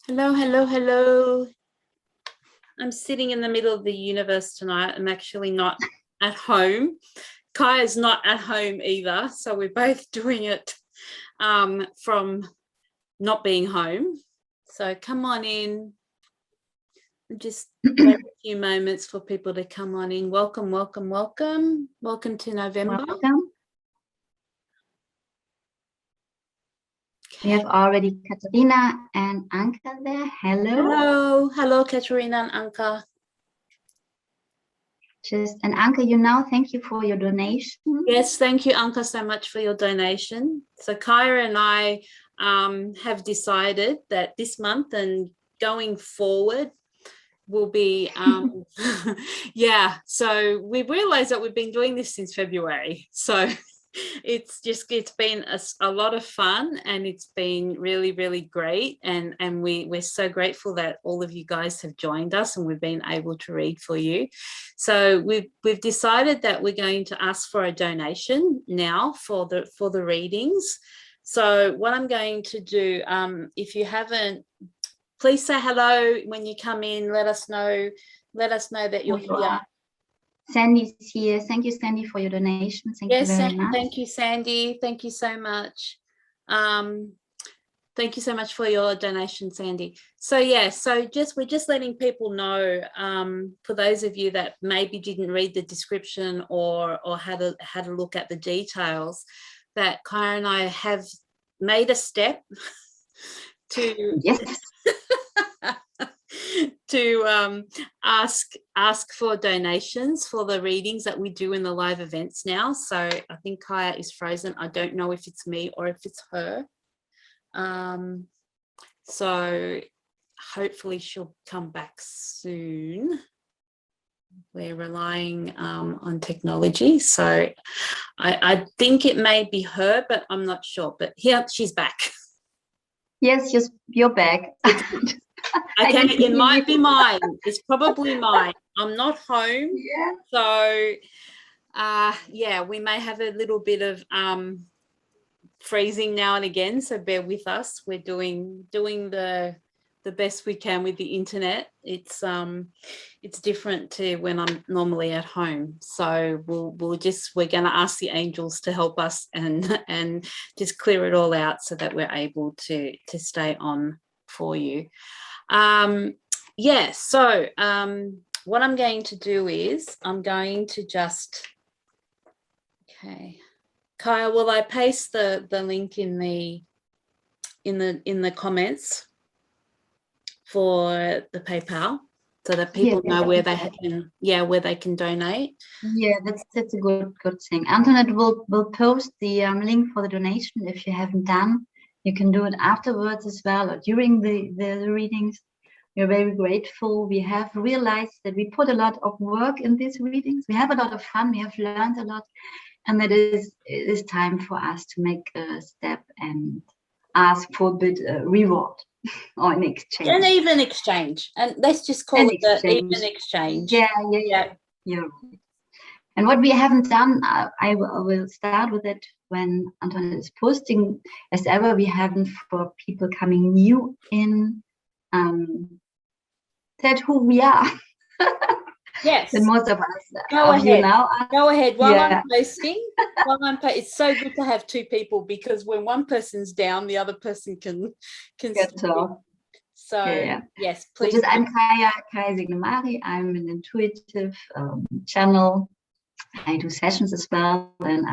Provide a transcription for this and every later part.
Hello, hello, hello. I'm sitting in the middle of the universe tonight. I'm actually not at home. Kaija's not at home either. So we're both doing it from not being home. So come on in. Just wait a few moments for people to come on in. Welcome, welcome, welcome. Welcome to November. Welcome. We have already Katharina and Anka there. Hello. Hello. Hello, Katharina and Anka. And Anka, thank you for your donation. Yes, thank you, Anka, so much for your donation. So Kaija and I have decided that this month and going forward will be, so we realized that we've been doing this since February. So it's been a lot of fun, and it's been really, really great, and we're so grateful that all of you guys have joined us and we've been able to read for you. So we've decided that we're going to ask for a donation now for the readings. So what I'm going to do, if you haven't, please say hello when you come in. Let us know that you're here. Sandy's here. Thank you, Sandy, for your donation. Thank you very much. Thank you, Sandy. Thank you so much. Thank you so much for your donation, Sandy. So we're just letting people know, for those of you that maybe didn't read the description or had a look at the details, that Kaija and I have made a step to to ask for donations for the readings that we do in the live events now. So I think Kaija is frozen. I don't know if it's me or if it's her. So hopefully she'll come back soon. We're relying on technology. So I think it may be her, but I'm not sure. But here, she's back. Yes, you're back. Okay, it might be mine. It's probably mine. I'm not home. Yeah. So we may have a little bit of freezing now and again, so bear with us. We're doing the best we can with the internet. It's different to when I'm normally at home. So we're going to ask the angels to help us and just clear it all out so that we're able to stay on for you. So what I'm going to do is I'm going to just, okay, Kaija, will I paste the link in the comments for the PayPal so that people know where they can donate? Yeah, that's a good thing. Antoinette will post the link for the donation. If you haven't done, you can do it afterwards as well, or during the readings. We're very grateful. We have realized that we put a lot of work in these readings. We have a lot of fun. We have learned a lot, and it is time for us to make a step and ask for a bit reward or an exchange. An even exchange, and let's just call it an even exchange. Yeah. You're right. And what we haven't done, I will start with it when Antoinette is posting. As ever, we haven't, for people coming new in, said who we are. Yes. And most of us Go ahead. now. Go ahead. While I'm posting, it's so good to have two people, because when one person's down, the other person can talk. So yes, please. So I'm Kaija Signomari. I'm an intuitive channel. I do sessions as well, and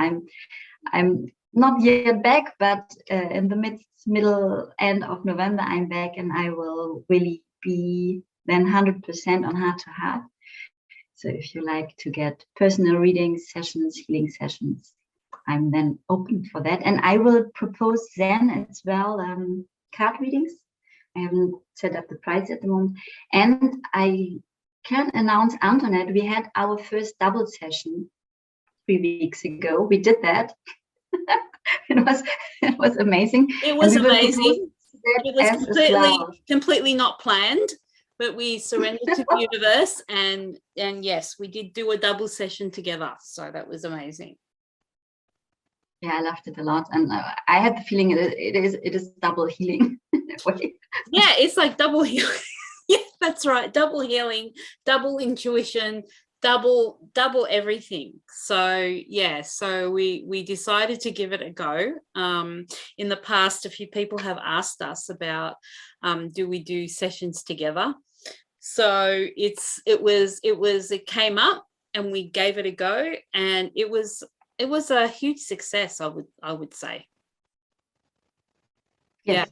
I'm not yet back, but in the middle end of November I'm back, and I will really be then 100% on heart to heart. So if you like to get personal readings, sessions, healing sessions, I'm then open for that. And I will propose then as well card readings. I haven't set up the price at the moment, and I can announce, Antoinette, we had our first double session 3 weeks ago. We did that. It was amazing. It was amazing. It was completely not planned, but we surrendered to the universe, and yes, we did do a double session together. So that was amazing. Yeah, I loved it a lot, and I had the feeling it is double healing in a way. Yeah, it's like double healing. Yeah, that's right. Double healing, double intuition, double everything. So yeah, so we decided to give it a go. In the past, a few people have asked us about do we do sessions together. So it came up and we gave it a go, and it was a huge success, I would say. Yes.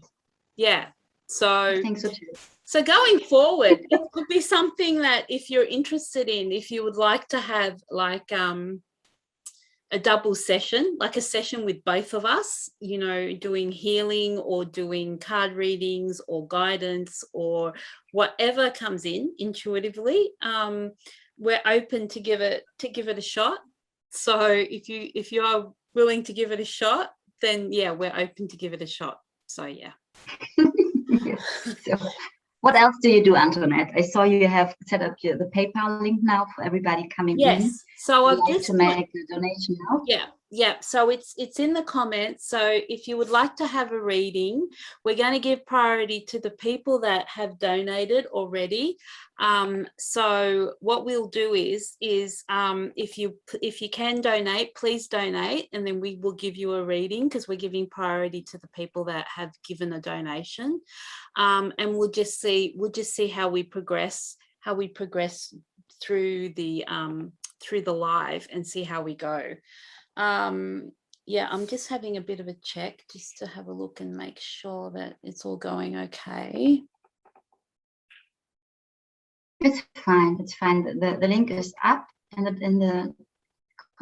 Yeah. So I think so too. So going forward, it could be something that if you're interested in, if you would like to have like a double session, like a session with both of us, you know, doing healing or doing card readings or guidance or whatever comes in intuitively, we're open to give it a shot. So if you are willing to give it a shot, then yeah, we're open to give it a shot. So yeah. Yes. So, what else do you do, Antoinette? I saw you have set up the PayPal link now for everybody coming in. Yes. So I've like to make a donation now. Yeah. So it's in the comments. So if you would like to have a reading, we're going to give priority to the people that have donated already. So what we'll do is if you can donate, please donate, and then we will give you a reading because we're giving priority to the people that have given a donation. And we'll just see how we progress through the live and see how we go. Yeah, I'm just having a bit of a check just to have a look and make sure that it's all going okay. It's fine. It's fine. The link is up and in the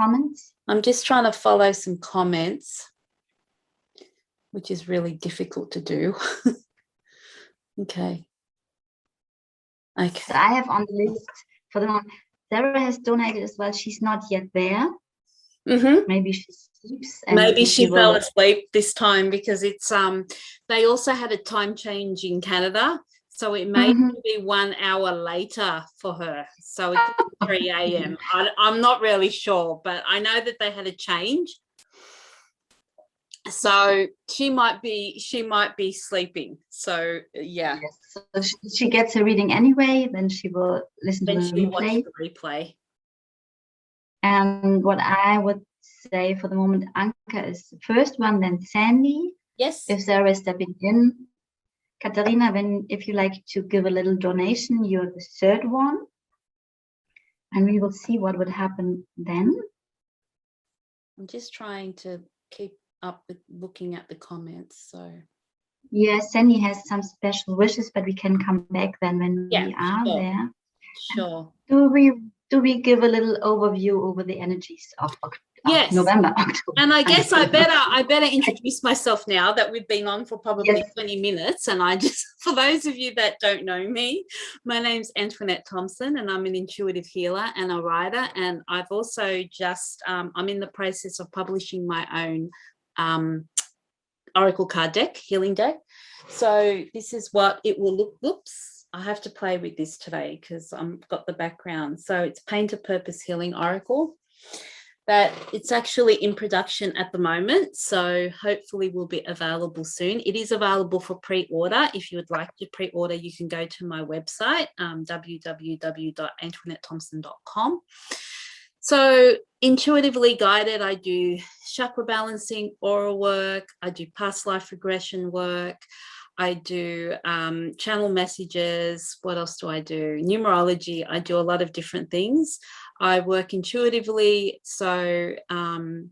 comments. I'm just trying to follow some comments, which is really difficult to do. Okay. So I have on the list for the moment. Zahra has donated as well. She's not yet there. Mm-hmm. Maybe she sleeps. Maybe she fell asleep this time because it's they also had a time change in Canada, so it may be 1 hour later for her. So it's 3 a.m. I'm not really sure, but I know that they had a change. So she might be sleeping. So yeah. Yes. So she gets a reading anyway. Then she will listen to the replay. And what I would say for the moment, Anka is the first one, then Sandy. Yes. If Zahra is stepping in. Katharina, if you like to give a little donation, you're the third one. And we will see what would happen then. I'm just trying to keep up with looking at the comments. So yes, Sandy has some special wishes, but we can come back then when we are there. Sure. And do we give a little overview over the energies of November, October? And I guess I better introduce myself now that we've been on for probably 20 minutes. And I just, for those of you that don't know me, my name's Antoinette Thompson, and I'm an intuitive healer and a writer. And I've also just, I'm in the process of publishing my own oracle card deck, healing deck. So this is what it will look. Oops. I have to play with this today because I've got the background. So it's Paint a Purpose Healing Oracle. That it's actually in production at the moment. So hopefully will be available soon. It is available for pre-order. If you would like to pre-order, you can go to my website, www.antoinettethompson.com. So intuitively guided, I do chakra balancing, aura work. I do past life regression work. I do channel messages. What else do I do? Numerology. I do a lot of different things. I work intuitively. So I'm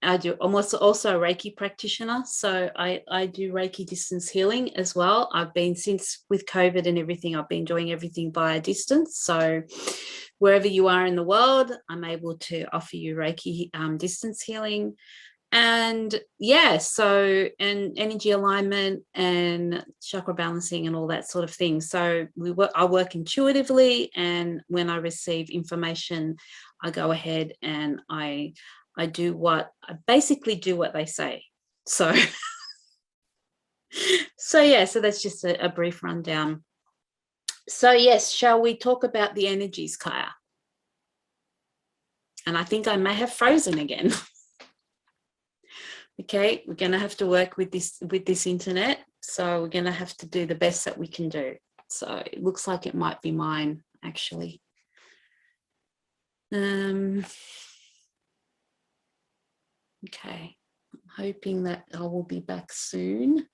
also a Reiki practitioner. So I do Reiki distance healing as well. I've been, since with COVID and everything, I've been doing everything via distance. So wherever you are in the world, I'm able to offer you Reiki distance healing. And yeah, so, and energy alignment and chakra balancing and all that sort of thing. So I work intuitively, and when I receive information, I go ahead and I basically do what they say. So yeah, so that's just a brief rundown. So yes, shall we talk about the energies, Kaija? And I think I may have frozen again. Okay, we're going to have to work with this internet, so we're going to have to do the best that we can do. So it looks like it might be mine, actually. Okay, I'm hoping that I will be back soon.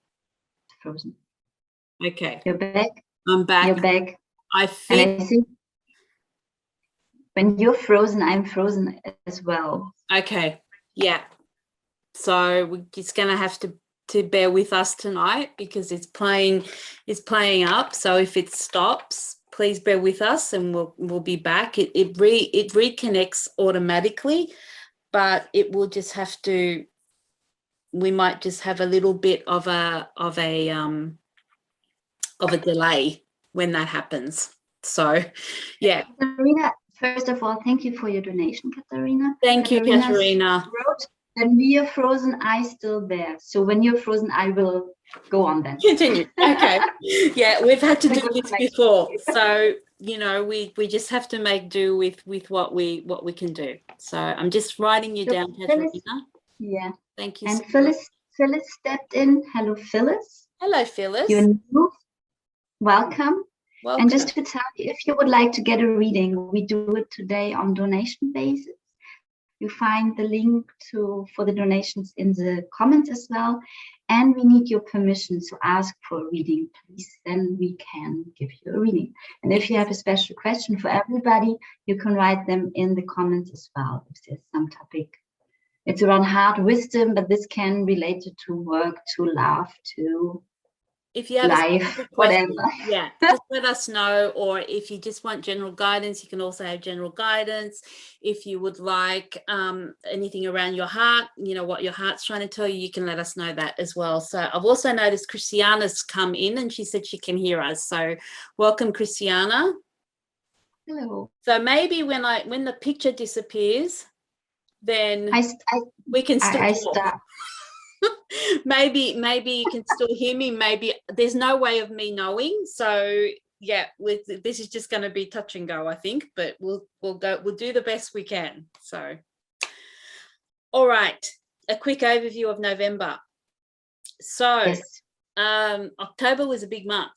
Frozen. Okay, You're back. I'm back. You're back. I see when you're frozen, I'm frozen as well. Okay, yeah. So we're just going to have to bear with us tonight because it's playing up. So if it stops, please bear with us, and we'll be back. It reconnects automatically, but it will just have to. We might just have a little bit of a delay when that happens. So, yeah. Katharina, first of all, thank you for your donation, Katharina. Thank you, Katharina. Wrote, when we are frozen, I still there. So when you're frozen, I will go on then. Continue. Okay. Yeah, we've had to do this before. So, you know, we just have to make do with what we can do. So I'm just writing you down, Katharina. Yeah. Thank you. And Phyllis stepped in. Hello, Phyllis. Hello, Phyllis. You're new. Welcome. Welcome. And just to tell you, if you would like to get a reading, we do it today on donation basis. You find the link for the donations in the comments as well. And we need your permission to ask for a reading, please. Then we can give you a reading. And if you have a special question for everybody, you can write them in the comments as well. If there's some topic, it's around heart wisdom, but this can relate it to work, to love, to if you have life, whatever. Yeah, just let us know. Or if you just want general guidance, you can also have general guidance. If you would like anything around your heart, you know, what your heart's trying to tell you, you can let us know that as well. So I've also noticed Christiane's come in and she said she can hear us. So welcome, Christiane. Hello. So maybe when the picture disappears, then we can still talk. Maybe you can still hear me. Maybe there's no way of me knowing. So yeah, this is just going to be touch and go, I think. But we'll do the best we can. So, all right, a quick overview of November. So, yes. October was a big month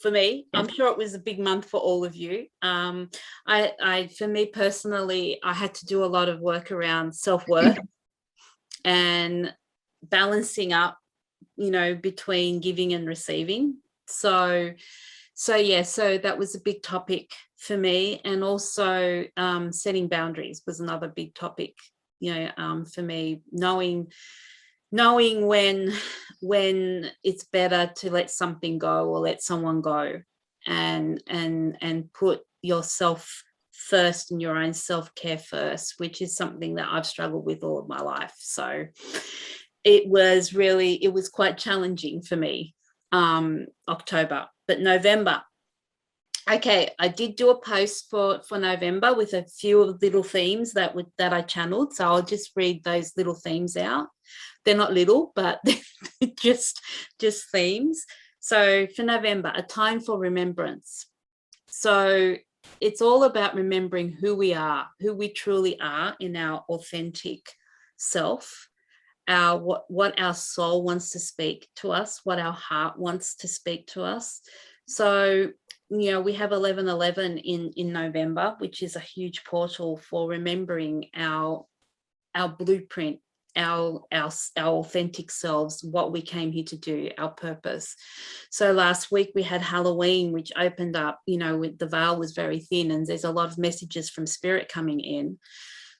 for me. Yes. I'm sure it was a big month for all of you. For me personally, I had to do a lot of work around self-worth and balancing up, you know, between giving and receiving. So that was a big topic for me. And also setting boundaries was another big topic, you know, for me, knowing when it's better to let something go or let someone go, and put yourself first and your own self-care first, which is something that I've struggled with all of my life. So it was quite challenging for me, October. But November, okay, I did do a post for November with a few of the little themes that I channeled. So I'll just read those little themes out. They're not little, but just themes. So for November, a time for remembrance. So it's all about remembering who we are, who we truly are in our authentic self, what our soul wants to speak to us, what our heart wants to speak to us. So, you know, we have 11/11 in November, which is a huge portal for remembering our blueprint, our authentic selves, what we came here to do, our purpose. So last week we had Halloween, which opened up, you know, the veil was very thin and there's a lot of messages from spirit coming in.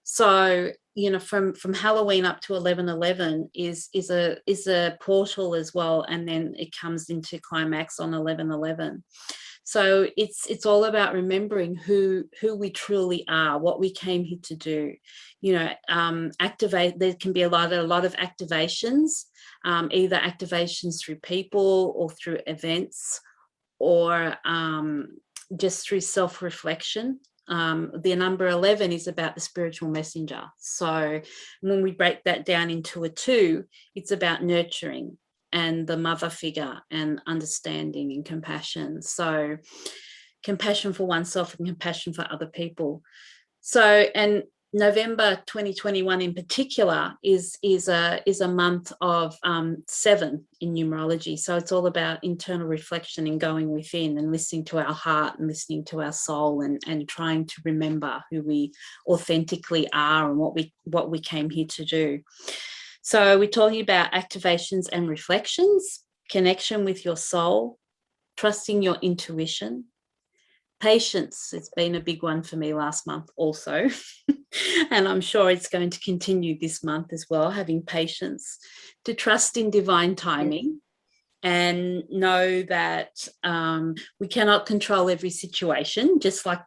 So, you know, from Halloween up to 11/11 is a portal as well, and then it comes into climax on 11/11. So it's all about remembering who we truly are, what we came here to do. You know, activate. There can be a lot of activations, either activations through people or through events, or just through self-reflection. The number 11 is about the spiritual messenger. So when we break that down into a 2, it's about nurturing and the mother figure and understanding and compassion. So compassion for oneself and compassion for other people. So, and November 2021 in particular is a month of 7 in numerology. So it's all about internal reflection and going within and listening to our heart and listening to our soul and trying to remember who we authentically are and what we came here to do. So we're talking about activations and reflections, connection with your soul, trusting your intuition. Patience, it's been a big one for me last month also. And I'm sure it's going to continue this month as well, having patience, to trust in divine timing and know that we cannot control every situation, just like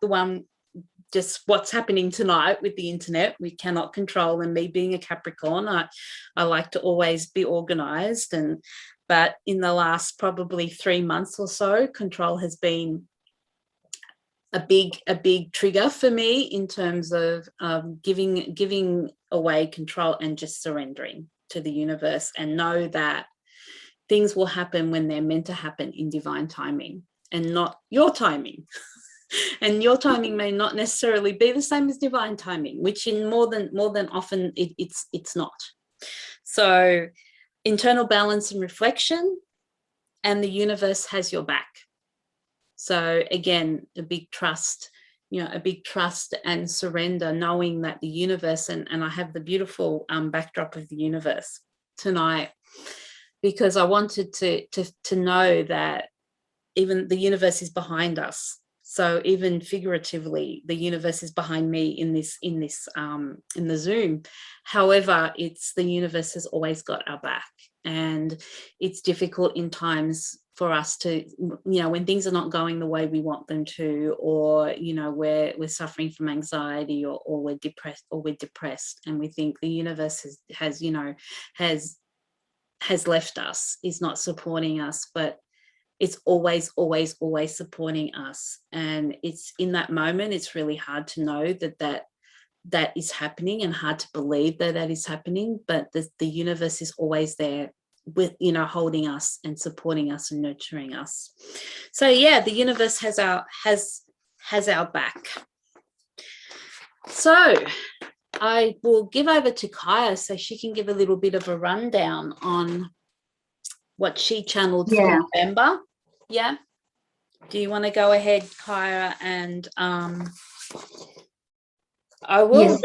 just what's happening tonight with the internet, we cannot control. And me being a Capricorn, I like to always be organized. But in the last probably 3 months or so, control has been a big trigger for me in terms of giving away control and just surrendering to the universe, and know that things will happen when they're meant to happen in divine timing and not your timing. And your timing may not necessarily be the same as divine timing, which in more than often it's not. So internal balance and reflection, and the universe has your back. So again, a big trust and surrender, knowing that the universe, and I have the beautiful backdrop of the universe tonight, because I wanted to know that even the universe is behind us. So even figuratively, the universe is behind me in the Zoom. However, it's the universe has always got our back, and it's difficult in times for us to, when things are not going the way we want them to, or we're suffering from anxiety, or we're depressed, and we think the universe has left us, is not supporting us, but it's always supporting us. And it's in that moment, it's really hard to know that is happening, and hard to believe that is happening, but the universe is always there with holding us and supporting us and nurturing us. So yeah, the universe has our back. So I will give over to Kaija so she can give a little bit of a rundown on what she channeled for November. Yeah. Do you want to go ahead, Kaija? And I will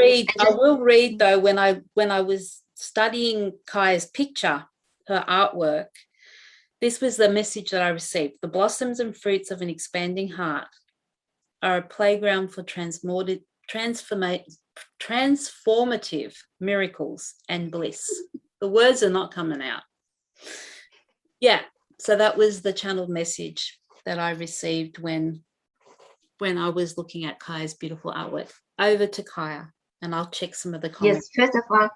read though, when I was studying Kaija's picture, her artwork, this was the message that I received. The blossoms and fruits of an expanding heart are a playground for transformative miracles and bliss. The words are not coming out. Yeah, so that was the channeled message that I received when I was looking at Kaija's beautiful artwork. Over to Kaija, and I'll check some of the comments. Yes, first of all,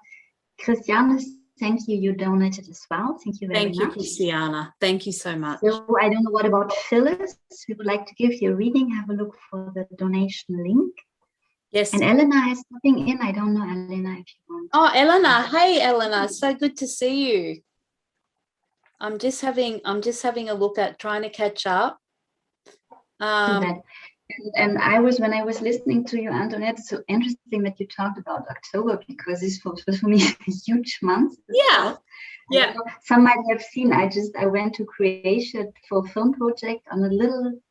Christiane, thank you. You donated as well. Thank you very much. Thank you, Christiane. Thank you so much. So I don't know what about Phyllis. We would like to give you a reading. Have a look for the donation link. Yes. And Elena is popping in. I don't know, Elena, if you want. Oh, Elena. Hey, Elena. So good to see you. I'm just having a look at trying to catch up. And when I was listening to you, Antoinette, it's so interesting that you talked about October, because this was for me a huge month. Yeah. Yeah. Some might have seen, I went to Croatia for a film project on a little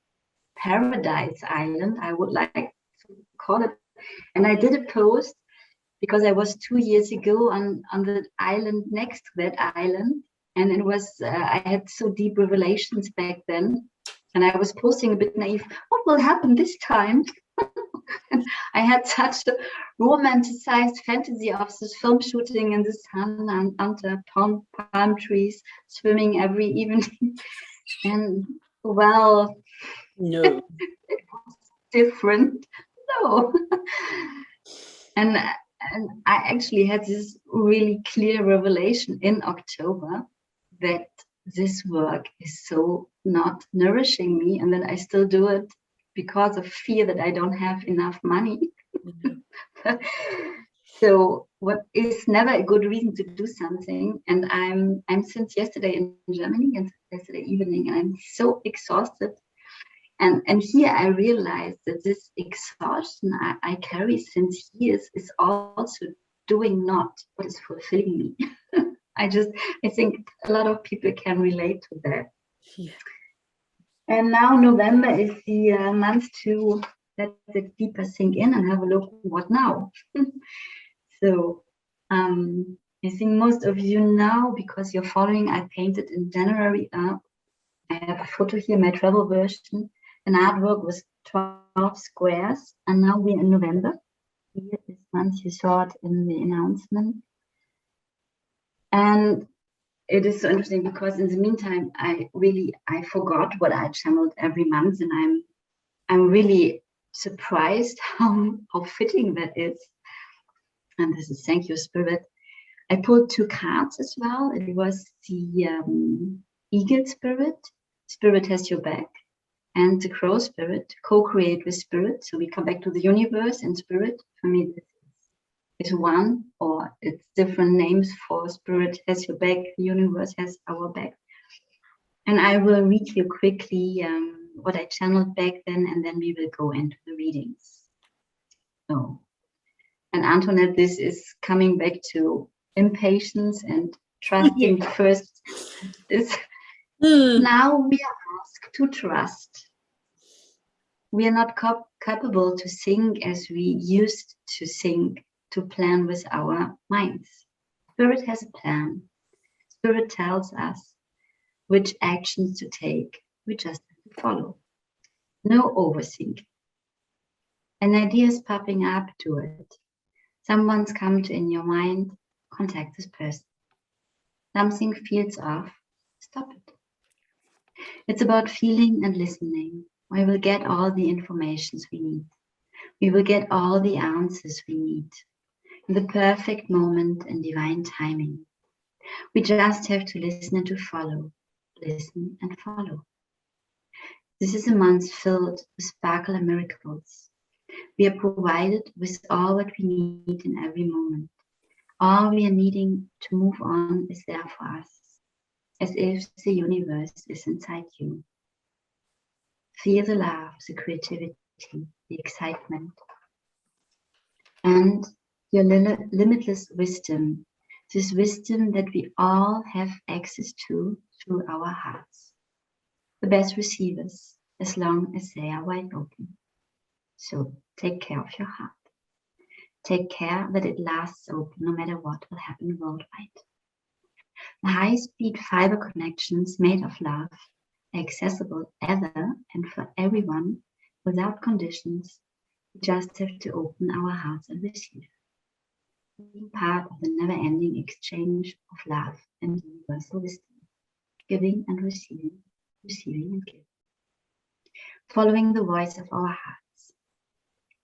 paradise island, I would like to call it. And I did a post because I was 2 years ago on the island next to that island. And it was, I had so deep revelations back then. And I was posting a bit naive, what will happen this time? And I had such a romanticized fantasy of this film shooting in the sun and under palm trees, swimming every evening. And well, no, it was different. No. And I actually had this really clear revelation in October that this work is so not nourishing me, and then I still do it because of fear that I don't have enough money. Mm-hmm. So what is never a good reason to do something. And I'm since yesterday in Germany, and yesterday evening I'm so exhausted. And here I realized that this exhaustion I carry since years is also doing not what is fulfilling me. I think a lot of people can relate to that. Yeah. And now November is the month to let it deeper sink in and have a look, what now? So I think most of you know, because you're following, I painted in January. I have a photo here, my travel version, an artwork with 12 squares. And now we're in November. Here this month, you saw it in the announcement. And it is so interesting because in the meantime, I forgot what I channeled every month, and I'm really surprised how fitting that is. And this is Thank You, Spirit. I pulled 2 cards as well. It was the Eagle Spirit, Spirit has your back, and the Crow Spirit, co-create with Spirit. So we come back to the universe and Spirit. For me, this is one, or it's different names for Spirit has your back, the universe has our back. And I will read you quickly what I channeled back then, and then we will go into the readings. So, and Antoinette, this is coming back to impatience and trusting first. Now we are asked to trust. We are not capable to think as we used to think, to plan with our minds. Spirit has a plan. Spirit tells us which actions to take. We just have to follow. No overthinking. An idea is popping up to it. Someone's come to in your mind, contact this person. Something feels off, stop it. It's about feeling and listening. We will get all the informations we need. We will get all the answers we need. In the perfect moment and divine timing. We just have to listen and to follow. Listen and follow. This is a month filled with sparkle and miracles. We are provided with all what we need in every moment. All we are needing to move on is there for us, as if the universe is inside you. Feel the love, the creativity, the excitement, and your limitless wisdom, this wisdom that we all have access to through our hearts. The best receivers, as long as they are wide open. So take care of your heart. Take care that it lasts open no matter what will happen worldwide. The high-speed fiber connections made of love are accessible ever and for everyone without conditions. We just have to open our hearts and receive. Being part of the never-ending exchange of love and universal wisdom, giving and receiving, receiving and giving. Following the voice of our hearts.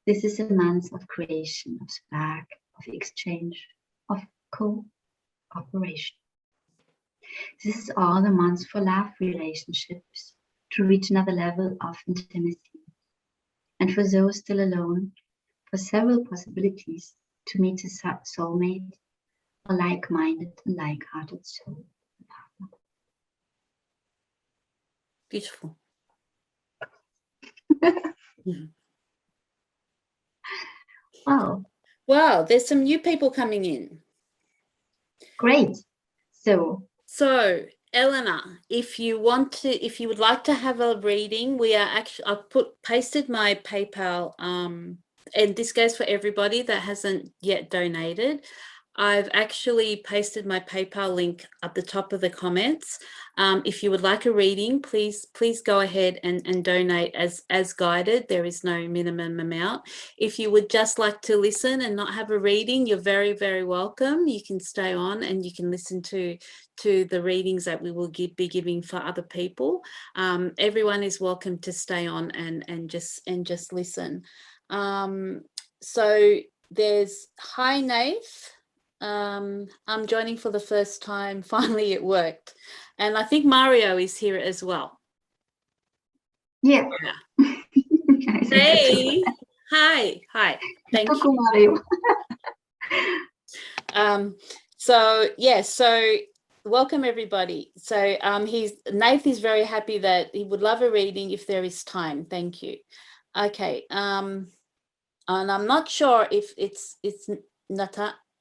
This is a month of creation, of spark, of exchange, of cooperation. This is all the months for love relationships to reach another level of intimacy. And for those still alone, for several possibilities to meet a soulmate, a like-minded and like-hearted soul. Beautiful. Wow. Wow, there's some new people coming in. Great. So Eleanor, if you would like to have a reading, we are actually, I've pasted my PayPal, and this goes for everybody that hasn't yet donated. I've actually pasted my PayPal link at the top of the comments. If you would like a reading, please go ahead and donate as guided. There is no minimum amount. If you would just like to listen and not have a reading, you're very, very welcome. You can stay on and you can listen to the readings that we will be giving for other people. Everyone is welcome to stay on and just listen. So there's hi Nath. I'm joining for the first time. Finally, it worked. And I think Mario is here as well. Yeah. Hey. Hi. Thank you. Mario. So welcome everybody. So Nath is very happy that he would love a reading if there is time. Thank you. Okay. And I'm not sure if it's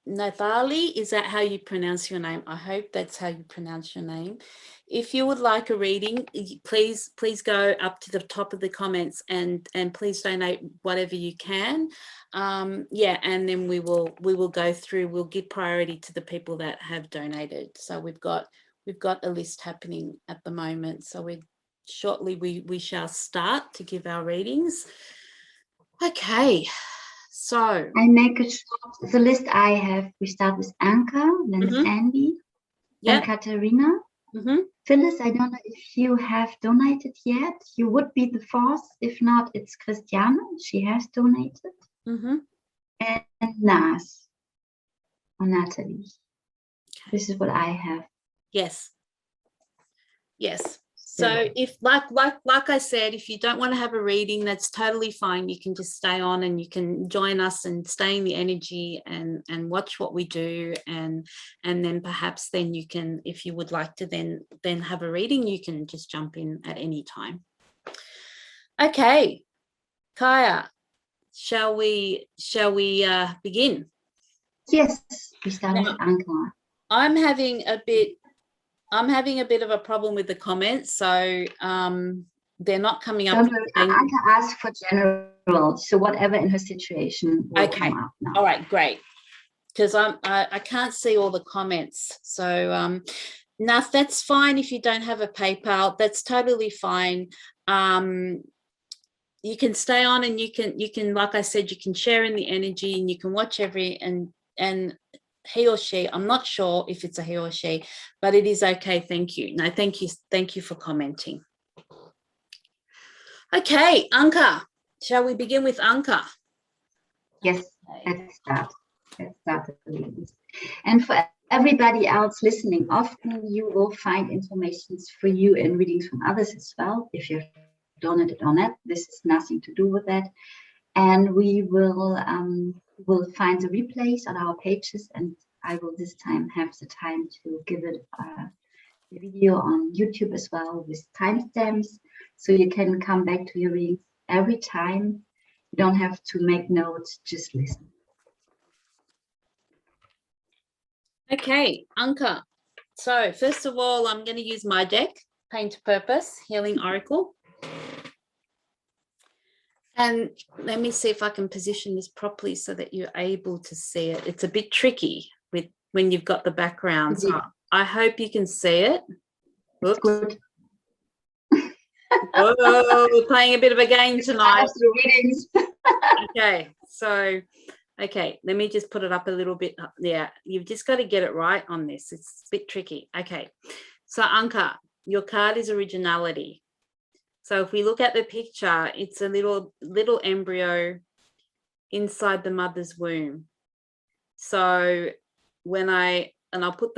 Nathalie, is that how you pronounce your name? I hope that's how you pronounce your name. If you would like a reading, please go up to the top of the comments and please donate whatever you can. Yeah, and then we will go through. We'll give priority to the people that have donated. So we've got a list happening at the moment. So shortly we shall start to give our readings. Okay. So I make a short, the list I have, we start with Anka, then Sandy, then Katharina. Phyllis, I don't know if you have donated yet. You would be the fourth. If not, it's Christiane. She has donated. And Nas or Nathalie. Okay. This is what I have. Yes. So if like I said, if you don't want to have a reading, that's totally fine. You can just stay on and you can join us and stay in the energy and watch what we do, and then perhaps then you can, if you would like to then have a reading, you can just jump in at any time. Okay, Kaija, shall we begin? Yes, we start with Anka. I'm having a bit of a problem with the comments, so they're not coming up. Anka asked for general, so whatever in her situation will come up now. All right, great. Because I can't see all the comments, so now that's fine. If you don't have a PayPal, that's totally fine. You can stay on and you can, like I said, you can share in the energy and you can watch and he or she, I'm not sure if it's a he or she, but it is okay. Thank you. No, thank you for commenting. Okay, Anka, shall we begin with Anka? Yes, let's start the readings. And for everybody else listening, often you will find information for you in readings from others as well. If you've donated on it, this has nothing to do with that. And we will find the replays on our pages, and I will this time have the time to give it a video on YouTube as well with timestamps, so you can come back to your readings every time. You don't have to make notes, just listen. Okay, Anka. So first of all, I'm going to use my deck, Paint Purpose, Healing Oracle. And let me see if I can position this properly so that you're able to see it. It's a bit tricky when you've got the background. So I hope you can see it. Oops. Good. Whoa, we're playing a bit of a game tonight. Readings. Okay, so, let me just put it up a little bit. Yeah, you've just got to get it right on this. It's a bit tricky. Okay, so Anka, your card is originality. So if we look at the picture, it's a little embryo inside the mother's womb. So I'll put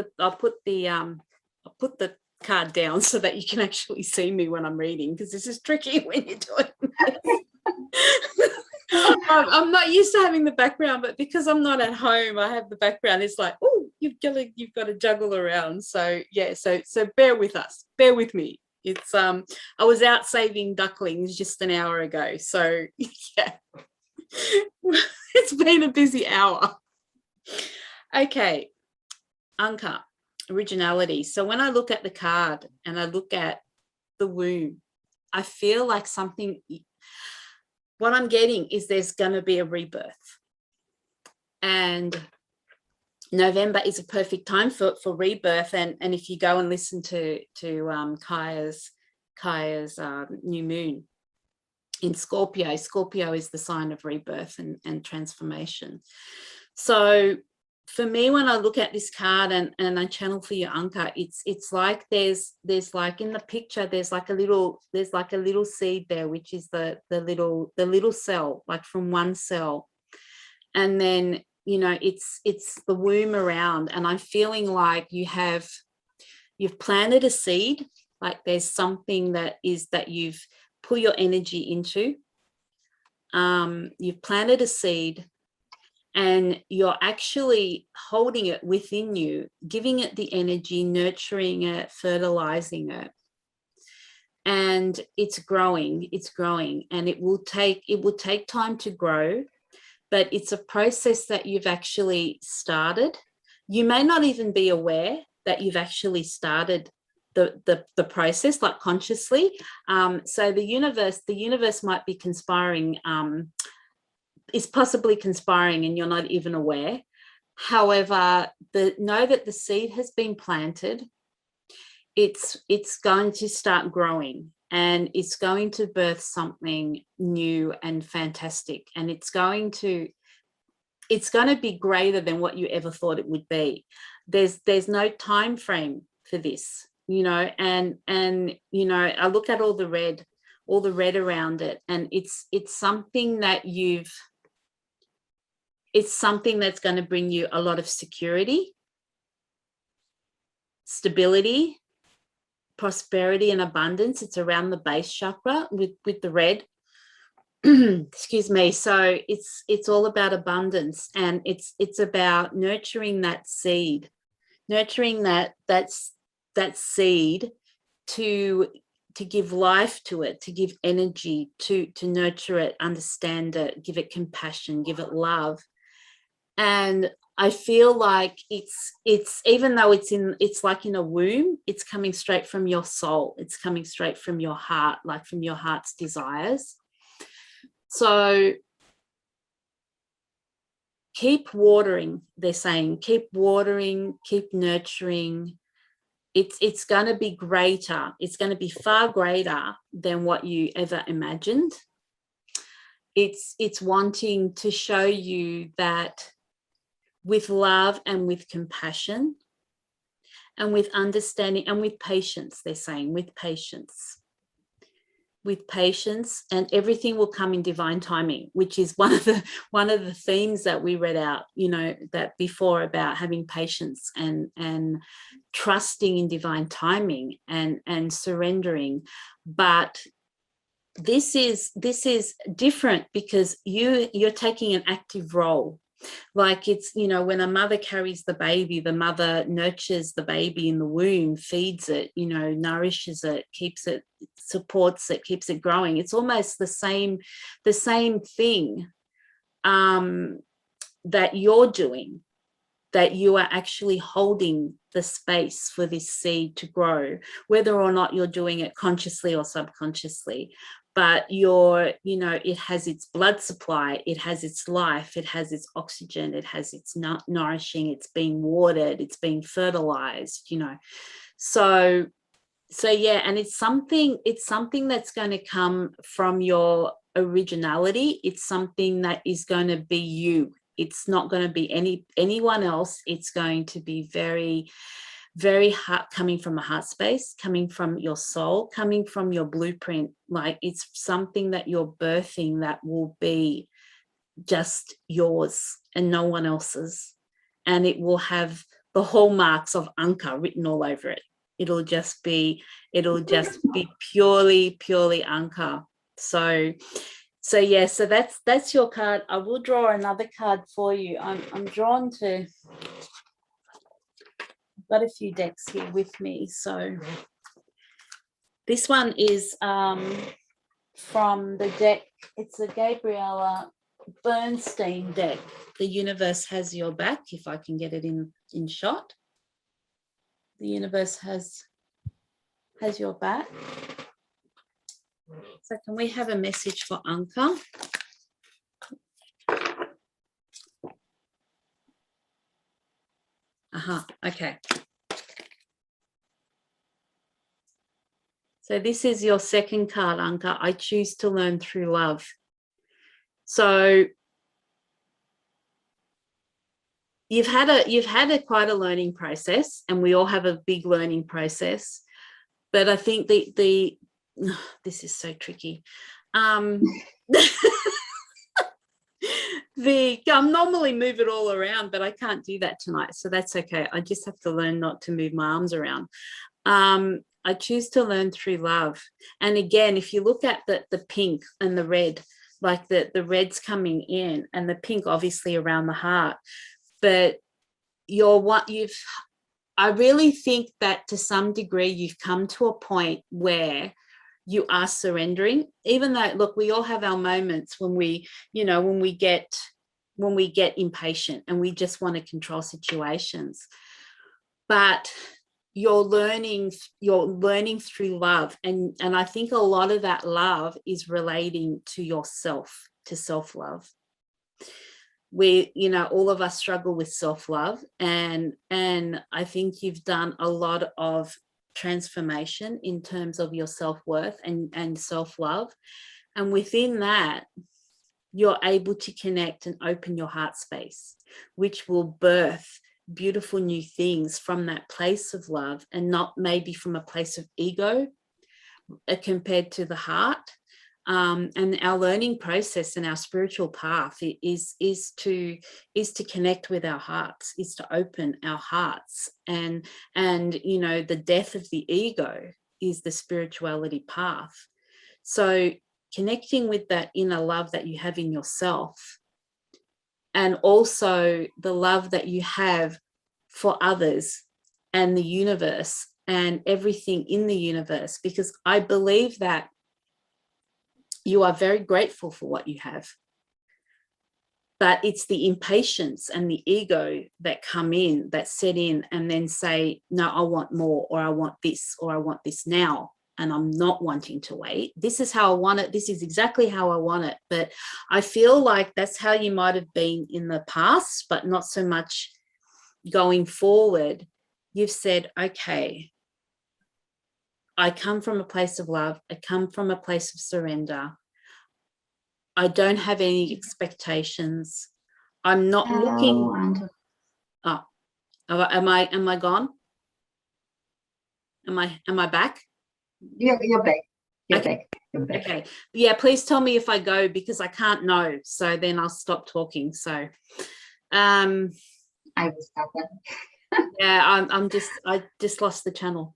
the card down so that you can actually see me when I'm reading, because this is tricky when you're doing this. I'm not used to having the background, but because I'm not at home, I have the background. It's like, oh, you've got to juggle around. So yeah, so bear with us, bear with me. It's I was out saving ducklings just an hour ago, so yeah. It's been a busy hour. Okay, Anka, originality. So when I look at the card and I look at the womb, I feel like what I'm getting is there's going to be a rebirth, and November is a perfect time for rebirth. And if you go and listen to Kaija's new moon in Scorpio is the sign of rebirth and transformation. So for me, when I look at this card and I channel for you, Anka, it's like there's like in the picture, there's like a little seed there, which is the little cell, like from one cell, and then it's the womb around, and I'm feeling like you've planted a seed, like there's something that you've put your energy into. You've planted a seed, and you're actually holding it within you, giving it the energy, nurturing it, fertilizing it. And it's growing, and it will take time to grow, but it's a process that you've actually started. You may not even be aware that you've actually started the process, like consciously. So the universe might be conspiring, is possibly conspiring, and you're not even aware. However, know that the seed has been planted. It's going to start growing, and it's going to birth something new and fantastic, and it's going to be greater than what you ever thought it would be. There's no time frame for this, you know, and you know, I look at all the red around it, and it's something that's going to bring you a lot of security, stability, prosperity, and abundance. It's around the base chakra with the red. Excuse me. So it's all about abundance, and it's about nurturing that seed, nurturing that seed to give life to it, to give energy, to nurture it, understand it, give it compassion, give it love. And I feel like it's even though it's like in a womb, it's coming straight from your soul. It's coming straight from your heart, like from your heart's desires. So keep watering, they're saying, keep watering, keep nurturing. It's going to be greater. It's going to be far greater than what you ever imagined. It's wanting to show you that with love and with compassion and with understanding and with patience, they're saying, with patience, and everything will come in divine timing, which is one of the themes that we read out, you know, that before, about having patience and trusting in divine timing and surrendering. But this is different because you're taking an active role. Like, it's, you know, when a mother carries the baby, the mother nurtures the baby in the womb, feeds it, you know, nourishes it, keeps it, supports it, keeps it growing. It's almost the same thing that you're doing, that you are actually holding the space for this seed to grow, whether or not you're doing it consciously or subconsciously. But it has its blood supply, it has its life, it has its oxygen, it has its nourishing, it's being watered, it's being fertilized, you know. So yeah, and it's something that's going to come from your originality. It's something that is going to be you. It's not going to be anyone else. It's going to be very, very heart, coming from a heart space, coming from your soul, coming from your blueprint. Like, it's something that you're birthing that will be just yours and no one else's. And it will have the hallmarks of Anka written all over it. It'll just be purely Anka. So yeah, so that's your card. I will draw another card for you. I'm drawn to, I've got a few decks here with me. So this one is from the deck. It's a Gabriella Bernstein deck. The universe has your back, if I can get it in shot. The universe has your back. So can we have a message for Anka? Okay. So this is your second card, Anka. I choose to learn through love. So you've had quite a learning process, and we all have a big learning process. But I think this is so tricky. I normally move it all around, but I can't do that tonight, so that's okay. I just have to learn not to move my arms around. I choose to learn through love. And again, if you look at the pink and the red, like the red's coming in, and the pink obviously around the heart. But I really think that to some degree you've come to a point where you are surrendering, even though, look, we all have our moments when we, when we get impatient and we just want to control situations. But you're learning through love, and I think a lot of that love is relating to yourself, to self-love. We, all of us struggle with self-love, and I think you've done a lot of transformation in terms of your self-worth and self-love, and within that you're able to connect and open your heart space, which will birth beautiful new things from that place of love, and not maybe from a place of ego compared to the heart. And our learning process and our spiritual path is to connect with our hearts, is to open our hearts, and the death of the ego is the spirituality path. So connecting with that inner love that you have in yourself, and also the love that you have for others and the universe and everything in the universe, because I believe that you are very grateful for what you have. But it's the impatience and the ego that come in, that set in, and then say, no, I want more, or I want this, or I want this now, and I'm not wanting to wait. This is how I want it. This is exactly how I want it. But I feel like that's how you might have been in the past, but not so much going forward. You've said, okay, I come from a place of love. I come from a place of surrender. I don't have any expectations. I'm not looking. Oh, am I gone? Am I back? You're back. You're back. Okay. Yeah, please tell me if I go, because I can't know. So then I'll stop talking. So I will stop that. Yeah, I just lost the channel.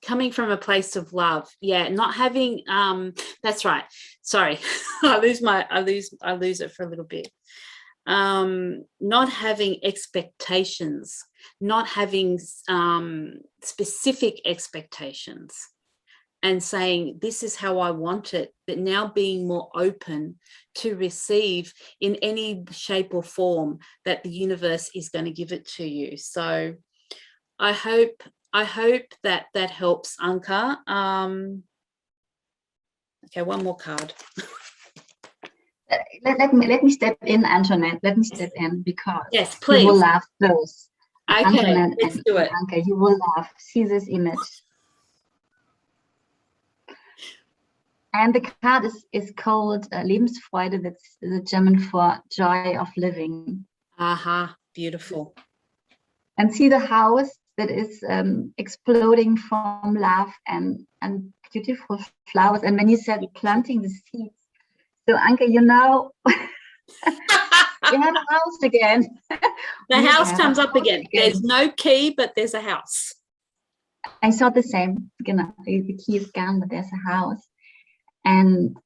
Coming from a place of love, not having that's right, sorry. I lose it for a little bit. Not having expectations, not having specific expectations, and saying, this is how I want it, but now being more open to receive in any shape or form that the universe is going to give it to you. So I hope that helps, Anka. Okay, one more card. Let me step in, Antoinette. Let me step in, because yes, please. You will laugh both. Okay, Antoinette let's do it. Anka, you will laugh. See this image. And the card is called Lebensfreude. That's the German for joy of living. Aha, beautiful. And see the house that is exploding from love and beautiful flowers. And when you said planting the seeds, so Anka, you know, you have a house again. The house comes up again. There's no key, but there's a house. I saw the same. You know, the key is gone, but there's a house. And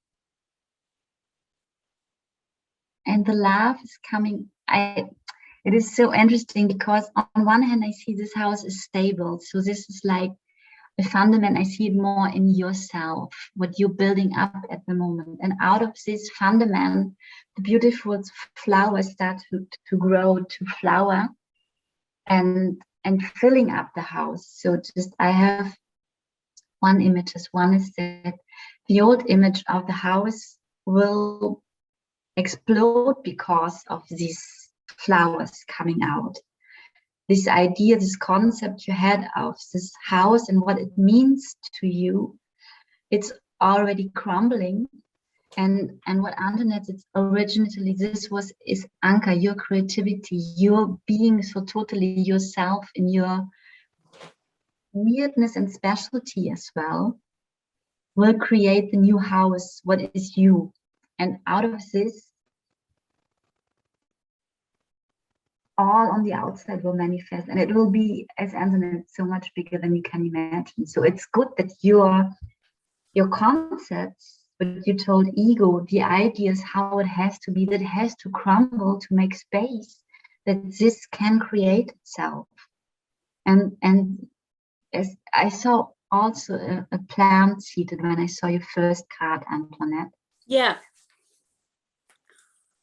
the love is coming. It is so interesting, because on one hand I see this house is stable, so this is like a fundament. I see it more in yourself, what you're building up at the moment, and out of this fundament the beautiful flowers start to grow, to flower, and filling up the house. So just I have one image. One is that the old image of the house will explode because of these flowers coming out. This idea, this concept you had of this house and what it means to you, it's already crumbling. And what Antoinette, it's originally, is Anka, your creativity, your being so totally yourself in your weirdness and specialty as well, will create the new house, what is you. And out of this, all on the outside will manifest, and it will be, as Antoinette, so much bigger than you can imagine. So it's good that you're your concepts, what you told ego, the ideas, how it has to be, that it has to crumble to make space, that this can create itself. And as I saw also a plant seated when I saw your first card, Antoinette. Yeah.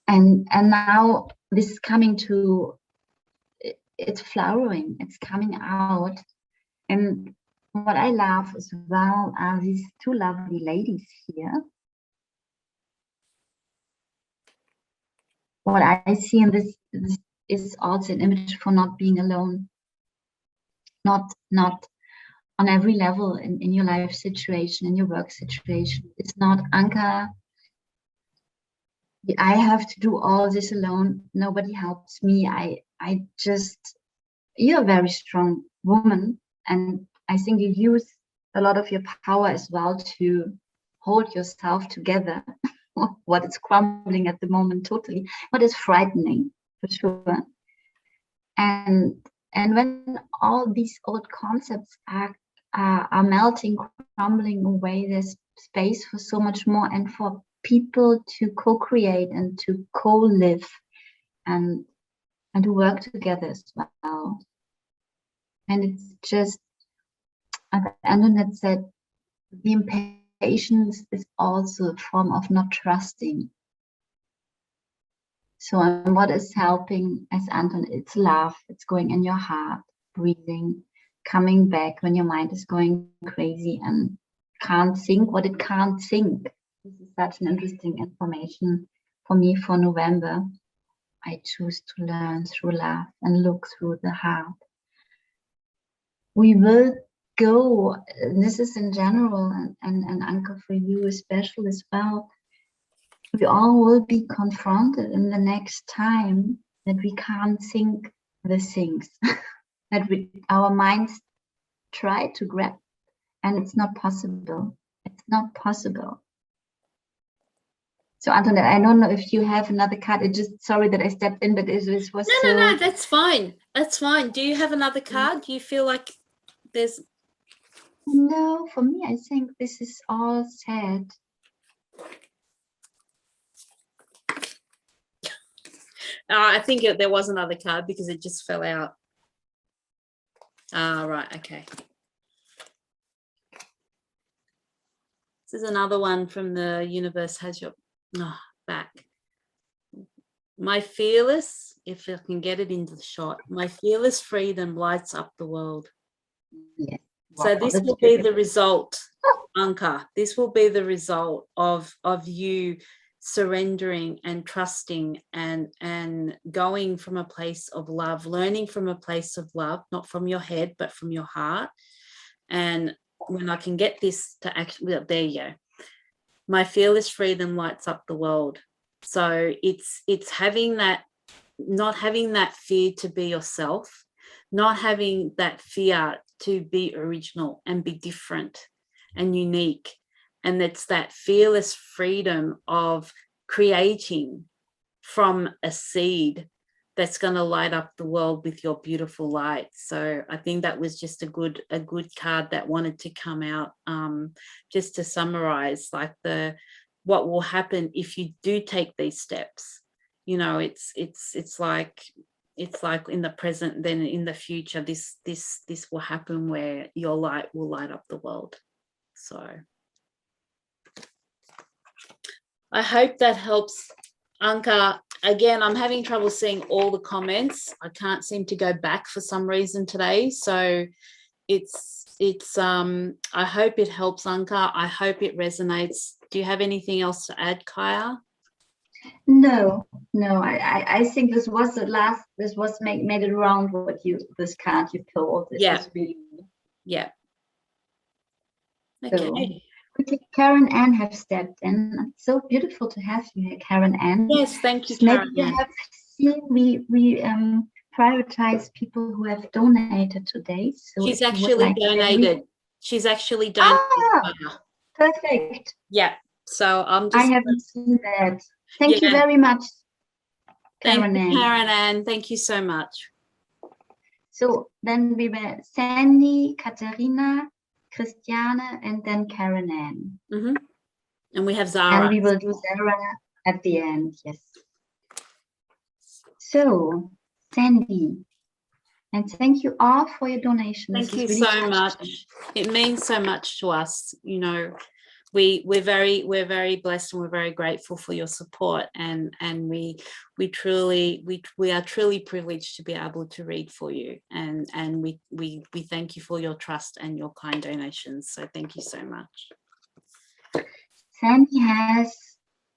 And now this is coming to, it's flowering, it's coming out. And what I love as well are these two lovely ladies here. What I see in this is also an image for not being alone, not on every level in your life situation, in your work situation. It's not, Anka, I have to do all this alone. Nobody helps me. I just, you're a very strong woman. And I think you use a lot of your power as well to hold yourself together. What is crumbling at the moment, totally. What is frightening, for sure. And when all these old concepts are melting, crumbling away, there's space for so much more, and for people to co-create and to co-live and to work together as well. And it's just, as Antoinette said, the impatience is also a form of not trusting. So what is helping, as Anton, it's love, it's going in your heart, breathing, coming back when your mind is going crazy and can't think what it can't think. This is such an interesting information for me for November. I choose to learn through love and look through the heart. We will go, this is in general, and Anka, for you especially as well, we all will be confronted in the next time that we can't think the things that our minds try to grab, and it's not possible. It's not possible. So Antoinette, I don't know if you have another card. I just, sorry that I stepped in, but this was No, that's fine. That's fine. Do you have another card? Do you feel like there's... No, for me, I think this is all said. I think there was another card because it just fell out. Right, okay. This is another one from the universe has your back. My fearless, if I can get it into the shot, my fearless freedom lights up the world. Yeah. So this will be the result, Anka. This will be the result of you surrendering and trusting and going from a place of love, learning from a place of love, not from your head, but from your heart. And when I can get this to actually, well, there you go. My fearless freedom lights up the world. So it's having that, not having that fear to be yourself, not having that fear to be original and be different and unique. And it's that fearless freedom of creating from a seed that's going to light up the world with your beautiful light. So I think that was just a good card that wanted to come out, just to summarize, like what will happen if you do take these steps. You know, it's like in the present, then in the future, this will happen where your light will light up the world. So I hope that helps, Anka. Again, I'm having trouble seeing all the comments. I can't seem to go back for some reason today. So it's I hope it helps, Anka. I hope it resonates. Do you have anything else to add, Kaija? No. I think this was the last. This was made it around what this card you pulled. This was really. Yeah. Okay. So, quickly, Karen Ann have stepped in. It's so beautiful to have you here, Karen Ann. Yes, thank you, Karen. Maybe you have seen we prioritize people who have donated today. So she's actually donated. She's actually donated. Perfect. Yeah. So I haven't seen that. Thank you very much, Karen Ann. Karen Ann. Thank you so much. So then we were Sandy, Katharina, Christiane, and then Katharina. Mm-hmm. And we have Zahra. And we will do Zahra at the end, yes. So, Sandy, and thank you all for your donation. Thank you so much. It means so much to us. You know, we're very blessed, and we're very grateful for your support, and we are truly privileged to be able to read for you, and we thank you for your trust and your kind donations. So thank you so much. Sandy has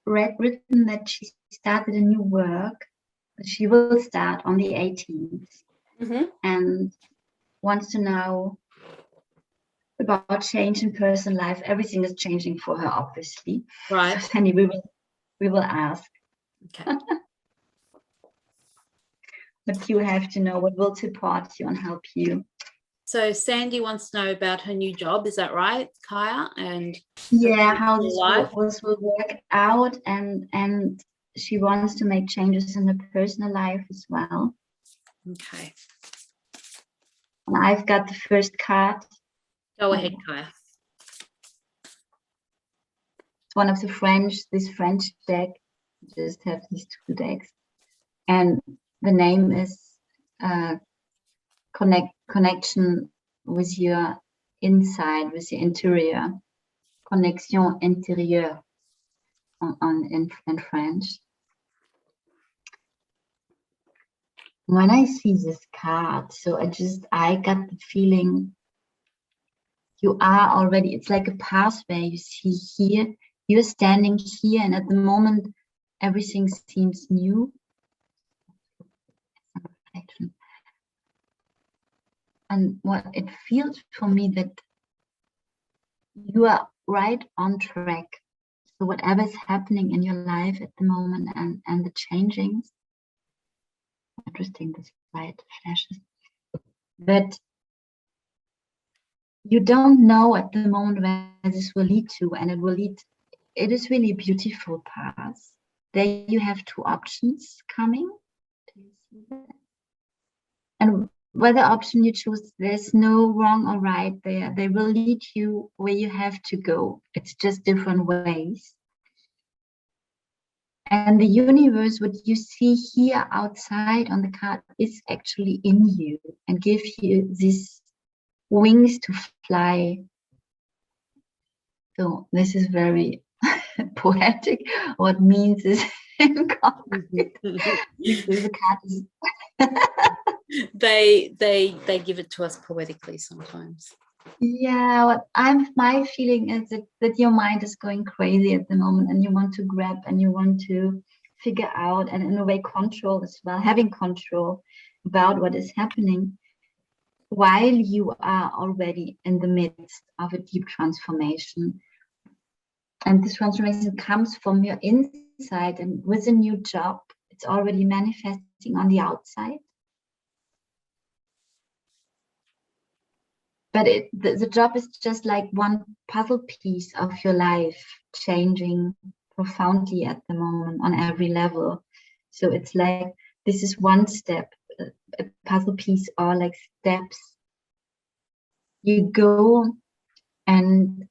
written that she started a new work. She will start on the 18th, and wants to know about change in personal life. Everything is changing for her, obviously. Right. So Sandy, we will ask. Okay. But you have to know what will support you and help you. So Sandy wants to know about her new job. Is that right, Kaija? And yeah, how this will work out, and she wants to make changes in her personal life as well. Okay. And I've got the first card. Go ahead, Kaija. It's one of the this French deck. Just have these 2 decks. And the name is connection with your inside, with your interior. Connexion intérieure in French. When I see this card, so I got the feeling you are already, it's like a pathway you see here. You're standing here, and at the moment, everything seems new. And what it feels for me that you are right on track. So whatever's happening in your life at the moment and the changings, interesting, this light flashes, that you don't know at the moment where this will lead to, and it is really a beautiful path. There you have 2 options coming. Do you see that? And whether option you choose, there's no wrong or right there. They will lead you where you have to go. It's just different ways. And the universe, what you see here outside on the card, is actually in you and give you these wings to fly. So this is very poetic. What means is in concrete. The card is they give it to us poetically sometimes. Yeah, my feeling is that your mind is going crazy at the moment, and you want to grab and you want to figure out, and in a way control as well, having control about what is happening while you are already in the midst of a deep transformation. And this transformation comes from your inside, and with a new job, it's already manifesting on the outside. But the job is just like one puzzle piece of your life, changing profoundly at the moment on every level. So it's like, this is one step, a puzzle piece, or like steps. You go and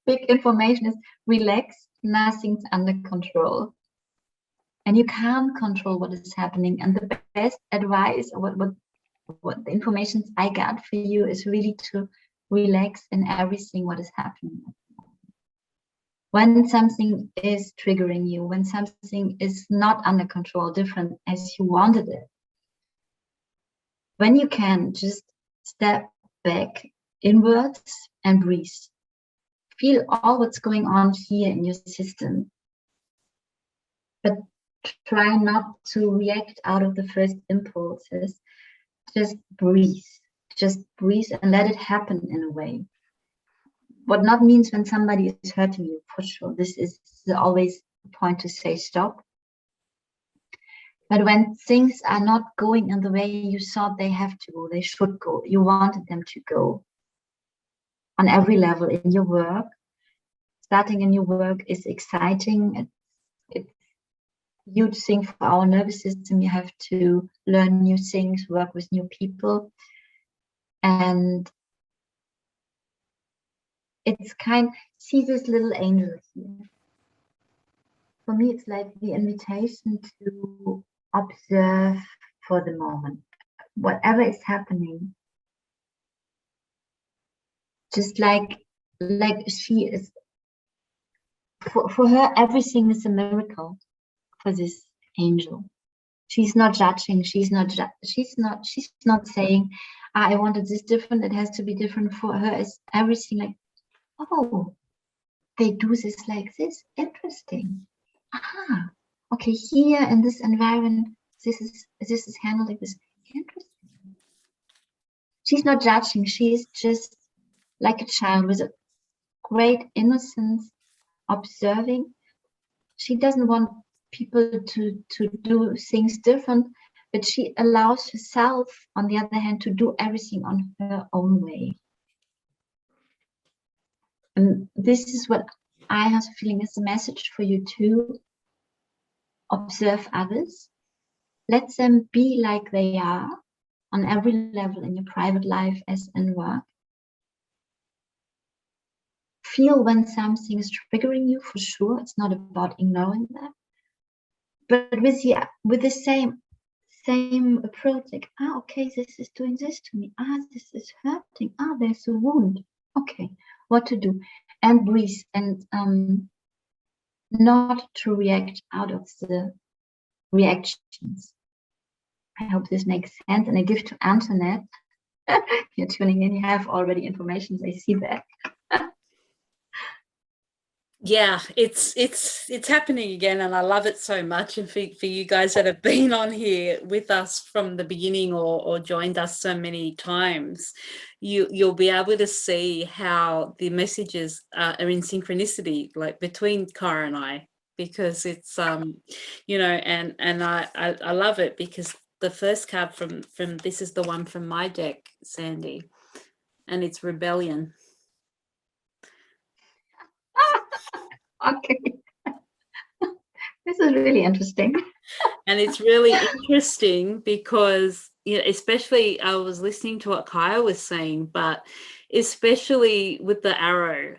big information is relax, nothing's under control. And you can't control what is happening. And the best advice, or what the information I got for you, is really to relax in everything what is happening. When something is triggering you, when something is not under control, different as you wanted it, when you can just step back inwards and breathe. Feel all what's going on here in your system. But try not to react out of the first impulses. Just breathe. Just breathe and let it happen in a way. What not means when somebody is hurting you, for sure. This is always the point to say stop. But when things are not going in the way you thought they have to go, they should go, you wanted them to go, on every level in your work. Starting a new work is exciting. huge thing for our nervous system. You have to learn new things, work with new people. And it's see this little angel here. For me, it's like the invitation to observe for the moment, whatever is happening. Just like she is, for her, everything is a miracle for this angel. She's not judging. She's not saying, I wanted this different. It has to be different. For her, is everything like, oh, they do this like this. Interesting. Aha. Okay, here in this environment, this is handled like this. Interesting. She's not judging. She's just like a child with a great innocence, observing. She doesn't want people to do things different, but she allows herself, on the other hand, to do everything on her own way. And this is what I have a feeling is a message for you too. Observe others. Let them be like they are on every level in your private life as in work. Feel when something is triggering you, for sure. It's not about ignoring that. But with the same approach, like, okay, this is doing this to me. This is hurting. There's a wound. Okay, what to do? And breathe, and not to react out of the reactions. I hope this makes sense. And I give to Antoinette. You're tuning in. You have already information. I see that. Yeah, it's happening again, and I love it so much. And for you guys that have been on here with us from the beginning or joined us so many times, you'll be able to see how the messages are in synchronicity, like between Kaija and I, because it's you know, and I love it, because the first card from this is the one from my deck, Sandy, and it's rebellion. Okay. This is really interesting. And it's really interesting because, you know, especially I was listening to what Kaija was saying, but especially with the arrow,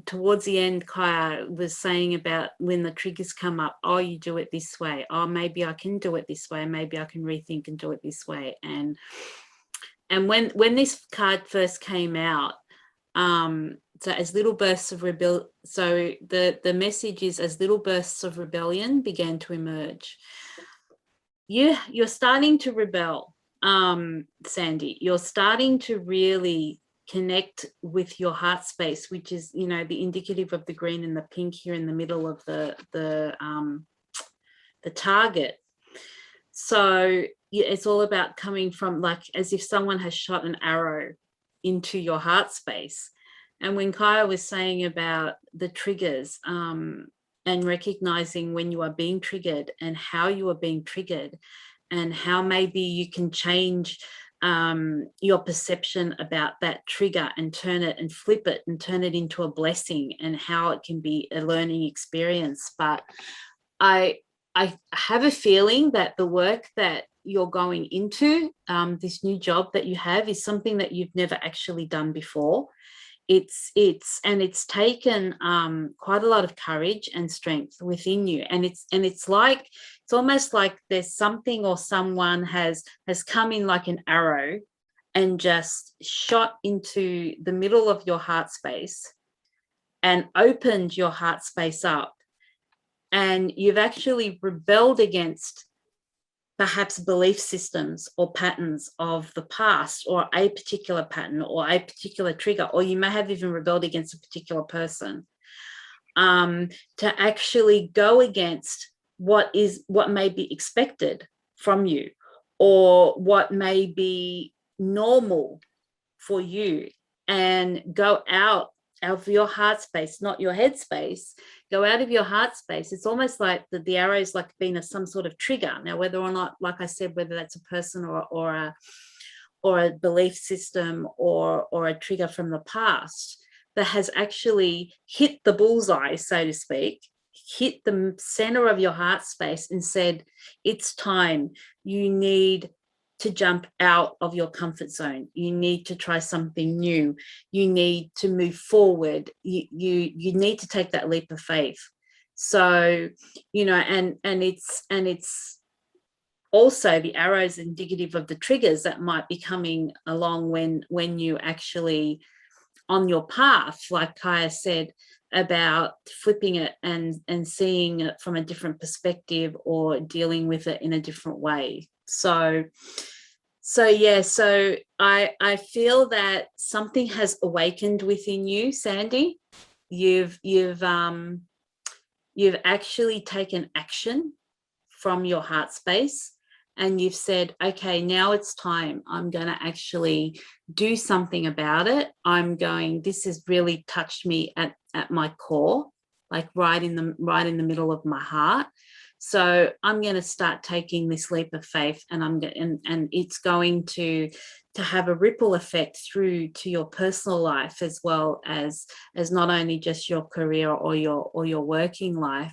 towards the end, Kaija was saying about when the triggers come up, oh, you do it this way. Oh, maybe I can do it this way. Maybe I can rethink and do it this way. And when this card first came out, so as little bursts of rebellion, so the message is, as little bursts of rebellion began to emerge. You're starting to rebel, Sandy. You're starting to really connect with your heart space, which is, you know, the indicative of the green and the pink here in the middle of the target. So it's all about coming from, like, as if someone has shot an arrow into your heart space. And when Kaija was saying about the triggers, and recognizing when you are being triggered and how you are being triggered, and how maybe you can change your perception about that trigger and turn it and flip it and turn it into a blessing, and how it can be a learning experience. But I have a feeling that the work that you're going into, this new job that you have, is something that you've never actually done before. It's taken quite a lot of courage and strength within you, and it's almost like there's something or someone has come in like an arrow and just shot into the middle of your heart space and opened your heart space up, and you've actually rebelled against perhaps belief systems or patterns of the past, or a particular pattern or a particular trigger, or you may have even rebelled against a particular person, to actually go against what may be expected from you, or what may be normal for you, and go out of your heart space, not your head space. Go out of your heart space. It's almost like the arrow is like being some sort of trigger. Now, whether or not, like I said, whether that's a person or a belief system or a trigger from the past that has actually hit the bullseye, so to speak, hit the center of your heart space and said, it's time. You need to jump out of your comfort zone. You need to try something new. You need to move forward. You need to take that leap of faith. So, you know, and it's also the arrows indicative of the triggers that might be coming along when you actually on your path, like Kaija said, about flipping it and seeing it from a different perspective or dealing with it in a different way. So yeah, so I feel that something has awakened within you, Sandy. You've actually taken action from your heart space, and you've said, okay, now it's time. I'm going to actually do something about it. This has really touched me at my core, like right in the middle of my heart. So I'm going to start taking this leap of faith, and it's going to have a ripple effect through to your personal life, as well as not only just your career or your working life.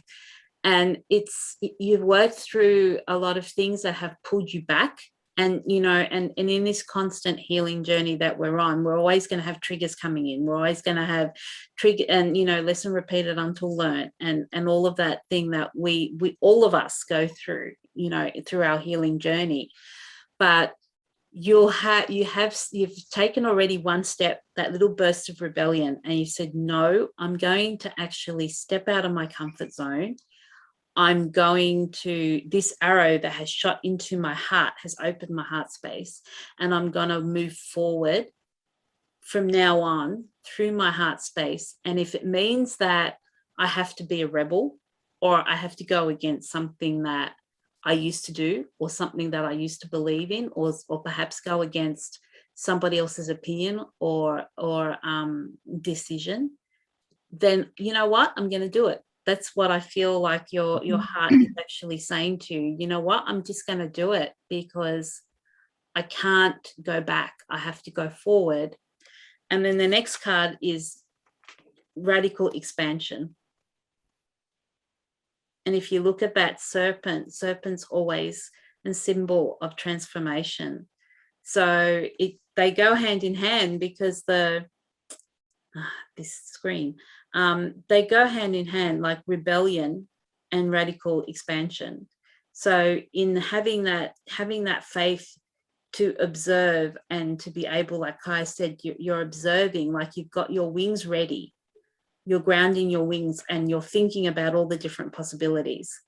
And you've worked through a lot of things that have pulled you back. And, you know, and in this constant healing journey that we're on, we're always going to have triggers coming in. We're always going to have trigger and, you know, lesson repeated until learned, and all of that thing that we all of us go through, you know, through our healing journey. But you've taken already one step, that little burst of rebellion, and you said, no, I'm going to actually step out of my comfort zone. I'm going to, this arrow that has shot into my heart has opened my heart space, and I'm going to move forward from now on through my heart space. And if it means that I have to be a rebel, or I have to go against something that I used to do, or something that I used to believe in, or perhaps go against somebody else's opinion or decision, then you know what? I'm going to do it. That's what I feel like your heart is actually saying to you. You know what? I'm just going to do it, because I can't go back. I have to go forward. And then the next card is radical expansion. And if you look at that serpent's always a symbol of transformation. So they go hand in hand, because this screen, they go hand in hand, like rebellion and radical expansion. So in having that faith to observe and to be able, like Kai said, you're observing, like you've got your wings ready, you're grounding your wings, and you're thinking about all the different possibilities.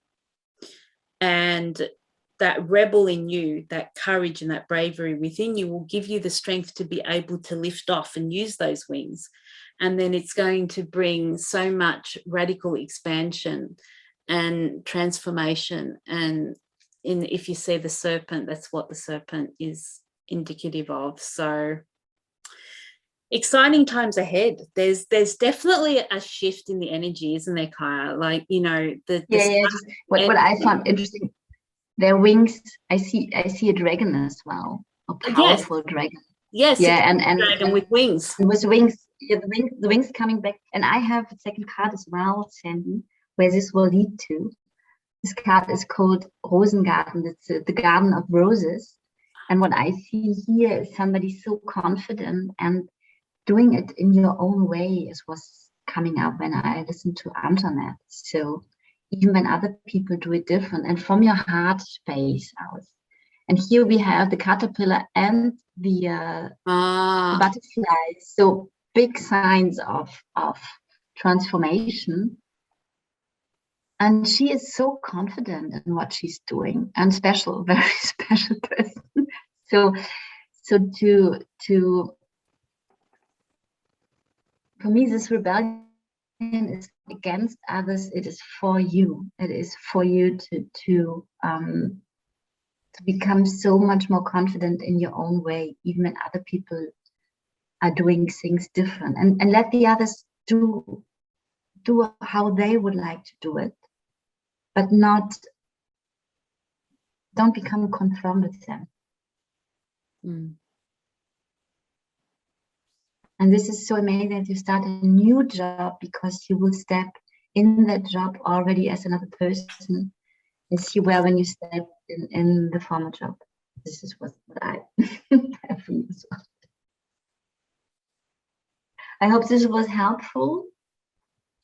And that rebel in you, that courage and that bravery within you, will give you the strength to be able to lift off and use those wings. And then it's going to bring so much radical expansion and transformation. And if you see the serpent, that's what the serpent is indicative of. So exciting times ahead. There's definitely a shift in the energy, isn't there, Kaija? Like, you know, what I found interesting, their wings, I see a dragon as well, a powerful dragon. Yes, yeah, and dragon with wings. And with wings, yeah, the wings coming back. And I have a second card as well, Sandy, where this will lead to. This card is called Rosengarten. It's the garden of roses. And what I see here is somebody so confident and doing it in your own way is what's coming up when I listen to Antoinette. So even when other people do it different and from your heart space out. And here we have the caterpillar and the butterfly. So big signs of transformation. And she is so confident in what she's doing, and special, very special person. So to for me, this rebellion is against others. It is for you. It is for you to become so much more confident in your own way, even when other people are doing things different, and let the others do how they would like to do it, but don't become conformed with them. And this is so amazing that you start a new job, because you will step in that job already as another person as you were when you stepped in the former job. This is what I have for you as well. I hope this was helpful.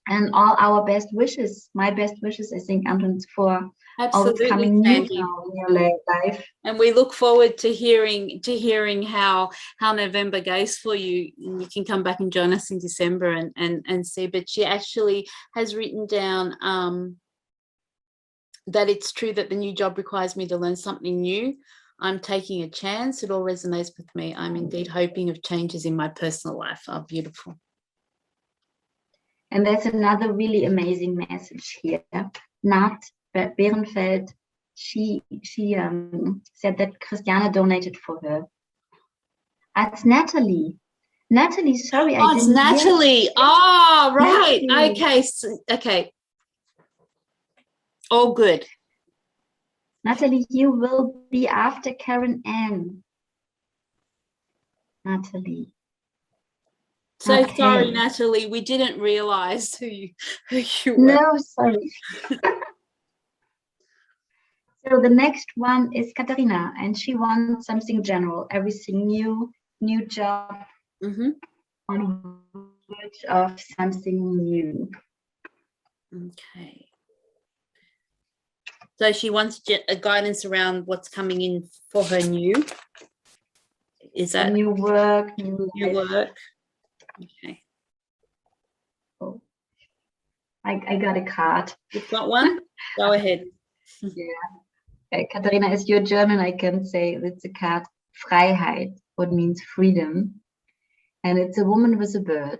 And all our best wishes, my best wishes, I think, Anton, for all that's coming new now in your life. And we look forward to hearing how November goes for you. And you can come back and join us in December and see. But she actually has written down that it's true that the new job requires me to learn something new. I'm taking a chance. It all resonates with me. I'm indeed hoping of changes in my personal life. Oh, beautiful. And there's another really amazing message here. Nat Behrenfeld, she said that Christiane donated for her. It's Nathalie. Nathalie, sorry, I didn't. It's Nathalie. Oh, right. Nathalie. Okay. All good. Nathalie, you will be after Karen Ann. Nathalie. So okay. Sorry, Nathalie, we didn't realize who you were. No, sorry. So the next one is Katharina, and she wants something general, everything new job, on which of something new. Okay. So she wants a guidance around what's coming in for her new. Is that new work? New work. Okay. Oh, I got a card. You've got one? Go ahead. Yeah. Katharina, as you're German, I can say it's a card, Freiheit, what means freedom. And it's a woman with a bird.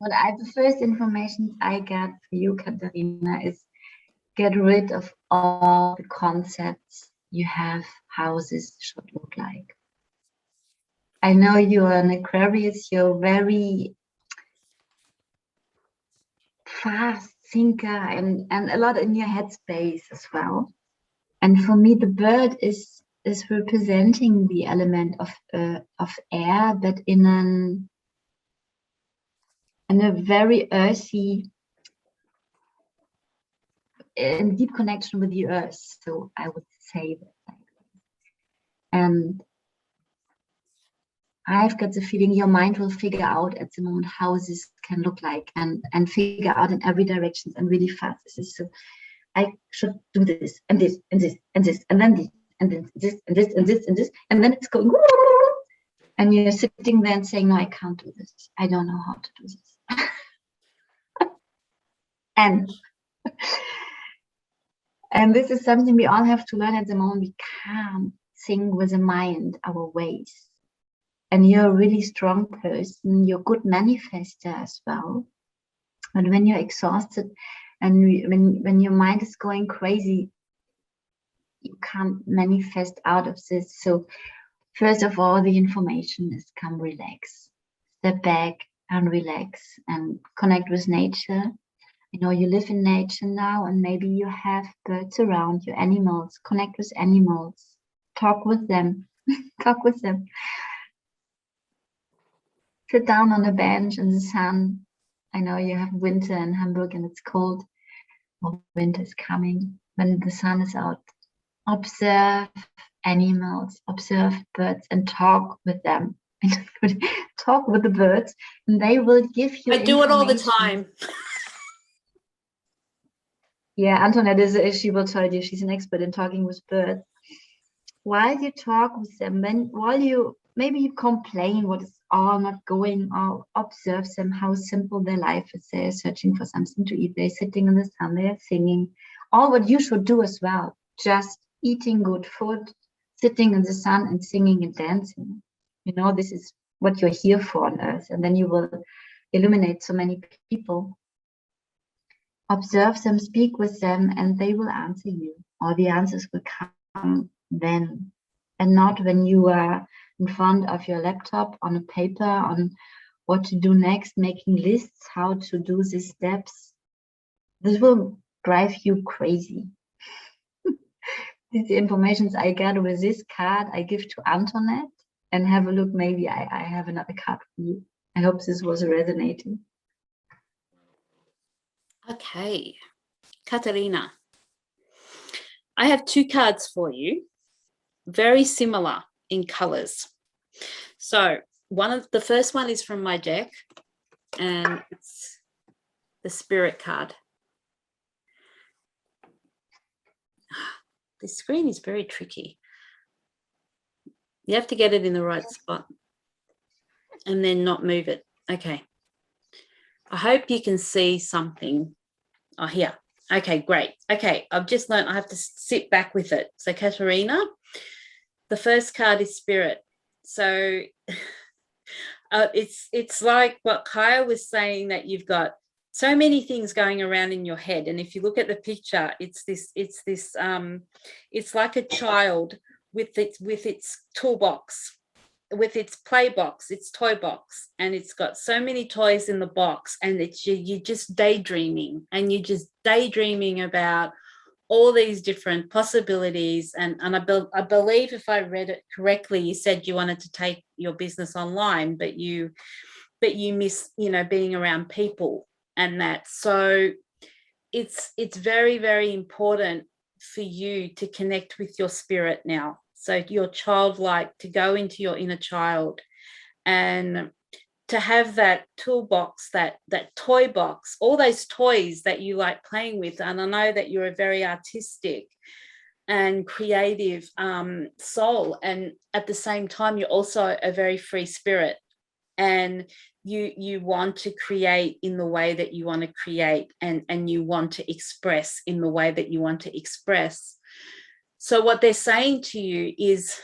The first information I got for you, Katharina, is get rid of all the concepts you have how this should look like. I know you're an Aquarius, you're very fast thinker and a lot in your headspace as well. And for me, the bird is representing the element of air, but in a very earthy, in deep connection with the earth. So I would say that. And I've got the feeling your mind will figure out at the moment how this can look like and figure out in every direction and really fast. So I should do this and this and this and this and then this and then this and this and this and this, and then it's going and you're sitting there and saying, no, I can't do this. I don't know how to do this. And this is something we all have to learn at the moment. We can't think with the mind our ways. And you're a really strong person. You're a good manifester as well. But when you're exhausted and when your mind is going crazy, you can't manifest out of this. So first of all, the information is come relax. Step back and relax and connect with nature. You know, you live in nature now and maybe you have birds around you, animals. Connect with animals. Talk with them. Talk with them. Sit down on a bench in the sun. I know you have winter in Hamburg and it's cold. Well, winter is coming. When the sun is out, observe animals, observe birds and talk with them. Talk with the birds and they will give you I do it all the time. Yeah, Antoinette she will tell you she's an expert in talking with birds. While you talk with them, maybe you complain what is all not going, or observe them how simple their life is. They're searching for something to eat. They're sitting in the sun. They're singing. All what you should do as well. Just eating good food, sitting in the sun and singing and dancing. You know, this is what you're here for on earth. And then you will illuminate so many people. Observe them, speak with them, and they will answer you. Or the answers will come then. And not when you are in front of your laptop on a paper on what to do next, making lists, how to do these steps. This will drive you crazy. These informations I got with this card I give to Antoinette, and have a look. Maybe I have another card for you. I hope this was resonating. Okay, Katharina, I have 2 cards for you, very similar in colors. So the first one is from my deck, and it's the Spirit card. The screen is very tricky. You have to get it in the right spot and then not move it. Okay. I hope you can see something. Oh, here. Okay, great. Okay, I've just learned I have to sit back with it. So, Katharina, the first card is Spirit. So it's like what Kaija was saying, that you've got so many things going around in your head. And if you look at the picture, it's like a child with its toolbox, with its play box, its toy box, and it's got so many toys in the box, and you're just daydreaming, and you're just daydreaming about all these different possibilities. And I believe, if I read it correctly, you said you wanted to take your business online, but you miss, being around people and that. So it's very, very important for you to connect with your spirit now. So your childlike, to go into your inner child, and to have that toolbox, that toy box, all those toys that you like playing with. And I know that you're a very artistic and creative soul, and at the same time you're also a very free spirit, and you want to create in the way that you want to create, and you want to express in the way that you want to express. So what they're saying to you is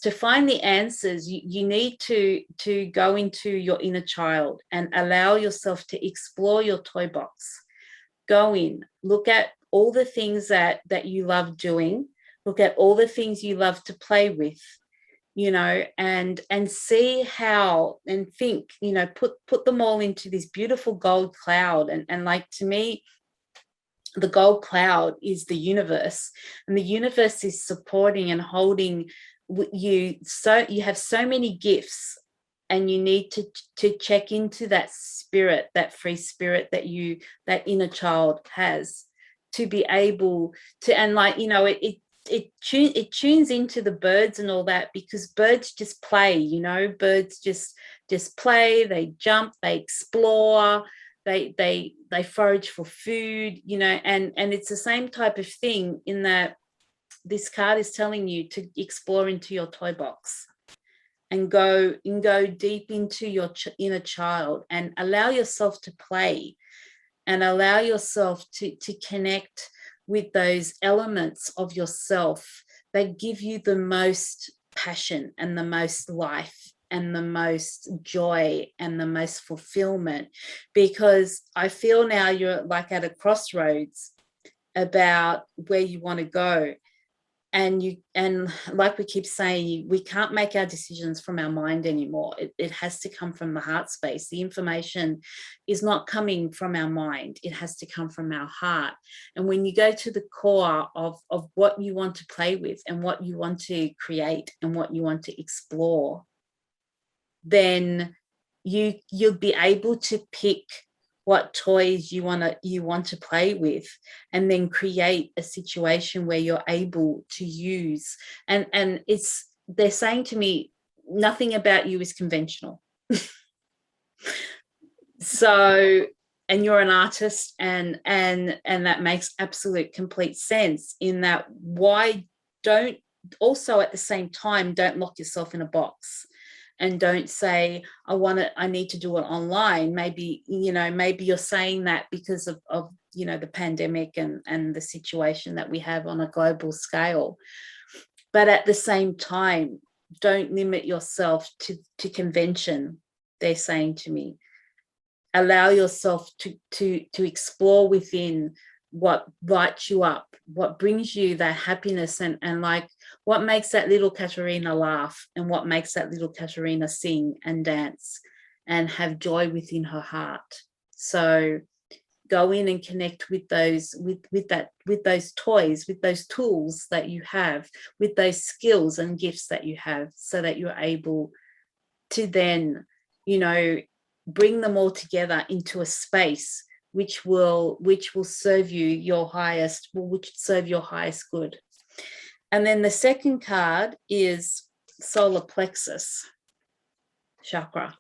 to find the answers. You need to go into your inner child and allow yourself to explore your toy box. Go in, look at all the things that you love doing, look at all the things you love to play with, and see how, and think, put them all into this beautiful gold cloud. And like, to me, the gold cloud is the universe, and the universe is supporting and holding you. So you have so many gifts, and you need to check into that spirit, that free spirit that inner child has, to be able to, and like, it tunes into the birds and all that, because birds just play, birds just play, they jump, they explore, they forage for food, and it's the same type of thing, in that this card is telling you to explore into your toy box and go deep into your inner child, and allow yourself to play, and allow yourself to connect with those elements of yourself that give you the most passion and the most life and the most joy and the most fulfillment. Because I feel now you're like at a crossroads about where you want to go. And like we keep saying, we can't make our decisions from our mind anymore. It has to come from the heart space. The information is not coming from our mind. It has to come from our heart. And when you go to the core of what you want to play with, and what you want to create, and what you want to explore, then you'll be able to pick what toys you want to play with, and then create a situation where you're able to use. And they're saying to me, nothing about you is conventional. So, and you're an artist, and that makes absolute complete sense, in that, why don't, also at the same time, don't lock yourself in a box. And don't say, I need to do it online. Maybe you're saying that because of the pandemic and the situation that we have on a global scale. But at the same time, don't limit yourself to convention, they're saying to me. Allow yourself to explore within what lights you up, what brings you that happiness, and like, what makes that little Katharina laugh, and what makes that little Katharina sing and dance and have joy within her heart. So go in and connect with those, with those toys, with those tools that you have, with those skills and gifts that you have, so that you're able to then, you know, bring them all together into a space which will serve you your highest, which serve your highest good. And then the second card is solar plexus chakra.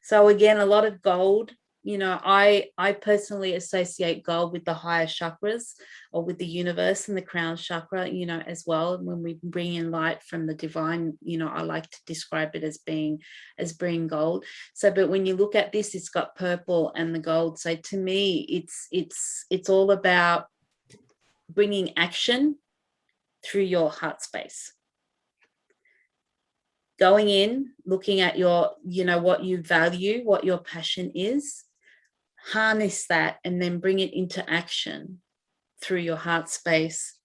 So again, a lot of gold. You know, I personally associate gold with the higher chakras, or with the universe, and the crown chakra, you know, as well. When we bring in light from the divine, you know, I like to describe it as being gold. So, but when you look at this, it's got purple and the gold. So to me, it's all about bringing action through your heart space. Going in, looking at your, you know, what you value, what your passion is, harness that, and then bring it into action through your heart space,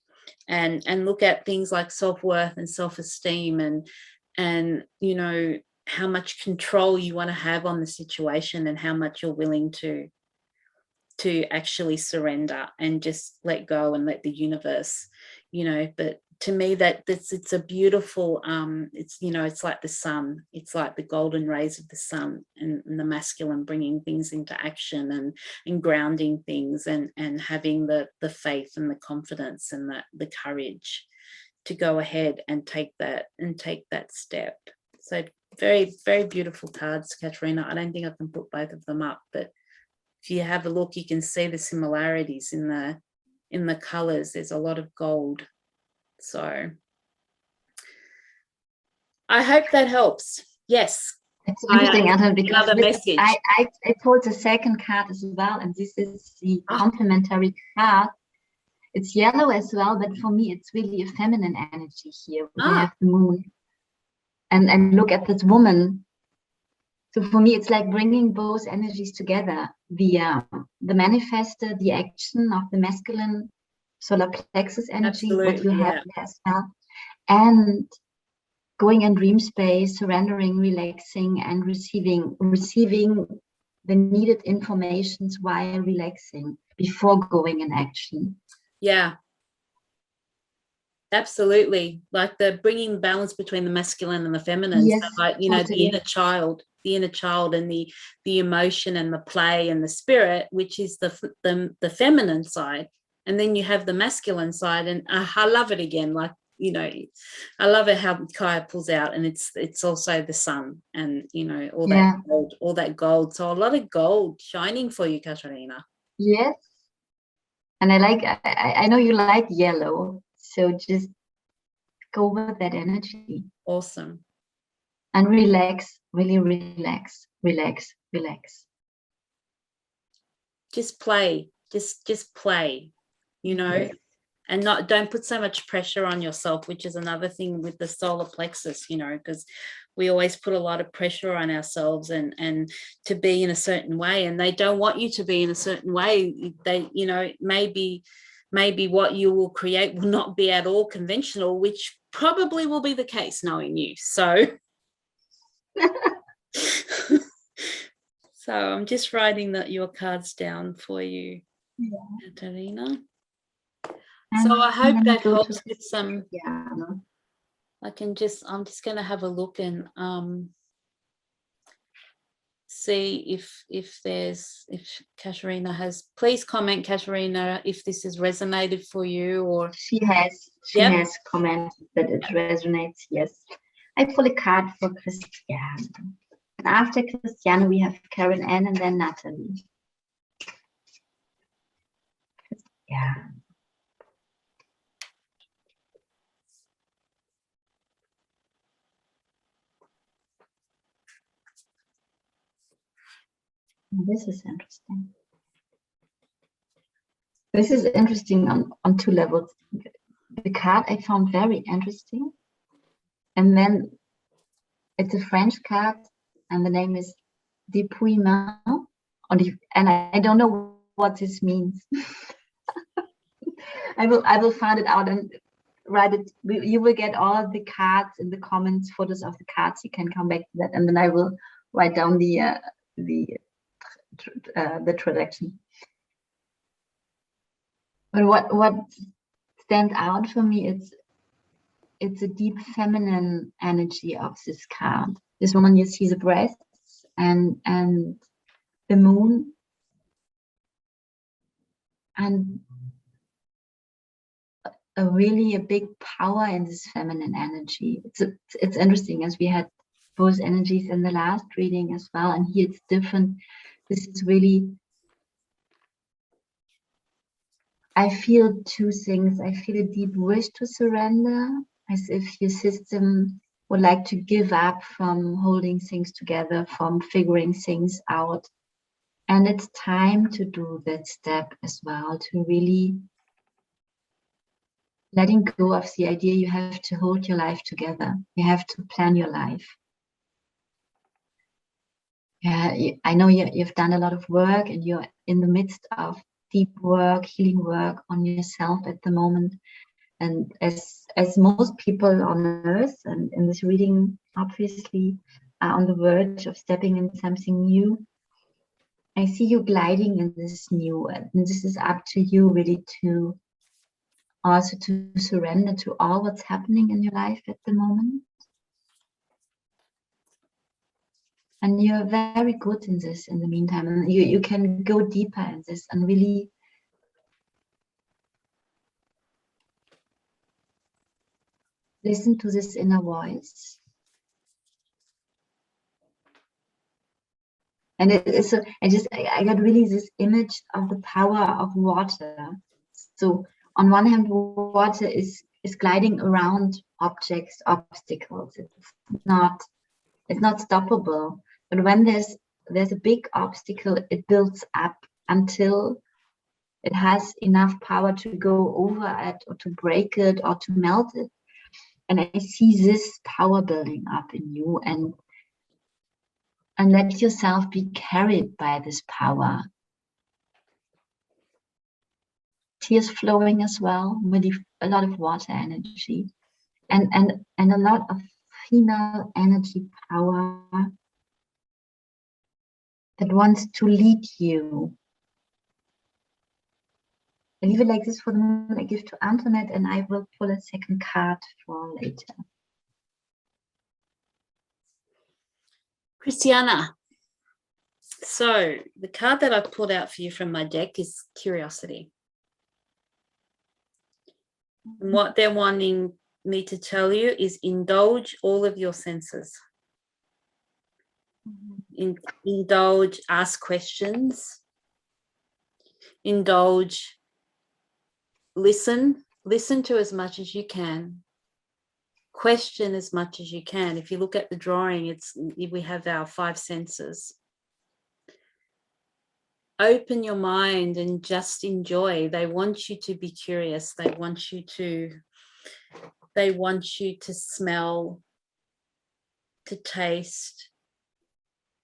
and look at things like self-worth and self-esteem, and you know, how much control you want to have on the situation, and how much you're willing to actually surrender and just let go and let the universe, you know. But to me, it's a beautiful, it's, you know, it's like the sun, it's like the golden rays of the sun, and the masculine bringing things into action, and grounding things, and having the faith and the confidence and the courage to go ahead and take that step. So very, very beautiful cards, Katharina. I don't think I can put both of them up, but if you have a look, you can see the similarities in the colors. There's a lot of gold. So I hope that helps. Yes. It's interesting, Anton, because message. I pulled the second card as well, and this is the complementary card. It's yellow as well, but for me, it's really a feminine energy here. We have the moon, and look at this woman. So for me, it's like bringing both energies together. The manifestor, the action of the masculine solar plexus energy, what you have as well, and going in dream space, surrendering, relaxing, and receiving the needed informations while relaxing before going in action. Yeah, absolutely. Like the bringing balance between the masculine and the feminine. Yes, so like, you know, the inner child, and the emotion and the play and the spirit, which is the feminine side. And then you have the masculine side, and I love it again. Like, you know, I love it how Kaija pulls out, and it's also the sun, and you know, all that gold. So a lot of gold shining for you, Katharina. Yes, and I know you like yellow, so just go with that energy. Awesome. And relax, really relax. Just play, just play. You know, and don't put so much pressure on yourself, which is another thing with the solar plexus, you know, because we always put a lot of pressure on ourselves and to be in a certain way, and they don't want you to be in a certain way. They, you know, maybe what you will create will not be at all conventional, which probably will be the case knowing you. So so I'm just writing your cards down for you, Katharina. So I hope that helps with some. Yeah. I'm just going to have a look and see if Katharina has. Please comment, Katharina, if this has resonated for you, or she has commented that it resonates. Yes, I pull a card for Christiane, and after Christiane we have Karen Ann and then Nathalie. Yeah. This is interesting. This is interesting on two levels. The card I found very interesting, and then it's a French card, and the name is Dépouillement, and I don't know what this means. I will find it out and write it. You will get all the cards in the comments, photos of the cards. You can come back to that, and then I will write down the traduction. But what stands out for me, it's a deep feminine energy of this card. This woman, you see the breasts and the moon, and a big power in this feminine energy. It's interesting, as we had both energies in the last reading as well, and here it's different. This is really, I feel two things. I feel a deep wish to surrender, as if your system would like to give up from holding things together, from figuring things out. And it's time to do that step as well, to really letting go of the idea you have to hold your life together. You have to plan your life. Yeah, I know you've done a lot of work and you're in the midst of deep work, healing work on yourself at the moment. And as most people on earth and in this reading, obviously, are on the verge of stepping in something new, I see you gliding in this new, and this is up to you really to also to surrender to all what's happening in your life at the moment. And you're very good in this in the meantime. And you can go deeper in this and really listen to this inner voice. And I got really this image of the power of water. So on one hand, water is gliding around objects, obstacles. It's not stoppable. But when there's a big obstacle, it builds up until it has enough power to go over it or to break it or to melt it. And I see this power building up in you, and let yourself be carried by this power. Tears flowing as well, really a lot of water energy, and a lot of female energy power that wants to lead you. I leave it like this for the moment. I give to Antoinette, and I will pull a second card for later. Christiana, so the card that I pulled out for you from my deck is Curiosity. And what they're wanting me to tell you is indulge all of your senses. Indulge, ask questions. Indulge, listen to as much as you can. Question as much as you can. If you look at the drawing, we have our 5 senses. Open your mind and just enjoy. They want you to be curious. They want you to smell, to taste,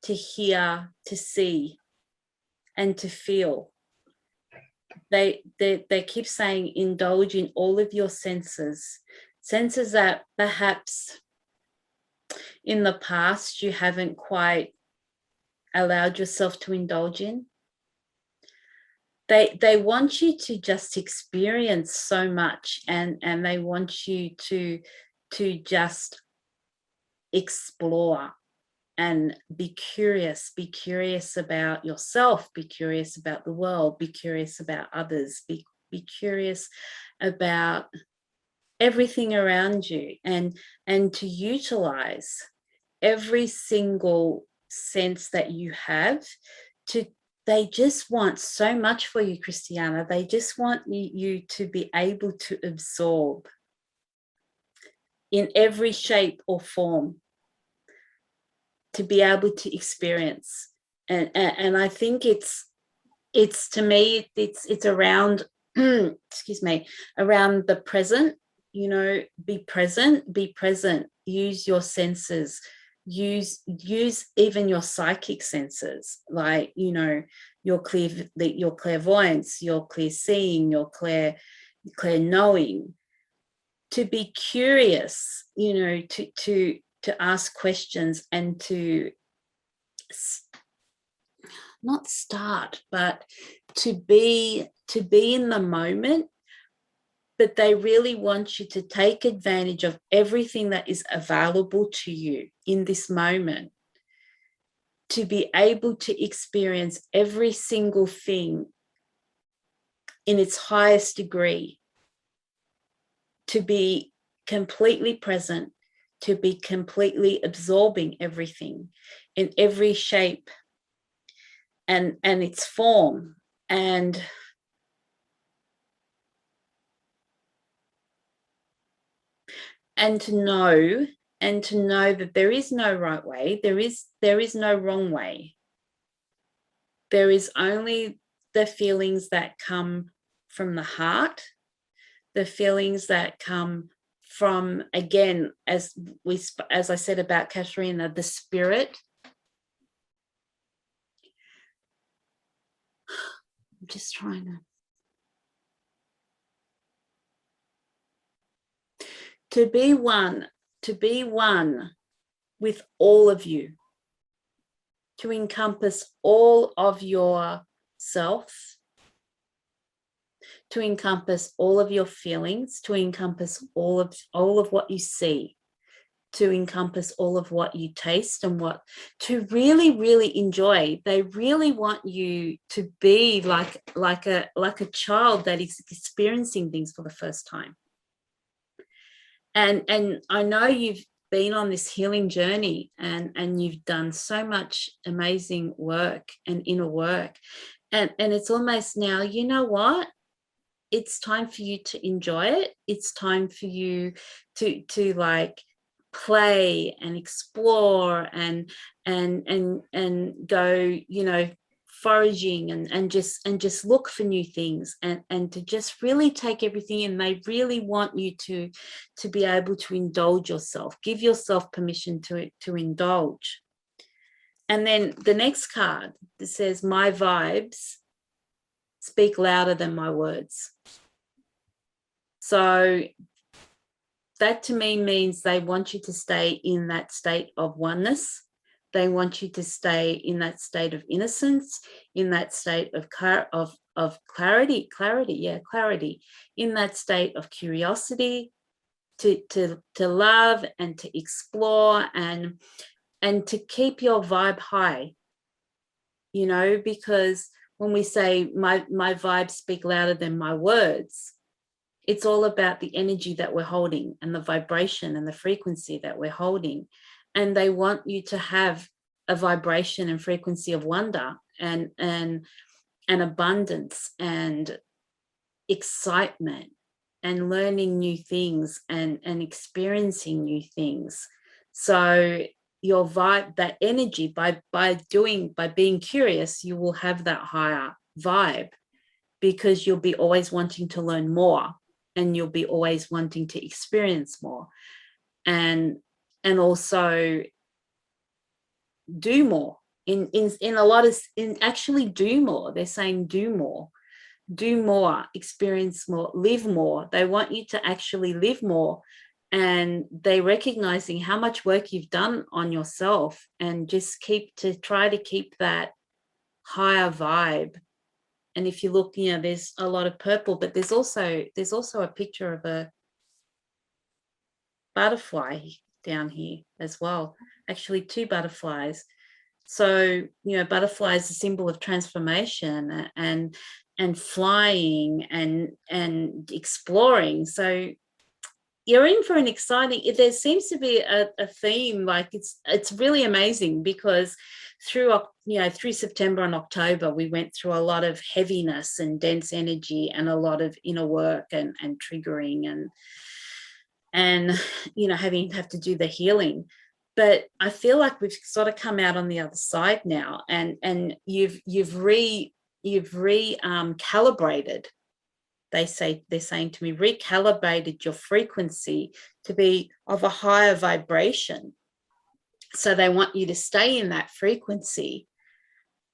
to hear, to see, and to feel. They keep saying indulge in all of your senses that perhaps in the past you haven't quite allowed yourself to indulge in. They want you to just experience so much, and they want you to just explore and be curious about yourself, be curious about the world, be curious about others, be curious about everything around you, and to utilize every single sense that you have. They just want so much for you, Christiana. They just want you to be able to absorb in every shape or form, to be able to experience. And I think it's to me, it's around excuse me, around the present. Be present, use your senses, use even your psychic senses, like your clairvoyance, your clear seeing, your clear knowing, to be curious, to ask questions, and to not start, but to be in the moment, but they really want you to take advantage of everything that is available to you in this moment, to be able to experience every single thing in its highest degree, to be completely present, to be completely absorbing everything in every shape and its form, and to know that there is no right way, there is no wrong way. There is only the feelings that come from the heart, the feelings that come from, again, as I said about Katharina, the spirit. I'm just trying to be one with all of you, to encompass all of your self, to encompass all of your feelings, to encompass all of what you see, to encompass all of what you taste, and what to really, really enjoy. They really want you to be like a child that is experiencing things for the first time. And I know you've been on this healing journey, and you've done so much amazing work and inner work, and it's almost now, you know what, it's time for you to enjoy it. It's time for you to like play and explore and go, you know, foraging and just look for new things, and to just really take everything in. They really want you to be able to indulge yourself, give yourself permission to indulge. And then the next card that says, my vibes speak louder than my words. So that to me means they want you to stay in that state of oneness. They want you to stay in that state of innocence, in that state of clarity, in that state of curiosity, to love and to explore and to keep your vibe high, you know, because when we say my vibes speak louder than my words, it's all about the energy that we're holding and the vibration and the frequency that we're holding. And they want you to have a vibration and frequency of wonder and abundance and excitement and learning new things and experiencing new things. So your vibe, that energy, by being curious, you will have that higher vibe, because you'll be always wanting to learn more, and you'll be always wanting to experience more, and also do more in a lot of, actually do more. They're saying do more, experience more, live more. They want you to actually live more, and they're recognizing how much work you've done on yourself, and just try to keep that higher vibe. And if you look, you know, there's a lot of purple, but there's also a picture of a butterfly down here as well. Actually, two butterflies. So, you know, butterfly is a symbol of transformation and flying and exploring. So you're in for an exciting, there seems to be a theme, like it's really amazing, because through September and October, we went through a lot of heaviness and dense energy and a lot of inner work and triggering and you know, have to do the healing. But I feel like we've sort of come out on the other side now, and you've calibrated. They're saying to me, recalibrated your frequency to be of a higher vibration. So they want you to stay in that frequency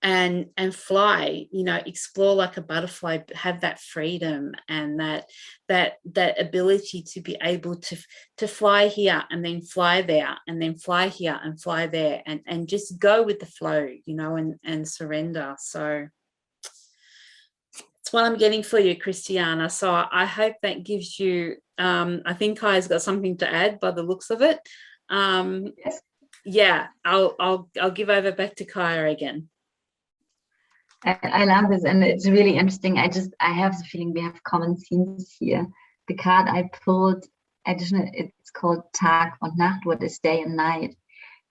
and fly, you know, explore like a butterfly, have that freedom and that ability to be able to fly here and then fly there and then fly here and fly there and just go with the flow, you know, and surrender. So It's what I'm getting for you, Christiana. So I hope that gives you, I think Kai's got something to add by the looks of it. Yes. Yeah, I'll give over back to Kaija again. I love this, and it's really interesting. I have the feeling we have common themes here. The card I pulled, additional, it's called Tag und Nacht, what is day and night.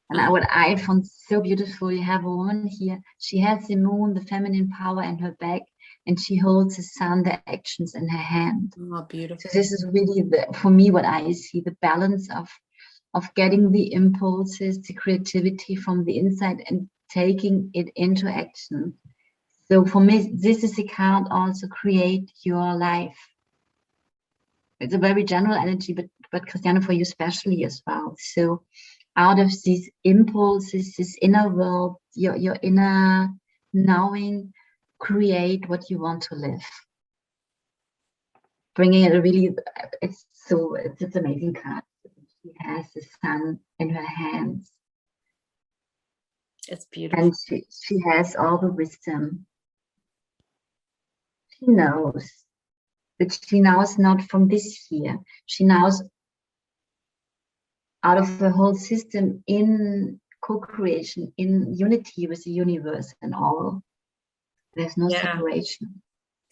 And what I found so beautiful, you have a woman here. She has the moon, the feminine power in her back, and she holds the sun, the actions in her hand. Oh, beautiful. So this is really for me what I see, the balance of getting the impulses, the creativity from the inside and taking it into action. So for me, this is a card also create your life. It's a very general energy, but Christiane, for you especially as well. So out of these impulses, this inner world, your inner knowing, create what you want to live. Bringing it really, it's an amazing card. She has the sun in her hands. It's beautiful. And she has all the wisdom. She knows, but she knows not from this year. She knows out of the whole system in co-creation, in unity with the universe and all. There's no separation.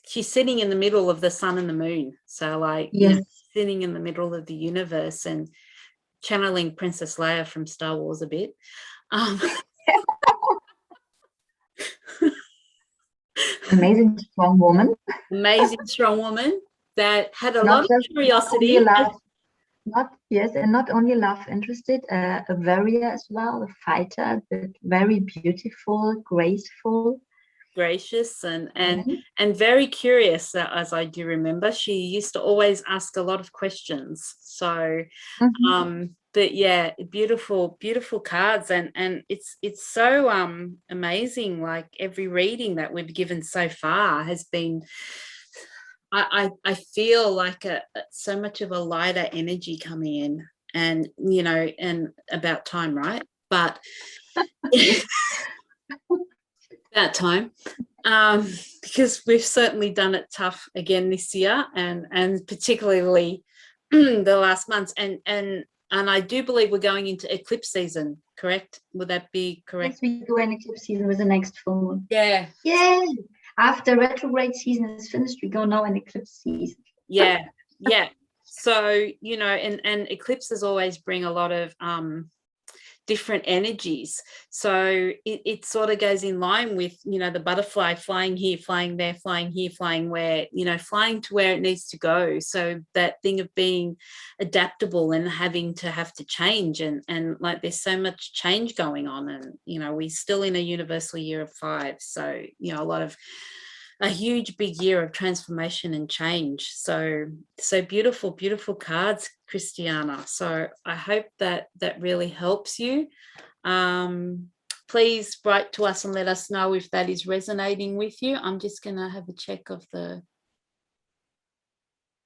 She's sitting in the middle of the sun and the moon. So like, yes. Sitting in the middle of the universe and channeling Princess Leia from Star Wars a bit. Amazing strong woman. Amazing strong woman that had a lot of curiosity. And not only love interested, a warrior as well, a fighter, but very beautiful, graceful, gracious, and very curious. As I do remember, she used to always ask a lot of questions. So but yeah, beautiful cards, and it's so amazing. Like every reading that we've given so far has been, I feel like so much of a lighter energy coming in, and and about time, right? But about time, because we've certainly done it tough again this year, and particularly the last months, and I do believe we're going into eclipse season, correct? Would that be correct? Yes, we go in eclipse season with the next full moon. Yeah. After retrograde season is finished, we go now in eclipse season. Yeah. So and eclipses always bring a lot of different energies, so it sort of goes in line with the butterfly flying here, flying there, flying here, flying where, flying to where it needs to go. So that thing of being adaptable and having to change, and like there's so much change going on, and we're still in a universal year of 5, so a huge big year of transformation and change. So beautiful cards, Christiana. So I hope that really helps you. Please write to us and let us know if that is resonating with you. I'm just going to have a check of the...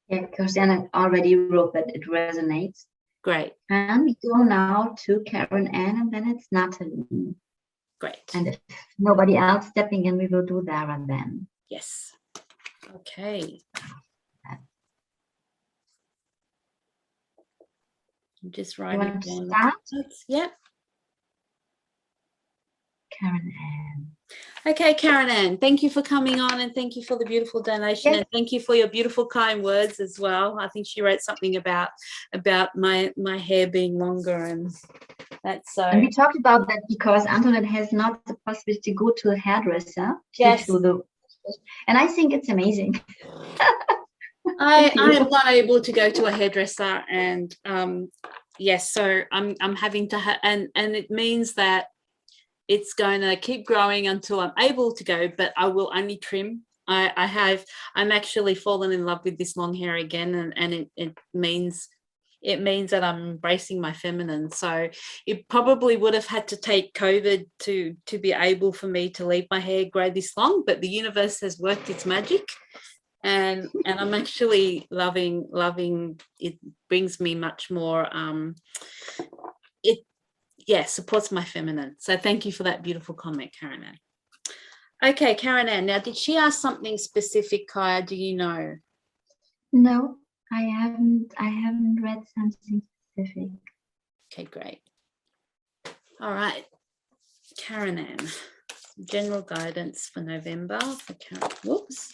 Yeah, Christiane already wrote that it resonates. Great. And we go now to Karen Ann, and then it's Nathalie. Great. And if nobody else stepping in, we will do Zahra then. Yes. Okay. I'm just writing down. Yep. Karen Ann. Okay, Karen Ann, thank you for coming on, and thank you for the beautiful donation, and thank you for your beautiful kind words as well. I think she wrote something about my hair being longer, and that's so. And we talked about that because Antoinette has not the possibility to go to a hairdresser. Yes. And I think it's amazing. I am not able to go to a hairdresser, and yes, so I'm having to and it means that it's going to keep growing until I'm able to go, but I will only trim. I'm actually fallen in love with this long hair again, and it means that I'm embracing my feminine. So it probably would have had to take COVID to be able for me to leave my hair grow this long, but the universe has worked its magic, and I'm actually loving it. Brings me much more supports my feminine. So thank you for that beautiful comment, Karen. Okay, Karen Ann. Now, did she ask something specific, Kaija? Do you know? No, I haven't read something specific. Okay, great. All right, Karen Ann. General guidance for November for Karen. Whoops.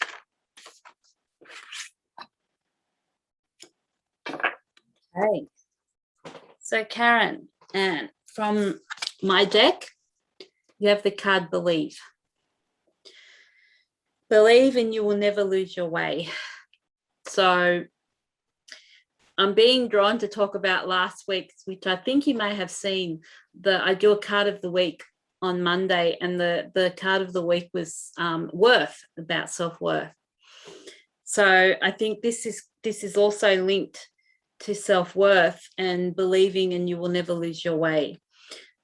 Okay. So Karen Ann, from my deck, you have the card Believe. Believe and you will never lose your way. So I'm being drawn to talk about last week's, which I think you may have seen. I do a card of the week on Monday, and the card of the week was worth, about self-worth. So I think this is also linked to self-worth and believing and you will never lose your way.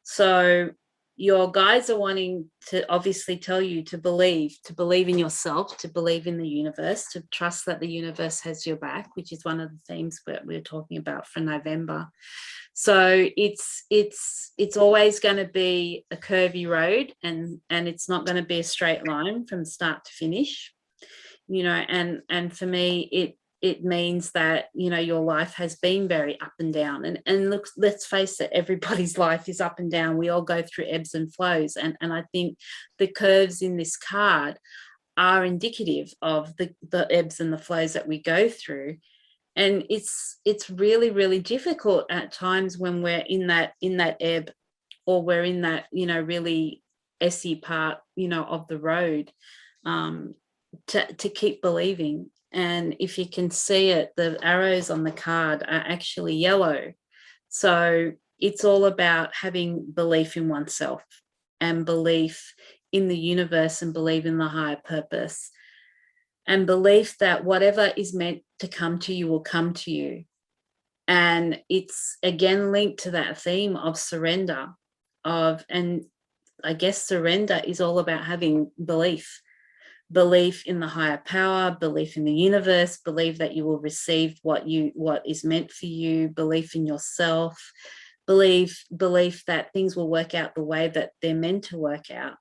So your guides are wanting to obviously tell you to believe in yourself, to believe in the universe, to trust that the universe has your back, which is one of the themes that we're talking about for November. So it's always going to be a curvy road, and it's not going to be a straight line from start to finish, you know, and for me it means that, you know, your life has been very up and down, and look, let's face it, everybody's life is up and down. We all go through ebbs and flows, and I think the curves in this card are indicative of the ebbs and the flows that we go through. And it's really, really difficult at times when we're in that ebb, or we're in that, you know, really essy part, you know, of the road, to keep believing. And if you can see it, the arrows on the card are actually yellow. So it's all about having belief in oneself and belief in the universe and believe in the higher purpose, and belief that whatever is meant to come to you will come to you. And it's again linked to that theme of surrender, and I guess surrender is all about having belief in the higher power, belief in the universe, believe that you will receive what is meant for you, belief in yourself, belief that things will work out the way that they're meant to work out.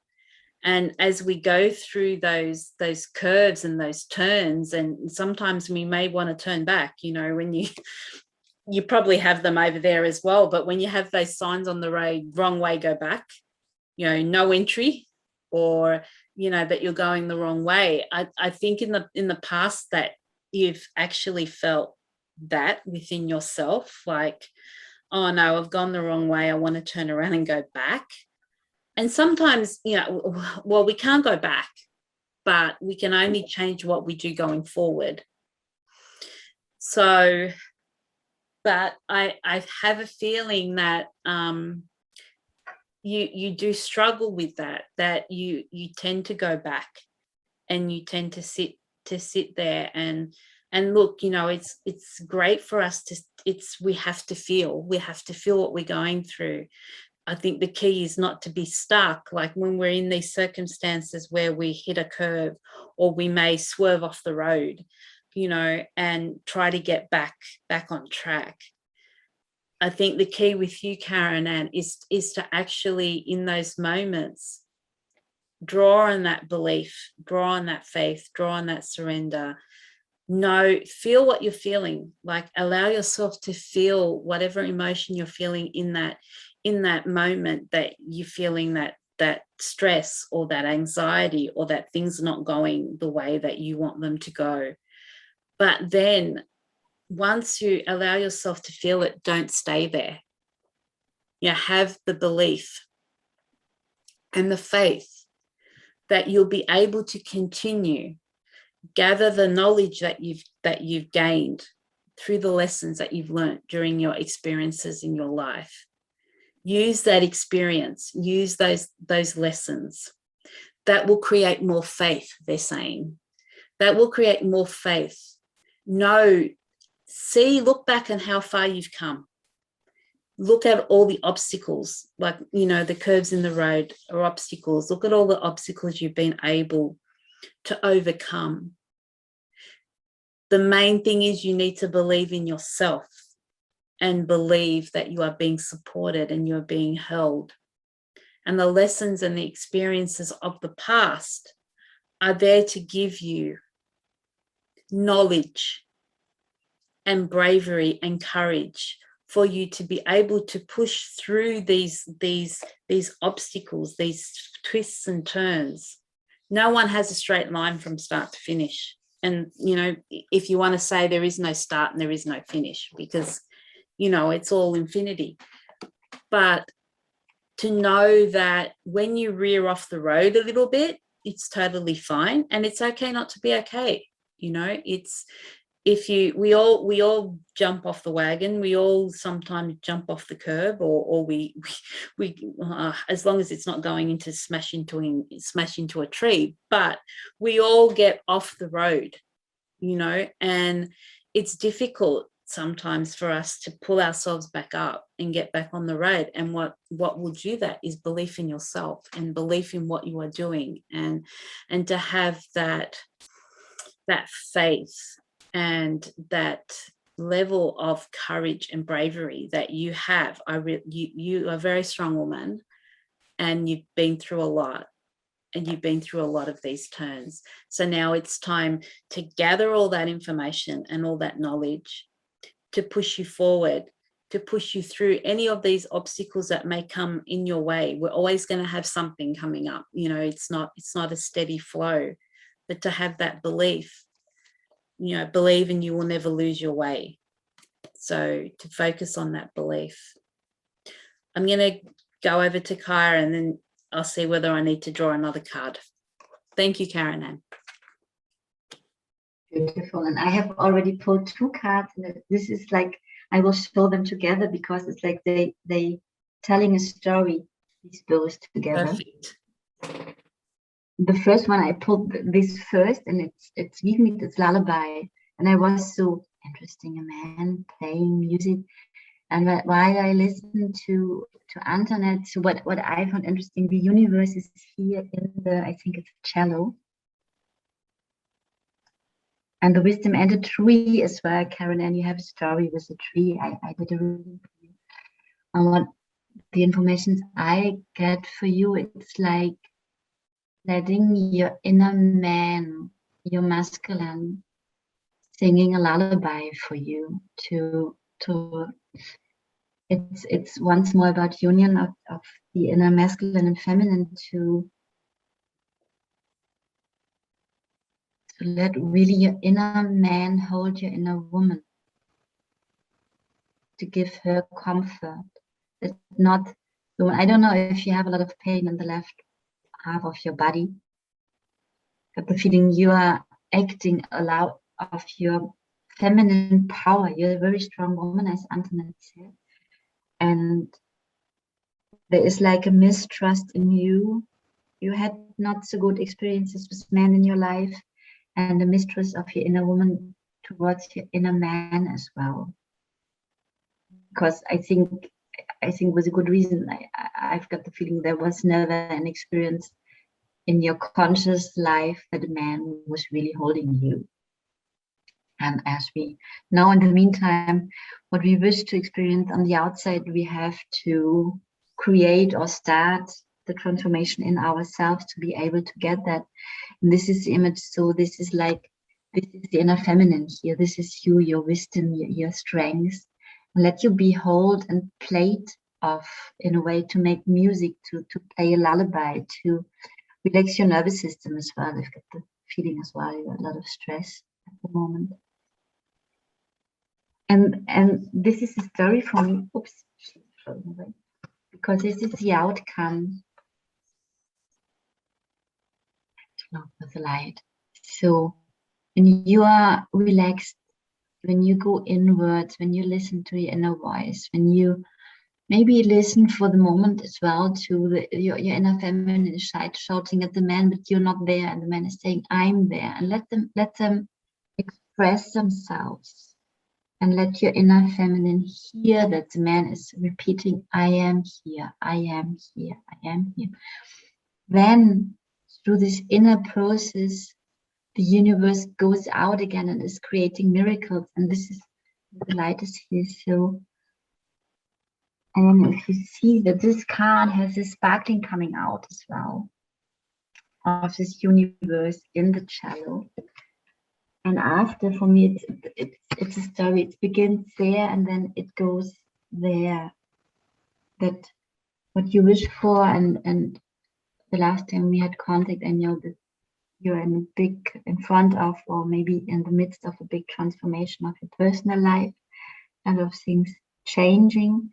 And as we go through those curves and those turns, and sometimes we may want to turn back, you know, when you probably have them over there as well, but when you have those signs on the road, wrong way, go back, you know, no entry, or, you know, that you're going the wrong way. I think in the past that you've actually felt that within yourself, like, oh no, I've gone the wrong way, I want to turn around and go back. And sometimes, you know, well, we can't go back, but we can only change what we do going forward. So, but I have a feeling that you do struggle with that you tend to go back, and you tend to sit there and look, you know, it's great for us to, we have to feel what we're going through. I think the key is not to be stuck, like when we're in these circumstances where we hit a curve, or we may swerve off the road, you know, and try to get back on track. I think the key with you, Karen Ann, is to actually, in those moments, draw on that belief, draw on that faith, draw on that surrender. Feel what you're feeling, like allow yourself to feel whatever emotion you're feeling in that moment, that you're feeling that stress or that anxiety, or that things are not going the way that you want them to go. But then once you allow yourself to feel it, don't stay there. You have the belief and the faith that you'll be able to continue, gather the knowledge that you've gained through the lessons that you've learned during your experiences in your life. Use that experience, use those lessons. That will create more faith, they're saying. That will create more faith. Look back on how far you've come. Look at all the obstacles, like, you know, the curves in the road are obstacles. Look at all the obstacles you've been able to overcome. The main thing is you need to believe in yourself, and believe that you are being supported and you're being held. And the lessons and the experiences of the past are there to give you knowledge and bravery and courage for you to be able to push through these obstacles, these twists and turns. No one has a straight line from start to finish. And, you know, if you want to say there is no start and there is no finish, because, you know, it's all infinity. But to know that when you rear off the road a little bit, it's totally fine. And it's okay not to be okay. You know, it's, we all jump off the wagon, we all sometimes jump off the curb, or we as long as it's not going into smash into a tree, but we all get off the road, you know, and it's difficult sometimes for us to pull ourselves back up and get back on the road. And what will do that is belief in yourself and belief in what you are doing, and to have that faith and that level of courage and bravery that you have. You are a very strong woman, and you've been through a lot, and you've been through a lot of these turns. So now it's time to gather all that information and all that knowledge to push you forward, to push you through any of these obstacles that may come in your way. We're always going to have something coming up. You know, it's not a steady flow, but to have that belief, you know, believe and you will never lose your way. So to focus on that belief. I'm going to go over to Kaija, and then I'll see whether I need to draw another card. Thank you, Karen. Beautiful. And I have already pulled 2 cards, and this is like, I will show them together because it's like they telling a story, these both together. Perfect. The first one I pulled this first, and it's giving me this lullaby, and I was so interesting, a man playing music. And while I listened to Antoinette, so what I found interesting, the universe is here in the, I think it's a cello, and the wisdom and the tree as well. Karen, and you have a story with the tree. I did a reading for you. And what the information I get for you, it's like letting your inner man, your masculine, singing a lullaby for you to it's once more about union of the inner masculine and feminine, to let really your inner man hold your inner woman, to give her comfort. It's not, so I don't know if you have a lot of pain in the left half of your body, but the feeling you are acting out of your feminine power. You're a very strong woman, as Antoinette said, and there is like a mistrust in you. You had not so good experiences with men in your life, and the mistrust of your inner woman towards your inner man as well. Because I think with a good reason, I've got the feeling there was never an experience in your conscious life that a man was really holding you. And as we know, in the meantime, what we wish to experience on the outside, we have to create or start the transformation in ourselves to be able to get that. And this is the image. So this is like, this is the inner feminine here. This is you, your wisdom, your strength. And let you be held and played off in a way to make music, to play a lullaby, to relax your nervous system as well. I've got the feeling as well, you got a lot of stress at the moment. And this is a story from, oops, she's floating away, because this is the outcome with the light. So when you are relaxed, when you go inwards, when you listen to your inner voice, when you maybe listen for the moment as well to your inner feminine side shouting at the man, but you're not there, and the man is saying, I'm there, and let them express themselves. And let your inner feminine hear that the man is repeating, I am here, I am here, I am here. Then, through this inner process, the universe goes out again and is creating miracles. And this is, the light is here. So And if you see that this card has this sparkling coming out as well of this universe in the cello. And after, for me, it's a story. It begins there and then it goes there. That what you wish for, and the last time we had contact, I know that you're in front of, or maybe in the midst of a big transformation of your personal life, a lot of things changing,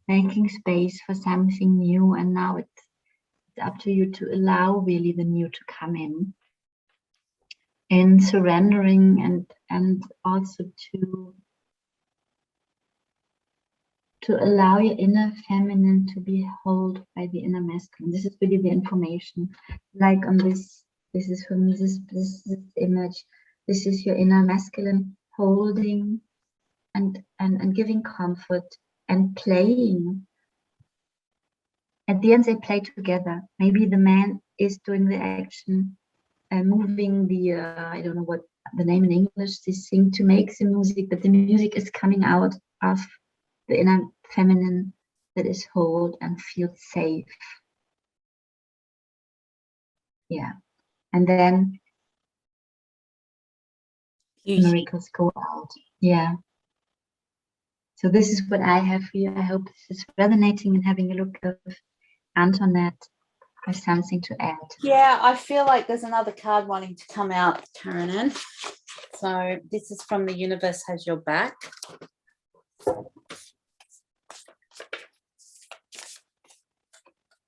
making space for something new, and now it's up to you to allow really the new to come in surrendering and also to allow your inner feminine to be held by the inner masculine. This is really the information. Like on this is for me, this image. This is your inner masculine holding and giving comfort and playing. At the end, they play together. Maybe the man is doing the action, moving the, I don't know what the name in English, this thing to make the music, but the music is coming out of the inner feminine that is whole and feels safe. Yeah. And then miracles go out. Yeah. So this is what I have for you. I hope this is resonating and having a look of Antoinette has something to add. Yeah, I feel like there's another card wanting to come out, Katarina. So this is from The Universe Has Your Back.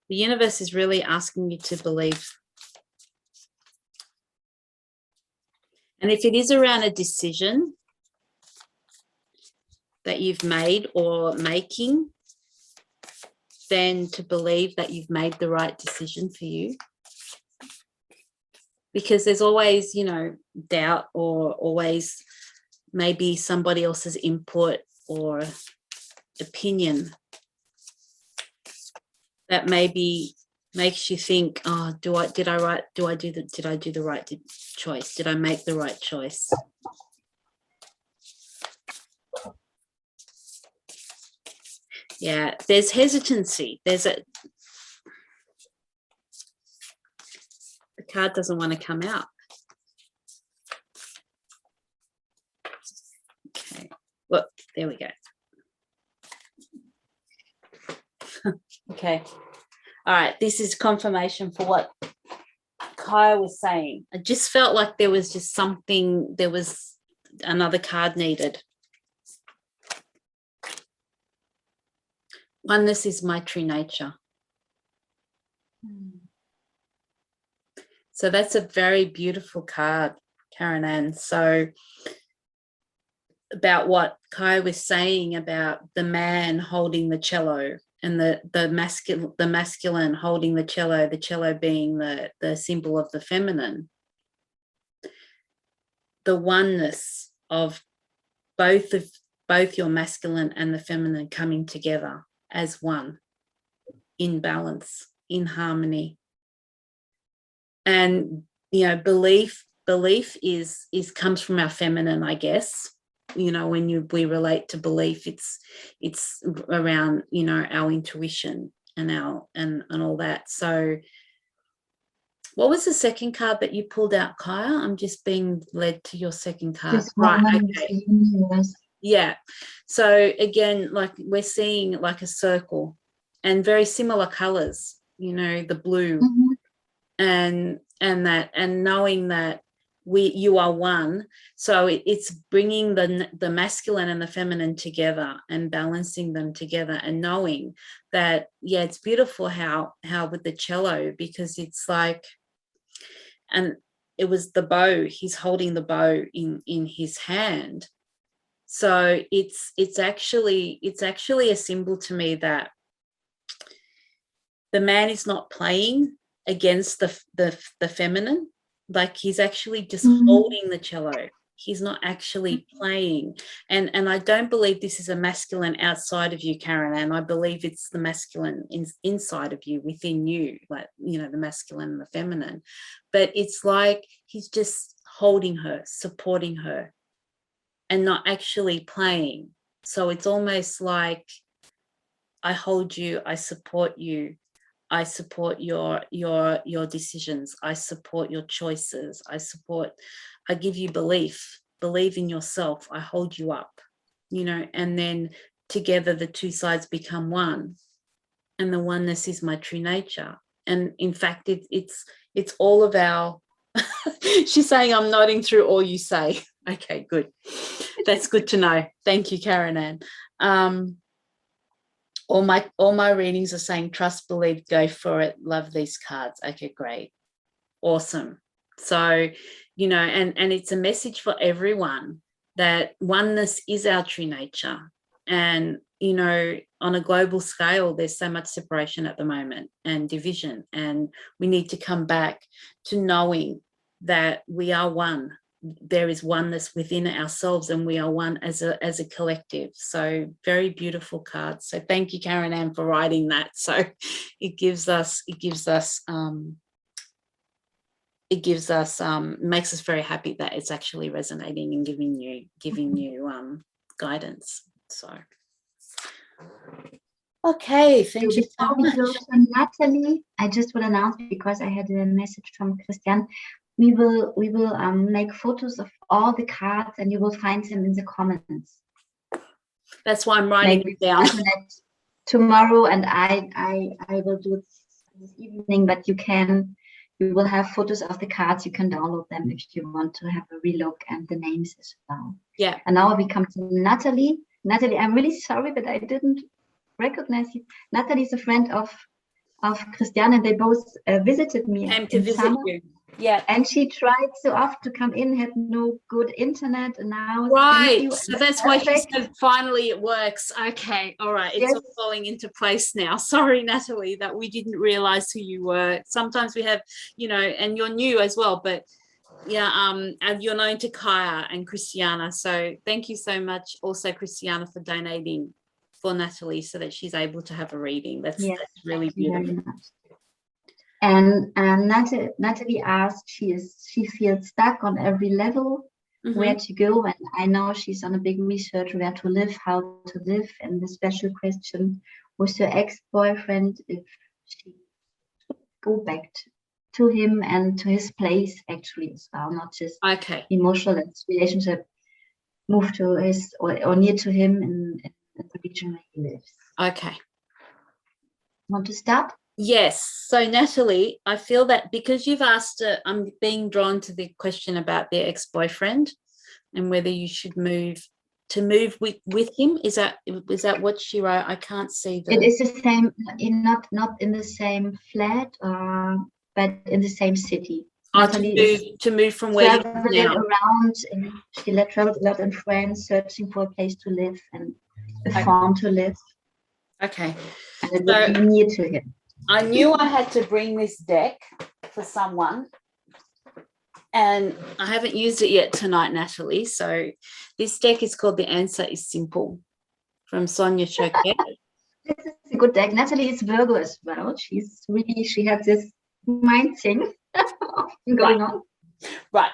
The universe is really asking you to believe. And if it is around a decision that you've made or making, then to believe that you've made the right decision for you. Because there's always, you know, doubt, or always maybe somebody else's input or opinion that maybe makes you think, oh, did I do the right choice? Did I make the right choice? Yeah, there's hesitancy. The card doesn't want to come out. Okay, well, there we go. Okay. All right, this is confirmation for what Kaija was saying. I just felt like there was just something, there was another card needed. Oneness is my true nature. So that's a very beautiful card, Katarina. So about what Kaija was saying about the man holding the cello and the masculine holding the cello being the symbol of the feminine. The oneness of both your masculine and the feminine coming together as one, in balance, in harmony. And, you know, belief is comes from our feminine, I guess. You know, when we relate to belief, it's around, you know, our intuition and all that. So what was the second card that you pulled out, Kaija? I'm just being led to your second card. Right. Okay. Yeah. So again, like we're seeing like a circle and very similar colors, you know, the blue, and knowing that you are one. So it's bringing the masculine and the feminine together and balancing them together, and knowing that, yeah, it's beautiful how with the cello, because it's like, and it was the bow, he's holding the bow in his hand. So it's actually a symbol to me that the man is not playing against the feminine. Like he's actually just holding the cello. He's not actually playing. And I don't believe this is a masculine outside of you, Karen, and I believe it's the masculine inside of you, within you, like, you know, the masculine and the feminine. But it's like he's just holding her, supporting her, and not actually playing. So it's almost like I hold you, I support you, I support your decisions, I support your choices, I give you believe in yourself, I hold you up, you know, and then together the two sides become one, and the oneness is my true nature. And in fact, it's all of our she's saying I'm nodding through all you say. Okay, good. That's good to know. Thank you, Karen Ann. All my readings are saying trust, believe, go for it, love these cards. Okay, great. Awesome. So, you know, and it's a message for everyone that oneness is our true nature. And, you know, on a global scale, there's so much separation at the moment and division, and we need to come back to knowing that we are one. There is oneness within ourselves, and we are one as a collective. So very beautiful cards. So thank you, Karen Ann, for writing that. So it gives us makes us very happy that it's actually resonating and giving you guidance. So okay, thank you so much. Before we go to Nathalie, I just will announce, because I had a message from Christiane, we will make photos of all the cards, and you will find them in the comments. That's why I'm writing it down tomorrow, and I will do it this evening, but you will have photos of the cards. You can download them if you want to have a relook, and the names as well. Yeah. And now we come to Nathalie. Nathalie, I'm really sorry that I didn't recognize you. Nathalie is a friend of Christiane, and they both visited me. Came to visit summer. you. Yeah. And she tried so often to come in, had no good internet, and now right. So that's why she said finally it works. Okay. All right. It's all falling into place now. Sorry, Nathalie, that we didn't realize who you were. Sometimes we have, you know, and you're new as well, but yeah, and you're known to Kaija and Christiane. So thank you so much also, Christiane, for donating for Nathalie so that she's able to have a reading. That's really beautiful. And Nathalie asked, she feels stuck on every level, where to go, and I know she's on a big research where to live, how to live, and the special question was her ex-boyfriend, if she go back to him and to his place actually as well, not just emotional relationship, move to his or near to him in the region where he lives. Okay. Want to start? Yes. So Nathalie, I feel that because you've asked, I'm being drawn to the question about their ex-boyfriend and whether you should move with him. Is that what she wrote? I can't see the. It is the same, not in the same flat, but in the same city. To move from where you live now. Around, and she traveled a lot in France, searching for a place to live and a farm to live. Okay. And it would be near to him. I knew I had to bring this deck for someone, and I haven't used it yet tonight, Nathalie. So this deck is called The Answer is Simple from Sonia Choquette. This is a good deck. Nathalie is Virgo as well. She has this mind thing going on. Right.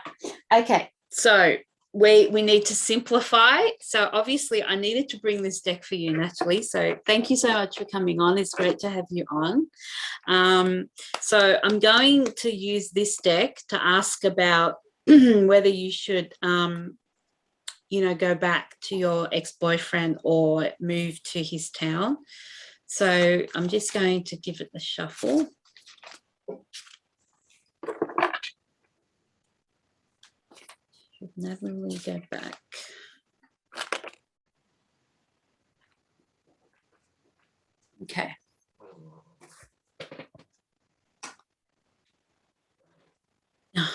Okay. So we need to simplify. So obviously I needed to bring this deck for you, Nathalie. So thank you so much for coming on. It's great to have you on. So I'm going to use this deck to ask about whether you should, go back to your ex-boyfriend or move to his town. So I'm just going to give it a shuffle. Should never really go back. Okay.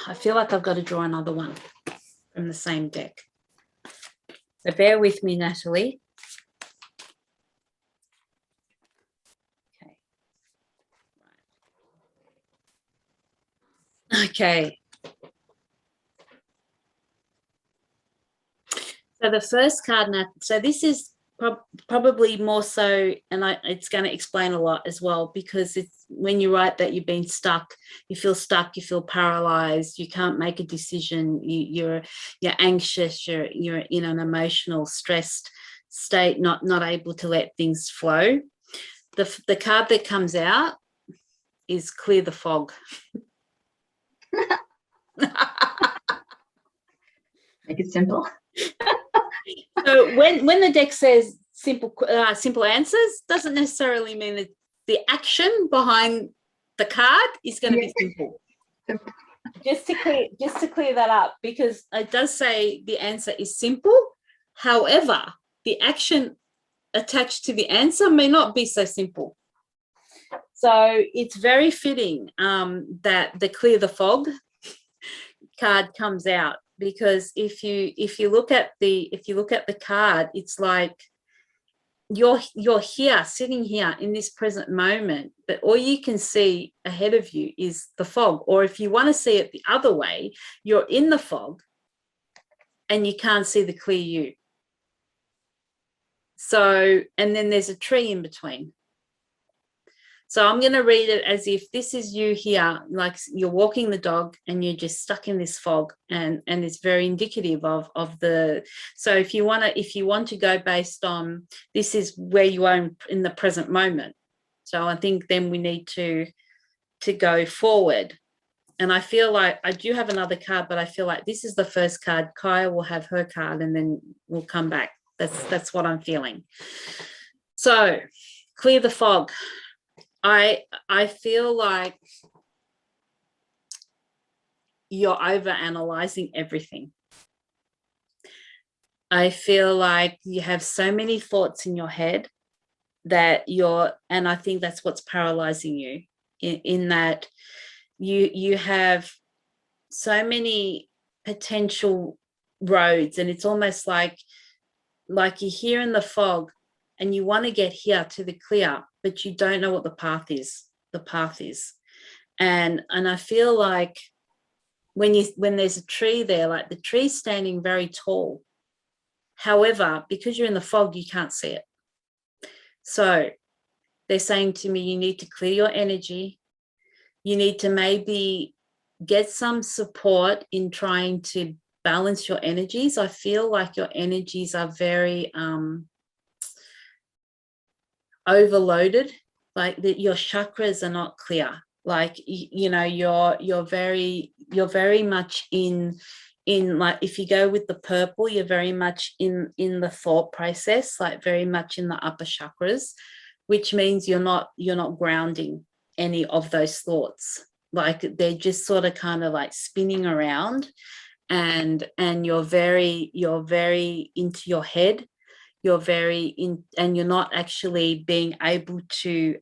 I feel like I've got to draw another one from the same deck. So bear with me, Nathalie. Okay. So the first card, so this is probably more so, and it's going to explain a lot as well, because it's when you write that you've been stuck, you feel paralyzed, you can't make a decision, you're anxious, you're in an emotional, stressed state, not able to let things flow. the card that comes out is clear the fog. Make it simple. So when the deck says simple answers, doesn't necessarily mean that the action behind the card is going to be simple. Just to clear that up, because it does say the answer is simple. However, the action attached to the answer may not be so simple. So it's very fitting that the clear the fog card comes out, because if you look at the card, it's like you're here, sitting here in this present moment, but all you can see ahead of you is the fog. Or if you want to see it the other way, you're in the fog and you can't see the clear you. So, and then there's a tree in between. So I'm going to read it as if this is you here, like you're walking the dog and you're just stuck in this fog, and it's very indicative of the. So if you want to go based on this is where you are in the present moment. So I think then we need to go forward. And I feel like I do have another card, but I feel like this is the first card. Kaija will have her card and then we'll come back. That's what I'm feeling. So clear the fog. I feel like you're overanalyzing everything. I feel like you have so many thoughts in your head that and I think that's what's paralyzing you, in that you have so many potential roads, and it's almost like you're here in the fog and you want to get here to the clear, but you don't know what the path is. And I feel like when there's a tree there, like the tree's standing very tall. However, because you're in the fog, you can't see it. So they're saying to me, you need to clear your energy. You need to maybe get some support in trying to balance your energies. I feel like your energies are very overloaded, like that your chakras are not clear. Like you're very much in like, if you go with the purple, you're very much in the thought process, like very much in the upper chakras, which means you're not grounding any of those thoughts. Like they're just sort of kind of like spinning around, and you're very into your head. You're very in, and you're not actually being able to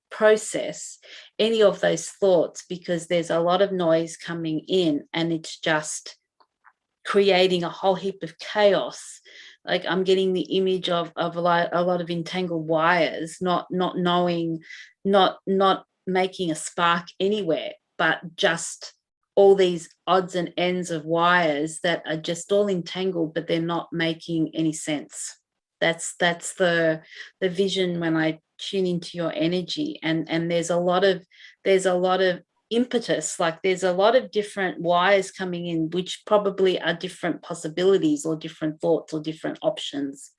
process any of those thoughts, because there's a lot of noise coming in and it's just creating a whole heap of chaos. Like I'm getting the image of a lot of entangled wires, not knowing, not making a spark anywhere, but just all these odds and ends of wires that are just all entangled, but they're not making any sense. That's the vision when I tune into your energy, and there's a lot of impetus, like there's a lot of different wires coming in, which probably are different possibilities or different thoughts or different options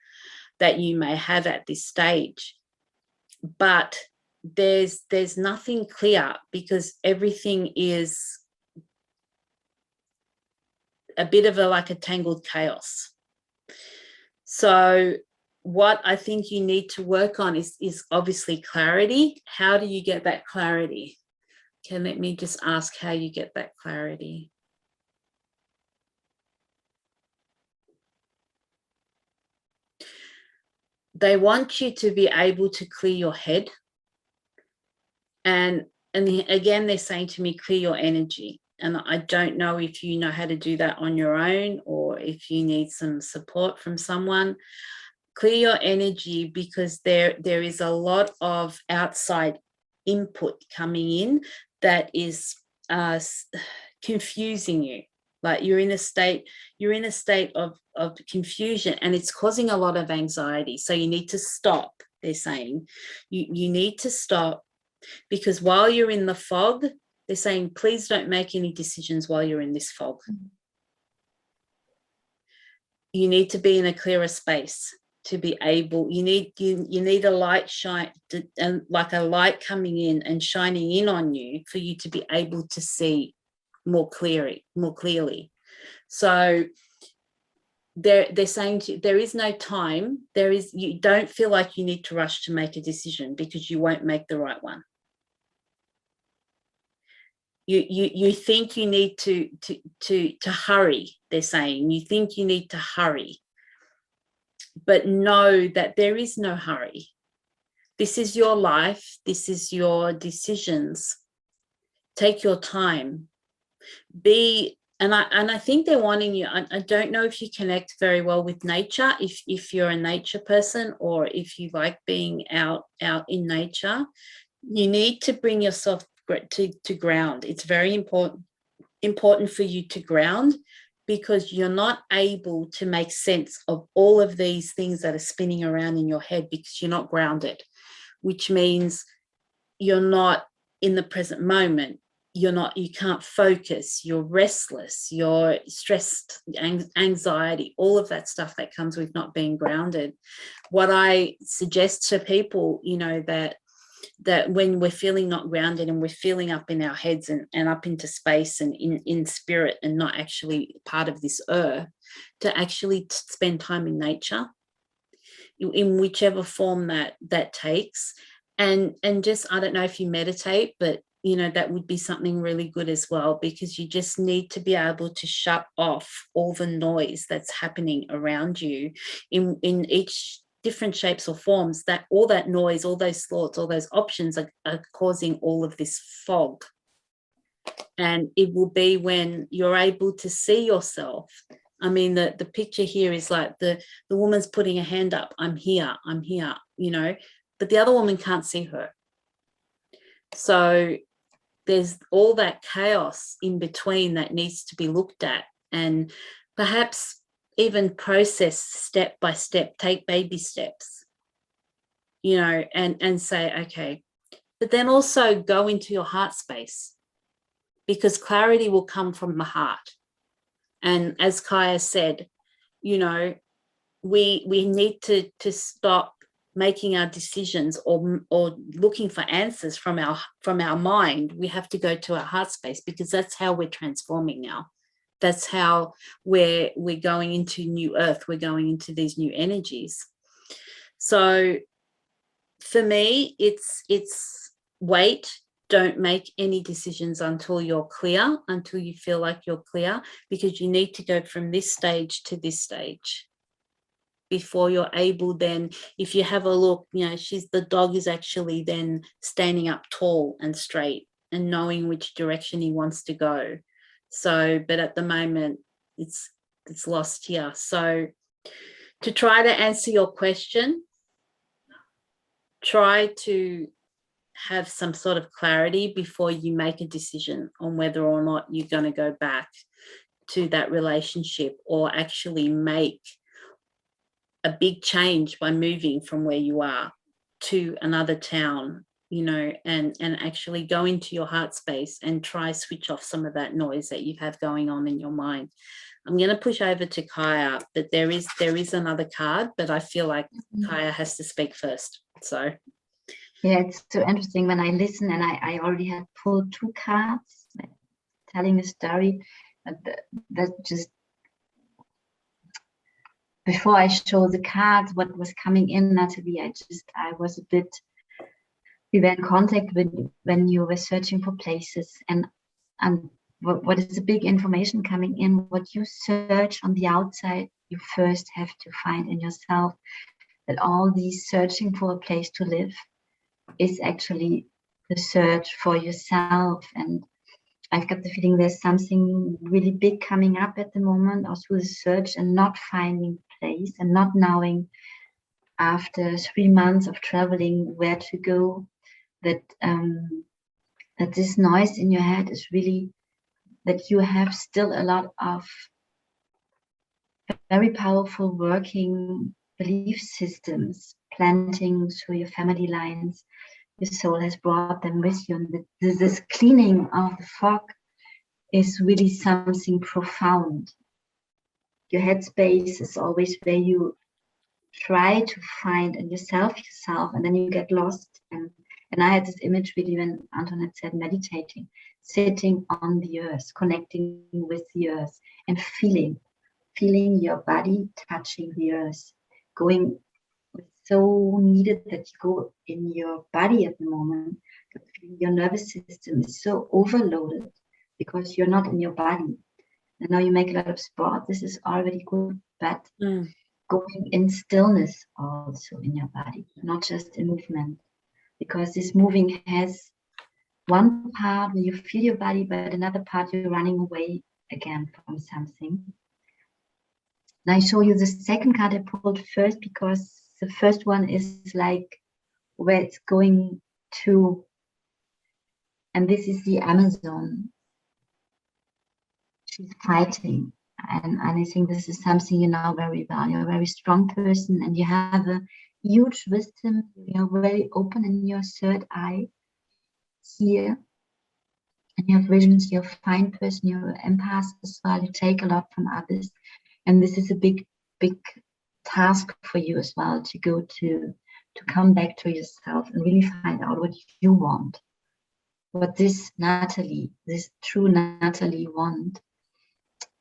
that you may have at this stage. But there's nothing clear, because everything is a bit of a tangled chaos. So what I think you need to work on is obviously clarity. How do you get that clarity? Okay, let me just ask how you get that clarity. They want you to be able to clear your head. And again, they're saying to me, clear your energy. And I don't know if you know how to do that on your own, or if you need some support from someone. Clear your energy, because there is a lot of outside input coming in that is confusing you. Like you're in a state of confusion, and it's causing a lot of anxiety. So you need to stop. They're saying you need to stop, because while you're in the fog, they're saying, please don't make any decisions while you're in this fog. You need to be in a clearer space to be able, you need a light shine, and like a light coming in and shining in on you for you to be able to see more clearly. So they're saying to you, there is no time. You don't feel like you need to rush to make a decision, because you won't make the right one. You think you need to hurry, they're saying. You think you need to hurry. But know that there is no hurry. This is your life. This is your decisions. Take your time. And I think they're wanting you. I don't know if you connect very well with nature, if you're a nature person, or if you like being out in nature. You need to bring yourself to ground. It's very important for you to ground, because you're not able to make sense of all of these things that are spinning around in your head, because you're not grounded, which means you're not in the present moment. You can't focus, you're restless, you're stressed, anxiety, all of that stuff that comes with not being grounded. What I suggest to people, that when we're feeling not grounded and we're feeling up in our heads and up into space and in spirit and not actually part of this earth, to actually spend time in nature, in whichever form that takes. And just, I don't know if you meditate, but that would be something really good as well, because you just need to be able to shut off all the noise that's happening around you in each different shapes or forms. That all that noise, all those thoughts, all those options are causing all of this fog. And it will be when you're able to see yourself. I mean, the picture here is like the woman's putting a hand up, I'm here, but the other woman can't see her. So there's all that chaos in between that needs to be looked at, and perhaps even process step by step, take baby steps, and say, okay, but then also go into your heart space, because clarity will come from the heart. And as Kaija said, we need to stop making our decisions or looking for answers from our mind. We have to go to our heart space, because that's how we're transforming now. That's how we're going into new earth. We're going into these new energies. So for me, it's wait. Don't make any decisions until you're clear, until you feel like you're clear, because you need to go from this stage to this stage before you're able. Then if you have a look, the dog is actually then standing up tall and straight and knowing which direction he wants to go. So, but at the moment it's lost here. So to try to answer your question, try to have some sort of clarity before you make a decision on whether or not you're going to go back to that relationship, or actually make a big change by moving from where you are to another town, and actually go into your heart space and try switch off some of that noise that you have going on in your mind. I'm going to push over to Kaija, but there is another card, but I feel like Kaija has to speak first. So yeah, it's so interesting when I listen, and I already had pulled 2 cards telling a story that just before I show the cards what was coming in, Nathalie, I was a bit, we were in contact with when you were searching for places, and what is the big information coming in, what you search on the outside, you first have to find in yourself. That all these searching for a place to live is actually the search for yourself. And I've got the feeling there's something really big coming up at the moment, also the search and not finding place and not knowing after 3 months of traveling where to go, that this noise in your head is really that you have still a lot of very powerful working belief systems planting through your family lines. Your soul has brought them with you, and this cleaning of the fog is really something profound. Your headspace is always where you try to find in yourself, and then you get lost. And I had this image really when Antoinette said meditating, sitting on the earth, connecting with the earth, and feeling your body touching the earth, going. It's so needed that you go in your body at the moment. Your nervous system is so overloaded because you're not in your body. And now you make a lot of sport. This is already good, but going in stillness also in your body, not just in movement. Because this moving has one part where you feel your body, but another part you're running away again from something. And I show you the second card I pulled first because the first one is like where it's going to. And this is the Amazon. She's fighting. And I think this is something you know very well. You're a very strong person and you have a huge wisdom. You're very open in your third eye here. And you have visions. You're a fine person. You're an empath as well. You take a lot from others. And this is a big, big task for you as well to go to come back to yourself and really find out what you want. What this Nathalie, this true Nathalie want.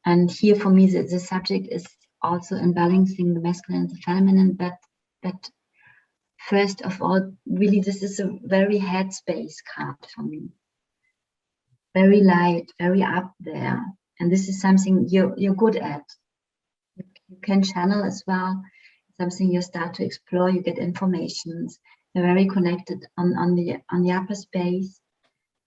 And here for me, the subject is also in balancing the masculine and the feminine, but first of all, really this is a very headspace card for me. Very light, very up there. And this is something you're good at. You can channel as well. Something you start to explore, you get informations. You're very connected on the upper space.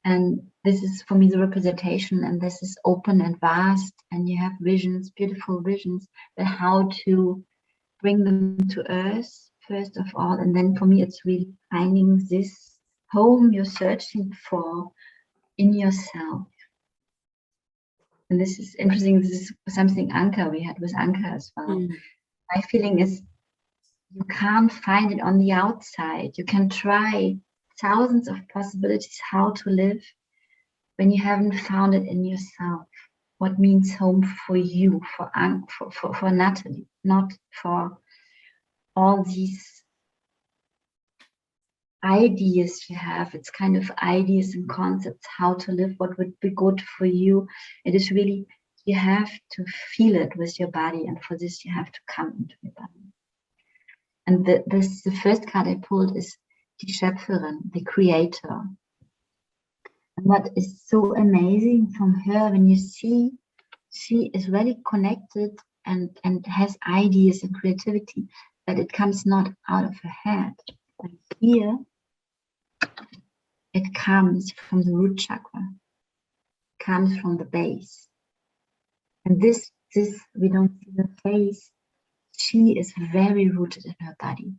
And this is for me the representation, and this is open and vast, and you have visions, beautiful visions, but how to bring them to earth first of all. And then for me, it's really finding this home you're searching for in yourself. And this is interesting. This is something Anka we had with Anka as well. My feeling is you can't find it on the outside. You can try thousands of possibilities how to live when you haven't found it in yourself. What means home for you, for Nathalie, not for all these ideas you have. It's kind of ideas and concepts how to live, what would be good for you. It is really, you have to feel it with your body, and for this you have to come into your body. And the first card I pulled is die Schöpferin, the creator. And what is so amazing from her, when you see she is really connected and has ideas and creativity, but it comes not out of her head. But here it comes from the root chakra, comes from the base. And this we don't see the face. She is very rooted in her body.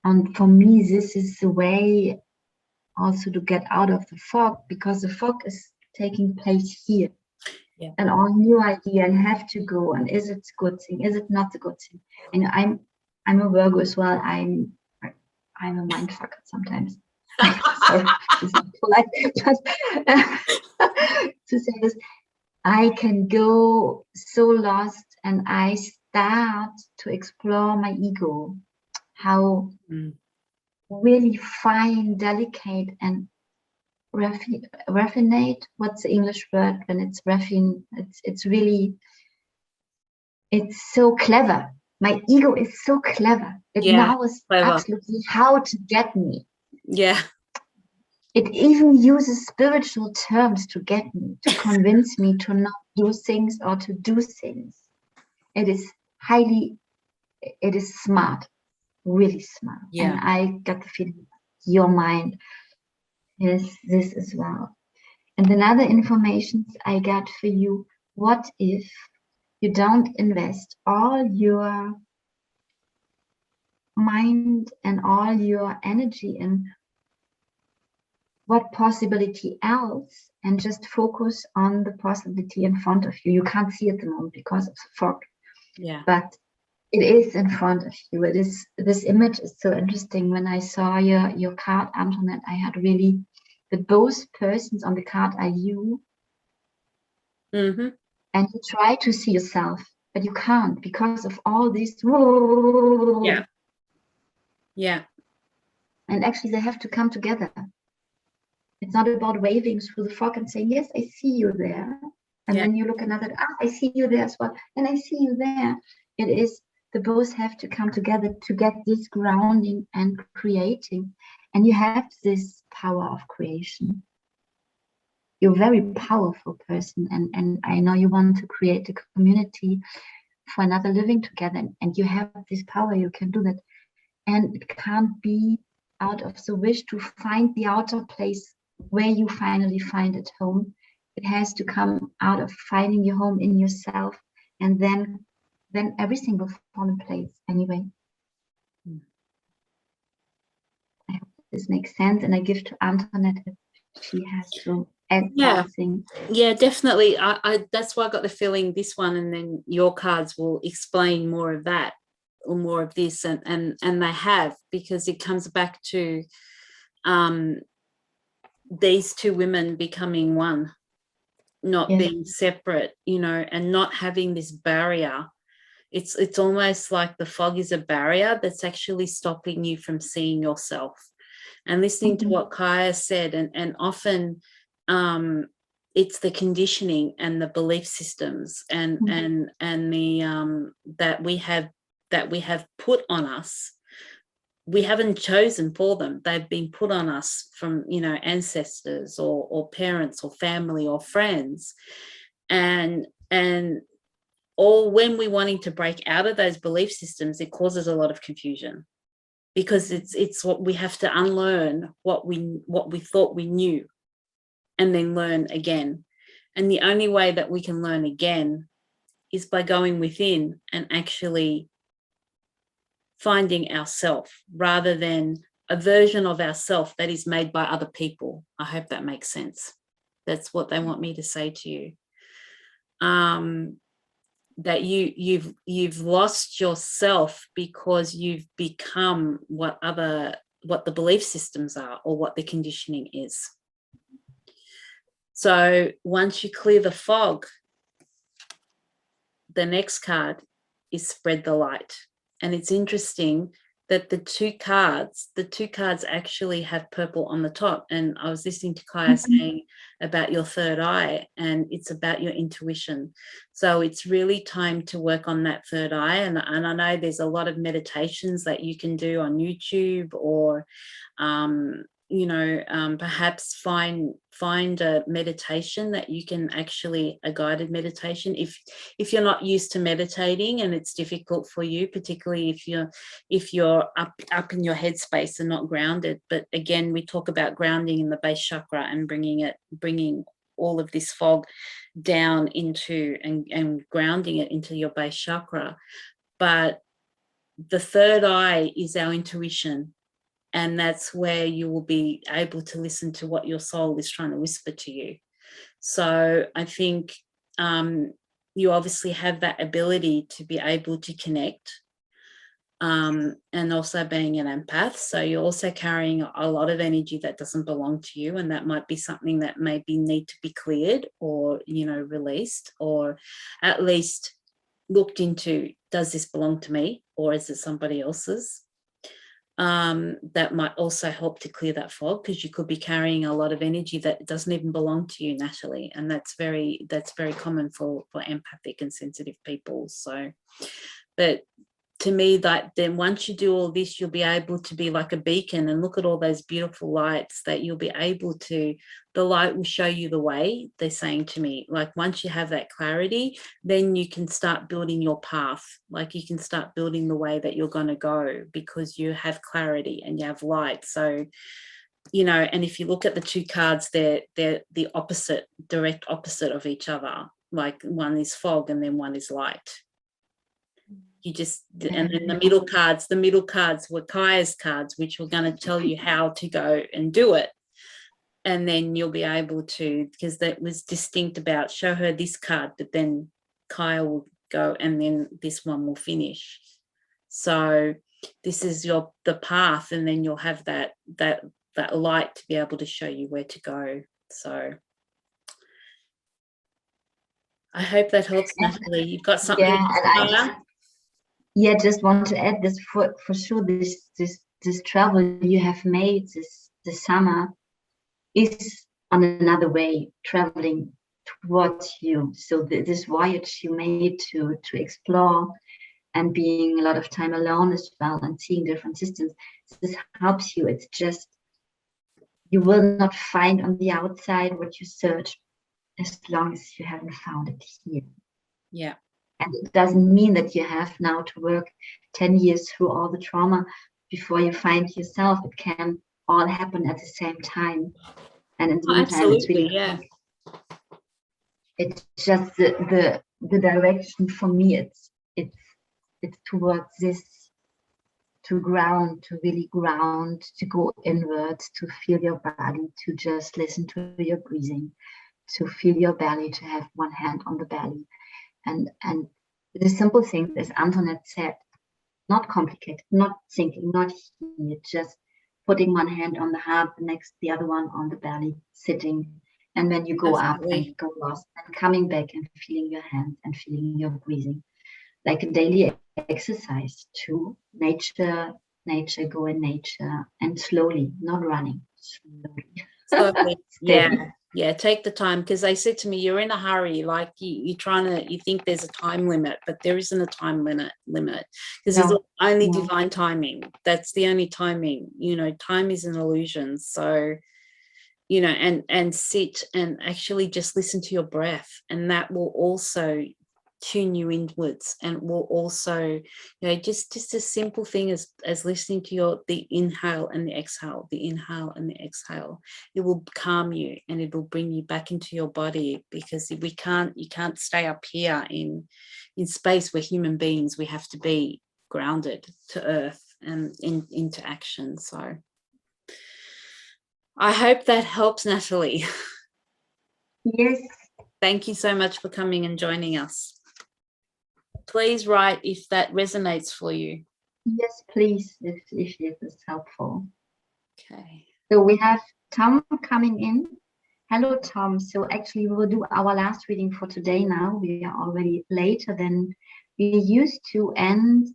And for me, this is the way also to get out of the fog, because the fog is taking place here. Yeah. And all new idea and have to go, and is it a good thing? Is it not a good thing? And I'm a Virgo as well. I'm a mindfucker sometimes. Sorry, it's not polite, but to say this, I can go so lost, and I start to explore my ego, how really fine, delicate, and raffinate. What's the English word when it's raffine? It's really, it's so clever. My ego is so clever. It knows absolutely how to get me. Yeah. It even uses spiritual terms to get me, to convince me to not do things or to do things. It is smart, really smart. Yeah. And I got the feeling your mind is this as well. And another information I got for you, what if you don't invest all your mind and all your energy in what possibility else, and just focus on the possibility in front of you. You can't see it at the moment because of the fog. Yeah. But it is in front of you. It is, this image is so interesting. When I saw your card, Antoinette, I had really, that both persons on the card are you. Mm-hmm. And you try to see yourself but you can't because of all these. Yeah. Yeah. And actually they have to come together. It's not about waving through the fog and saying, yes, I see you there. And Yeah. then you look another, I see you there as well. And I see you there. It is, the both have to come together to get this grounding and creating. And you have this power of creation. You're a very powerful person. And I know you want to create a community for another living together. And you have this power, you can do that. And it can't be out of the wish to find the outer place where you finally find at home. It has to come out of finding your home in yourself, and then everything will fall in place anyway. I hope this makes sense, and I give to Antoinette if she has to add something. Yeah, definitely. I that's why I got the feeling this one, and then your cards will explain more of that or more of this, and they have, because it comes back to these two women becoming one, not being separate, and not having this barrier. It's almost like the fog is a barrier that's actually stopping you from seeing yourself. And listening to what Kaija said, and often it's the conditioning and the belief systems and the that we have put on us. We haven't chosen for them. They've been put on us from, ancestors or parents or family or friends. And or when we're wanting to break out of those belief systems, it causes a lot of confusion, because it's what we have to unlearn, what we thought we knew, and then learn again. And the only way that we can learn again is by going within and actually finding ourself, rather than a version of ourself that is made by other people. I hope that makes sense. That's what they want me to say to you. That you've lost yourself because you've become what the belief systems are, or what the conditioning is. So once you clear the fog, the next card is spread the light. And it's interesting that the two cards actually have purple on the top. And I was listening to Kaija saying about your third eye, and it's about your intuition. So it's really time to work on that third eye. And I know there's a lot of meditations that you can do on YouTube, or perhaps find a meditation that you can actually, a guided meditation, if you're not used to meditating and it's difficult for you, particularly if you're up in your headspace and not grounded. But again, we talk about grounding in the base chakra and bringing all of this fog down into and grounding it into your base chakra. But the third eye is our intuition. And that's where you will be able to listen to what your soul is trying to whisper to you. So I think you obviously have that ability to be able to connect, and also being an empath. So you're also carrying a lot of energy that doesn't belong to you. And that might be something that maybe need to be cleared, or, released, or at least looked into. Does this belong to me, or is it somebody else's? That might also help to clear that fog, because you could be carrying a lot of energy that doesn't even belong to you, Nathalie, and that's very common for empathic and sensitive people. So, but to me, that then once you do all this, you'll be able to be like a beacon and look at all those beautiful lights that you'll be able to, the light will show you the way. They're saying to me, like, once you have that clarity, then you can start building your path. Like, you can start building the way that you're going to go, because you have clarity and you have light. So, and if you look at the two cards, they're the opposite, direct opposite of each other. Like, one is fog and then one is light. And then the middle cards were Kaija's cards, which were going to tell you how to go and do it. And then you'll be able to, because that was distinct about, show her this card, but then Kaija will go and then this one will finish. So this is the path, and then you'll have that light to be able to show you where to go. So I hope that helps, Nathalie. You've got something Yeah, else, and Zahra? just want to add this for sure. This travel you have made this summer is on another way traveling towards you. So this voyage you made to explore and being a lot of time alone as well and seeing different systems, this helps you. It's just you will not find on the outside what you search as long as you haven't found it here. Yeah. And it doesn't mean that you have now to work 10 years through all the trauma before you find yourself. It can all happen at the same time. And in the meantime, it's Absolutely, really yeah. It's just the direction for me. It's towards this, to ground, to really ground, to go inwards, to feel your body, to just listen to your breathing, to feel your belly, to have one hand on the belly. And the simple thing, as Antoinette said, not complicated, not thinking, not here, just putting one hand on the heart, the other one on the belly, sitting. And then you go up and you go lost and coming back and feeling your hands and feeling your breathing. Like a daily exercise to nature, go in nature and slowly, not running, slowly. Yeah, take the time, because they said to me, you're in a hurry, like you're trying to, you think there's a time limit, but there isn't a time limit because there's only divine timing. That's the only timing. Time is an illusion. So and sit and actually just listen to your breath, and that will also tune you inwards, and will also just a simple thing as listening to the inhale and the exhale, it will calm you and it will bring you back into your body, because you can't stay up here in space. We're human beings, we have to be grounded to earth and into action. So I hope that helps, Nathalie. Yes. Thank you so much for coming and joining us. Please write if that resonates for you. Yes, please, if it is helpful. Okay. So we have Tom coming in. Hello, Tom. So actually we will do our last reading for today now. We are already later than we used to, and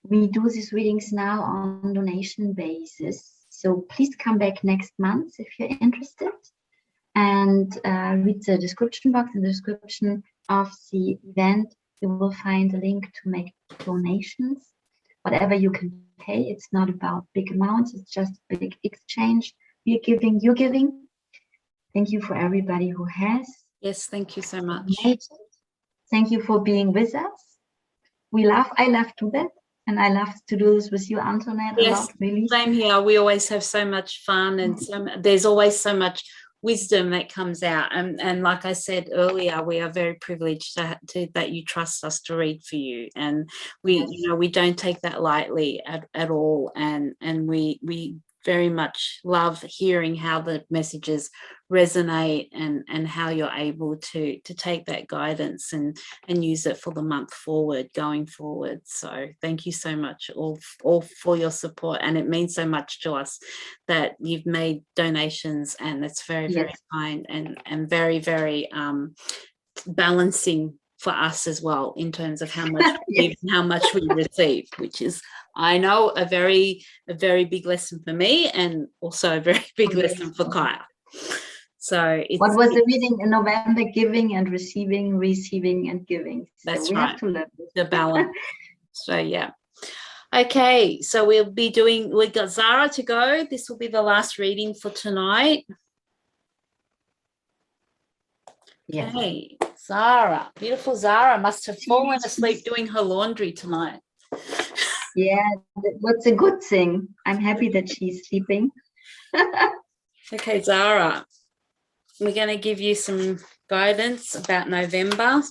we do these readings now on donation basis. So please come back next month if you're interested, and read the description box. In the description of the event, you will find a link to make donations. Whatever you can pay, it's not about big amounts, it's just a big exchange. We're giving, you're giving. Thank you for everybody who has. Yes, thank you so much. Thank you for being with us. I love to do that. And I love to do this with you, Antoinette, a lot, really. Same here. We always have so much fun, and there's always so much wisdom that comes out. And like I said earlier, we are very privileged that you trust us to read for you. And we don't take that lightly at all. And we very much love hearing how the messages resonate and how you're able to take that guidance and use it for the month going forward. So thank you so much all for your support, and it means so much to us that you've made donations, and it's very very kind and very very balancing for us as well, in terms of how much we give and how much we receive, which is, I know, a very big lesson for me, and also a very big lesson for Kaija. So what was the reading in November? Giving and receiving, receiving and giving. So that's we right. have to learn this. The balance. So yeah. Okay, so we've got Zahra to go. This will be the last reading for tonight. Yes. Okay, Zahra, beautiful Zahra must have fallen asleep doing her laundry tonight. Yeah, what's a good thing. I'm happy that she's sleeping. Okay, Zahra, we're going to give you some guidance about November.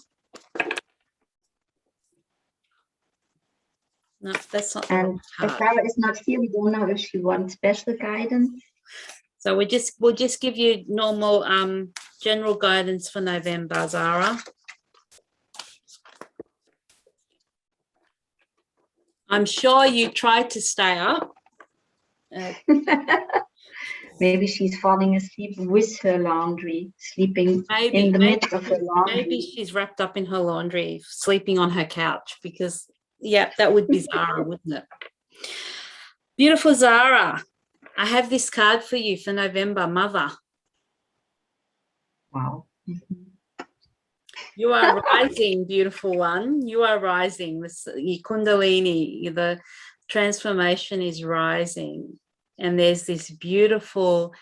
No, that's not the right card. Zahra is not here. We don't know if she wants special guidance. So we'll just give you normal general guidance for November, Zahra. I'm sure you tried to stay up. Maybe she's falling asleep with her laundry, sleeping Maybe, in the maybe, midst of her laundry. maybe she's wrapped up in her laundry, sleeping on her couch, because, yeah, that would be Zahra, wouldn't it? Beautiful Zahra, I have this card for you for November, Mother. Wow. You are rising, beautiful one. You are rising. Your Kundalini, the transformation is rising. And there's this beautiful,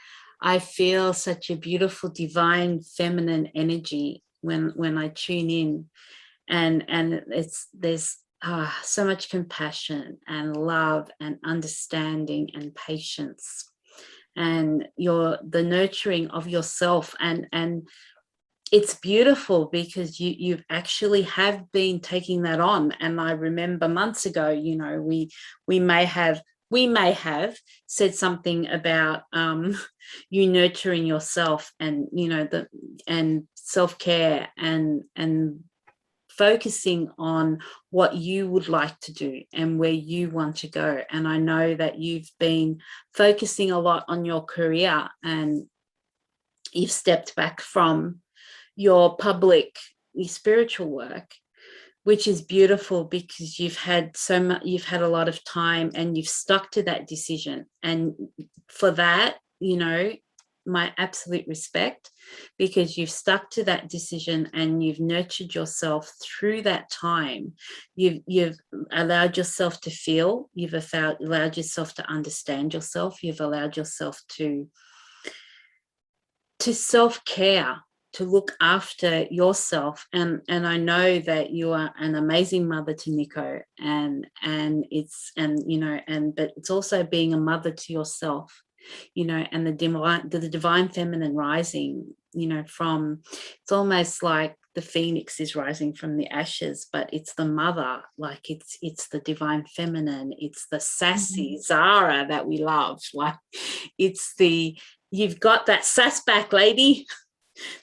I feel such a beautiful divine feminine energy when I tune in. And there's so much compassion and love and understanding and patience. And the nurturing of yourself, and it's beautiful because you actually have been taking that on. And I remember months ago, you know, we may have said something about you nurturing yourself, and, you know, and self-care, and focusing on what you would like to do and where you want to go. And I know that you've been focusing a lot on your career, and you've stepped back from your spiritual work, which is beautiful, because you've had a lot of time, and you've stuck to that decision. And for that, you know, my absolute respect, because you've stuck to that decision and you've nurtured yourself through that time. You've allowed yourself to feel, you've allowed yourself to understand yourself, you've allowed yourself to self-care, to look after yourself. And I know that you are an amazing mother to Nico, but it's also being a mother to yourself, you know, and the divine feminine rising, you know, it's almost like the phoenix is rising from the ashes, but it's the mother, like it's the divine feminine, it's the sassy Zahra that we love, like you've got that sass back, lady.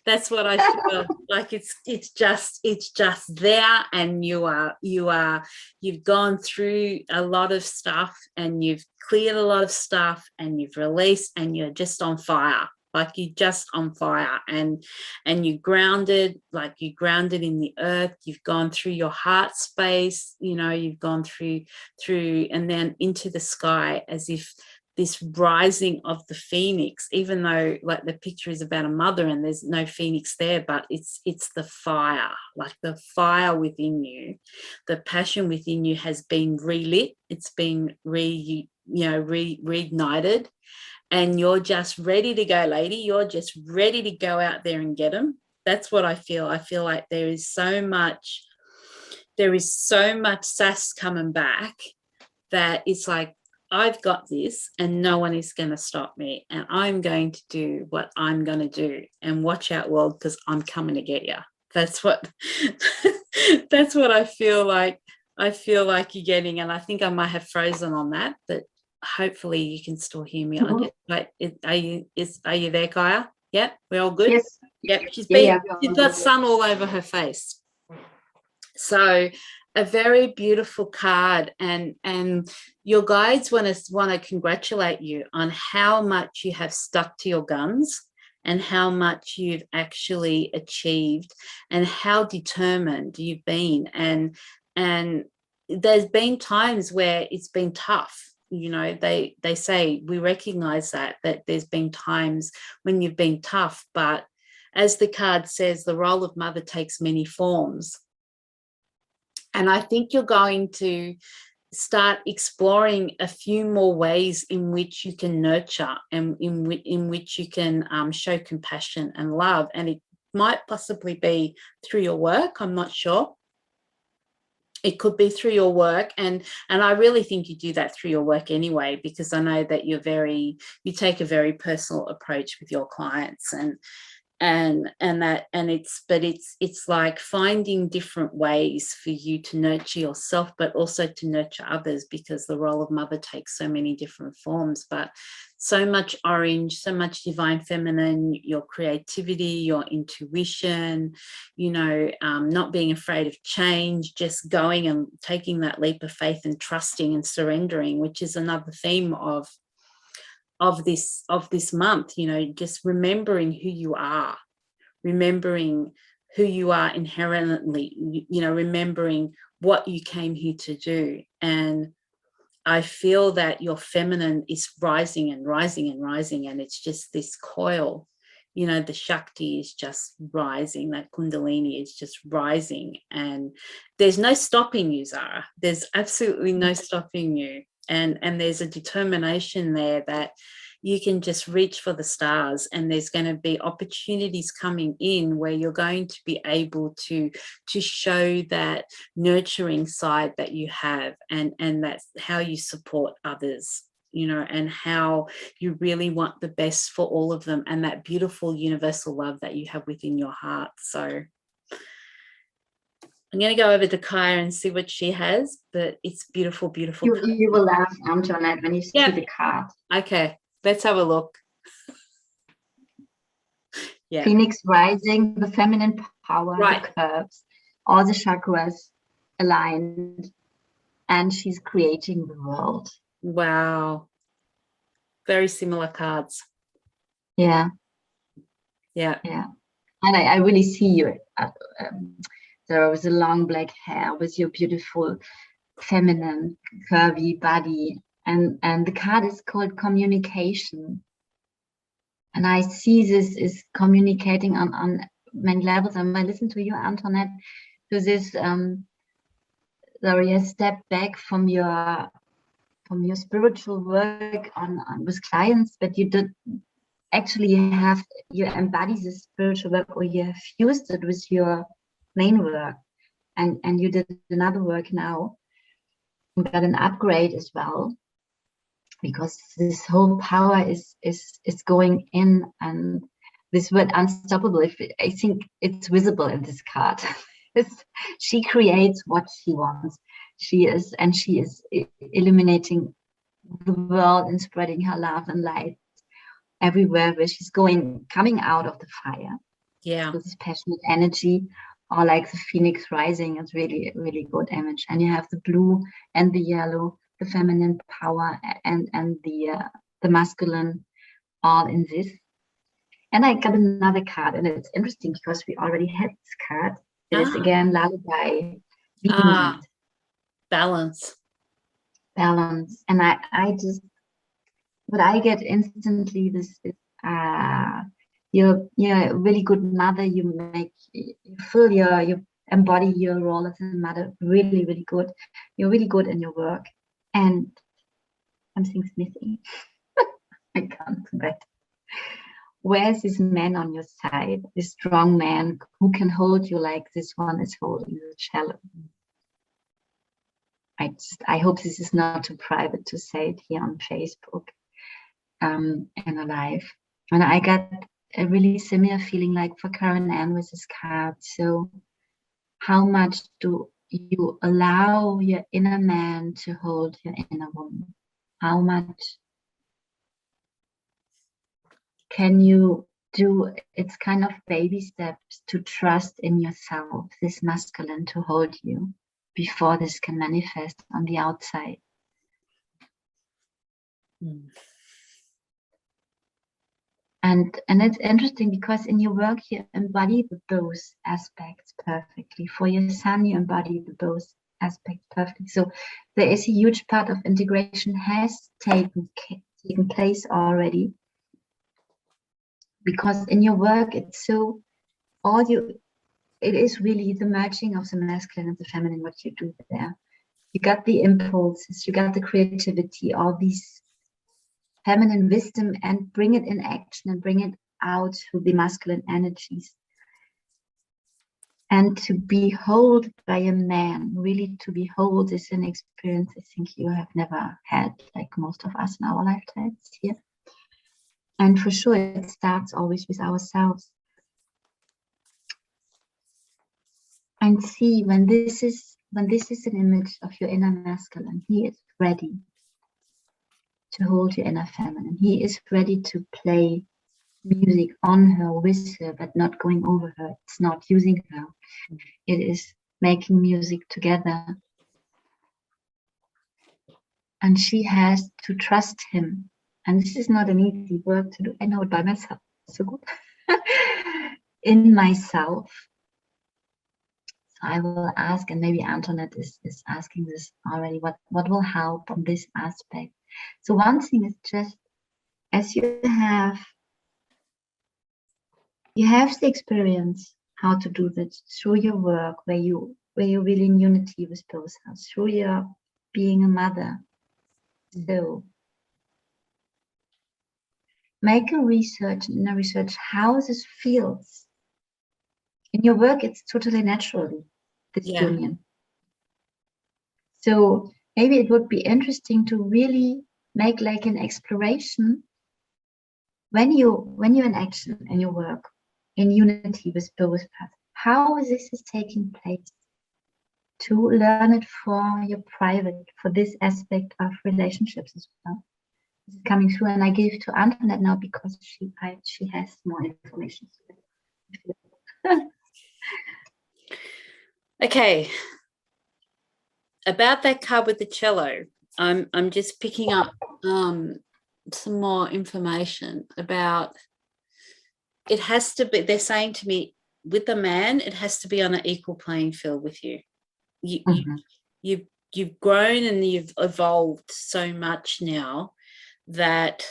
That's what I feel like. It's just there, and you've gone through a lot of stuff, and you've cleared a lot of stuff, and you've released, and you're just on fire. Like you're just on fire, and you're grounded, like you're grounded in the earth. You've gone through your heart space, you know, you've gone through and then into the sky, as if this rising of the phoenix, even though like the picture is about a mother and there's no phoenix there, but it's the fire, like the fire within you, the passion within you has been relit, it's been reignited, and you're just ready to go, lady. You're just ready to go out there and get them. That's what I feel. I feel like there is so much sass coming back, that it's like, I've got this and no one is going to stop me, and I'm going to do what I'm going to do, and watch out, world, because I'm coming to get you. That's what I feel like. I feel like you're getting, and I think I might have frozen on that, but hopefully you can still hear me. Are you there, Kaija? Yep, we're all good. Yes. Yep, she's got sun all over her face. So a very beautiful card, and your guides want to congratulate you on how much you have stuck to your guns, and how much you've actually achieved, and how determined you've been. And there's been times where it's been tough. You know, they say, we recognize that there's been times when you've been tough, but as the card says, the role of mother takes many forms. And I think you're going to start exploring a few more ways in which you can nurture, and in which you can show compassion and love. And it might possibly be through your work. I'm not sure. It could be through your work. And I really think you do that through your work anyway, because I know that you take a very personal approach with your clients, it's like finding different ways for you to nurture yourself, but also to nurture others, because the role of mother takes so many different forms. But so much orange, so much divine feminine, your creativity, your intuition, you know, not being afraid of change, just going and taking that leap of faith and trusting and surrendering, which is another theme of this month, you know, just remembering who you are, remembering who you are inherently, you know, remembering what you came here to do. And I feel that your feminine is rising and rising and rising, and it's just this coil, you know, the Shakti is just rising, that Kundalini is just rising, and there's no stopping you, Zahra. There's absolutely no stopping you. And there's a determination there that you can just reach for the stars, and there's going to be opportunities coming in where you're going to be able to show that nurturing side that you have, and that's how you support others, you know, and how you really want the best for all of them, and that beautiful universal love that you have within your heart. So I'm going to go over to Kaija and see what she has, but it's beautiful, beautiful. You will laugh, Antoinette, when you see the card. Okay, let's have a look. Yeah. Phoenix rising, the feminine power, the curves, all the chakras aligned, and she's creating the world. Wow. Very similar cards. Yeah. Yeah. Yeah. And I really see you. There was a long black hair with your beautiful feminine curvy body, and the card is called communication, and I see this is communicating on many levels. And when I listen to you, Antoinette, to this there you step back from your spiritual work on with clients, but you did actually you embody this spiritual work, or you have fused it with your main work, and you did another work now. You got an upgrade as well, because this whole power is going in, and this word unstoppable, I think it's visible in this card. She creates what she wants. She is illuminating the world and spreading her love and light everywhere where she's going, coming out of the fire. Yeah. With this passionate energy, or like the phoenix rising. It's really, really good image. And you have the blue and the yellow, the feminine power and the masculine, all in this. And I got another card, and it's interesting because we already had this card. It is again lullaby, balance. And I just, what I get instantly, this is you're a really good mother. You feel you embody your role as a mother really, really good. You're really good in your work, and something's missing. I can't wait. Where's this man on your side, this strong man who can hold you like this one is holding the cello? I hope this is not too private to say it here on Facebook and alive. And I got a really similar feeling like for Karen Ann with this card. So how much do you allow your inner man to hold your inner woman? How much can you do? It's kind of baby steps to trust in yourself, this masculine to hold you before this can manifest on the outside. And it's interesting because in your work you embody both aspects perfectly. For your son, you embody both aspects perfectly. So there is a huge part of integration has taken place already. Because in your work, it's so it is really the merging of the masculine and the feminine, what you do there. You got the impulses, you got the creativity, all these feminine wisdom, and bring it in action and bring it out through the masculine energies. And to be held by a man, really to be held is an experience I think you have never had, like most of us in our lifetimes here. And for sure, it starts always with ourselves. And see, when this is an image of your inner masculine, he is ready to hold your inner feminine. He is ready to play music on her, with her, but not going over her. It's not using her. It is making music together. And she has to trust him and this is not an easy work to do. I know it by myself so good. In myself. So I will ask, and maybe Antoinette is asking this already, what will help on this aspect. So one thing is just, as you have the experience how to do that through your work, where you're really in unity with both hands, through your being a mother. So make a research how this feels. In your work, it's totally naturally, this union. So maybe it would be interesting to really make like an exploration when you're in action in your work, in unity with both paths, how this is taking place, to learn it for your private, for this aspect of relationships as well. This is coming through, and I give to Antoinette now because she has more information. Okay. About that card with the cello, I'm just picking up some more information about, it has to be, they're saying to me, with the man, it has to be on an equal playing field with you. You've grown and you've evolved so much now that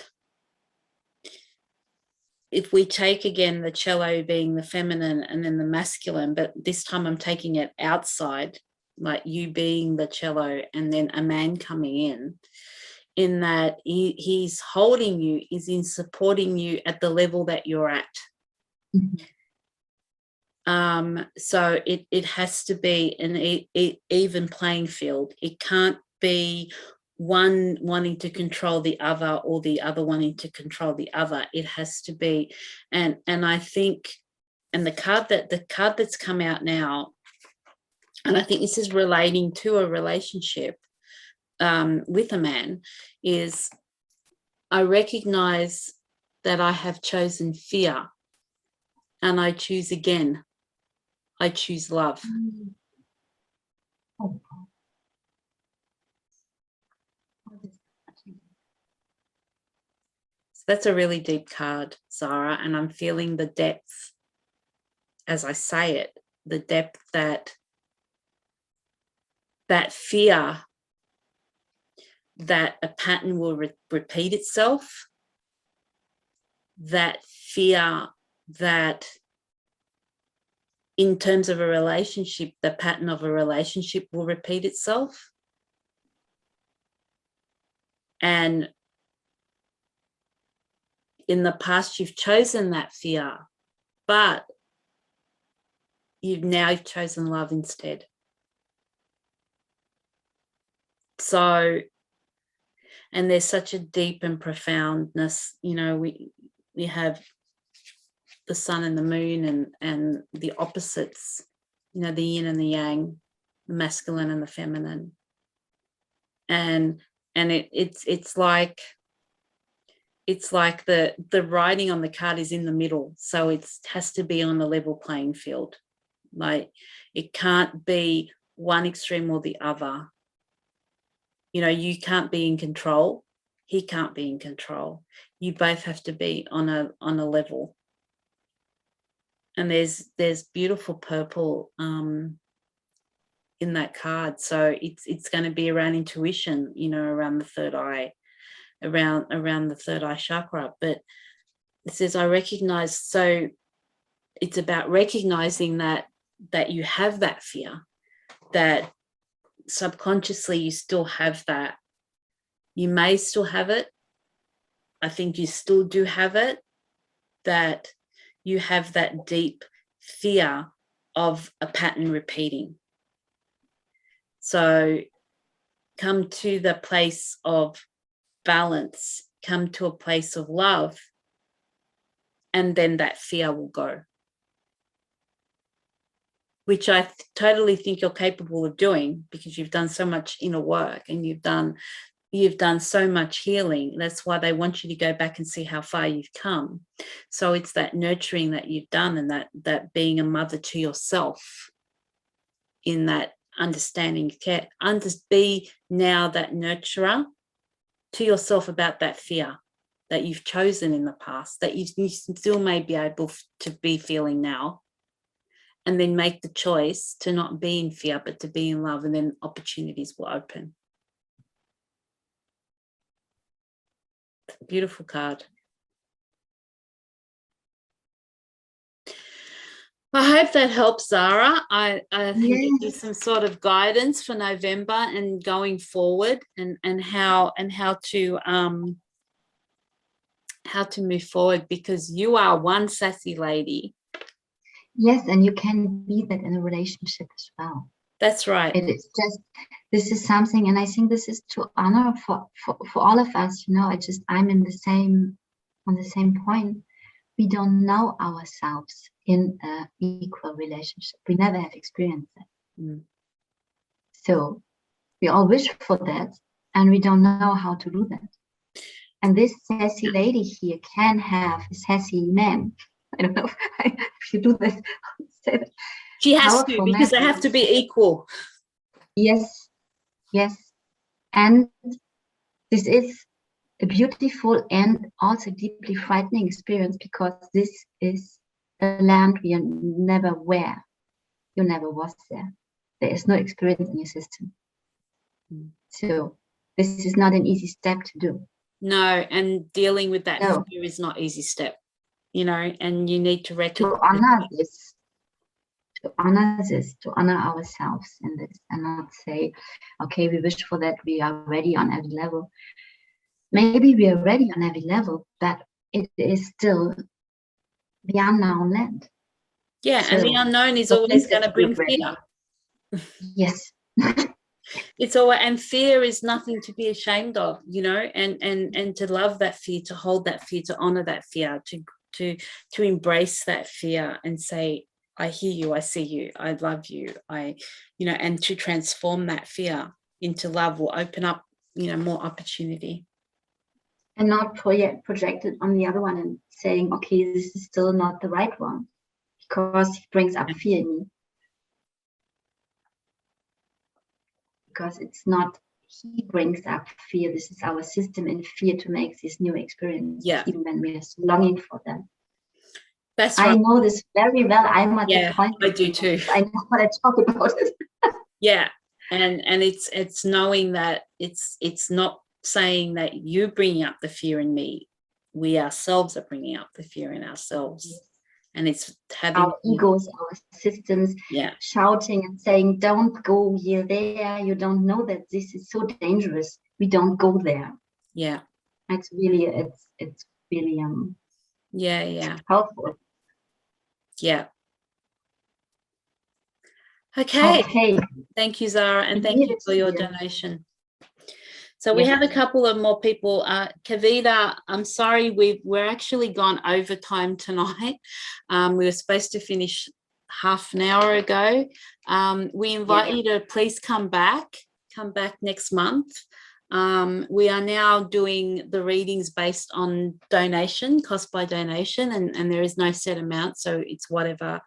if we take again the cello being the feminine and then the masculine, but this time I'm taking it outside, like you being the cello and then a man coming in that he's holding you, is in supporting you at the level that you're at. So it has to be an even playing field. It can't be one wanting to control the other or the other wanting to control the other. It has to be, and I think, and the card that's come out now, and I think this is relating to a relationship with a man, is I recognize that I have chosen fear and I choose again. I choose love. Oh. So that's a really deep card, Zahra, and I'm feeling the depth as I say it, the depth that fear that a pattern will repeat itself, that fear that in terms of a relationship, the pattern of a relationship will repeat itself. And in the past, you've chosen that fear, but you've now chosen love instead. So, and there's such a deep and profoundness, you know, we have the sun and the moon and the opposites, you know, the yin and the yang, the masculine and the feminine. And it's like the writing on the card is in the middle. So it has to be on a level playing field. Like it can't be one extreme or the other. You know, you can't be in control. He can't be in control. You both have to be on a level. And there's beautiful purple in that card. So it's going to be around intuition, you know, around the third eye, around the third eye chakra. But it says, I recognize, so it's about recognizing that you have that fear, that subconsciously you still have that. You may still have it. I think you still do have it, that you have that deep fear of a pattern repeating. So come to the place of balance, come to a place of love, and then that fear will go, which I totally think you're capable of doing because you've done so much inner work and you've done so much healing. That's why they want you to go back and see how far you've come. So it's that nurturing that you've done, and that being a mother to yourself, in that understanding care, be now that nurturer to yourself about that fear. that you've chosen in the past that you still may be able to be feeling now, and then make the choice to not be in fear but to be in love, and then opportunities will open. Beautiful card. I hope that helps, Zahra. I think it gives some sort of guidance for November and going forward, and how to move forward, because you are one sassy lady. Yes, and you can be that in a relationship as well. That's right. It is just, this is something, and I think this is to honor for all of us. You know, I'm on the same point. We don't know ourselves in an equal relationship. We never have experienced that. So we all wish for that, and we don't know how to do that. And this sassy lady here can have a sassy man. I don't know if you do this. She has to, because they have to be equal. Yes, yes. And this is a beautiful and also deeply frightening experience, because this is a land we never were. You never was there. There is no experience in your system. So this is not an easy step to do. No, and dealing with that fear is not an easy step, you know, and you need to recognize. To honor ourselves in this, and not say, okay, we wish for that, we are ready on every level. Maybe we are ready on every level, but it is still the unknown land. Yeah, so, and the unknown is always going to bring fear. Yes. It's always, and fear is nothing to be ashamed of, you know, and to love that fear, to hold that fear, to honor that fear, to embrace that fear and say, I hear you, I see you, I love you, you know, and to transform that fear into love will open up, you know, more opportunity. And not project it on the other one and saying, okay, this is still not the right one, because it brings up fear in me. Because it's not, he brings up fear. This is our system in fear to make this new experience, even when we are longing for them. That's right. I know this very well. I'm at the point. I do too. I know what I talk about it. Yeah, and it's knowing that it's not saying that you're bringing up the fear in me. We ourselves are bringing up the fear in ourselves. Yes. And it's having our egos, our systems, shouting and saying, don't go here, there. You don't know that this is so dangerous. We don't go there. Yeah. It's really, it's really helpful. Yeah. Okay. Thank you, Zahra, and thank you for your donation. So we have a couple of more people. Kavita, I'm sorry, we're actually gone overtime tonight. We were supposed to finish half an hour ago. We invite you to please come back next month. We are now doing the readings based on donation, cost by donation, and there is no set amount, so it's whatever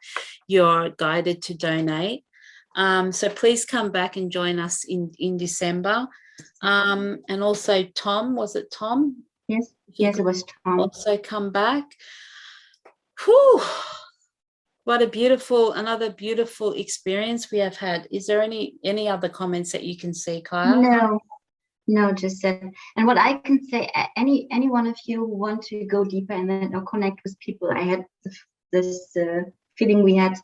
you're guided to donate. So please come back and join us in December. And also Tom, was it Tom? Yes, it was Tom. Also come back. Whew. What another beautiful experience we have had. Is there any other comments that you can see, Kaija? No, just that. And what I can say, any one of you who want to go deeper and then connect with people, I had this feeling we had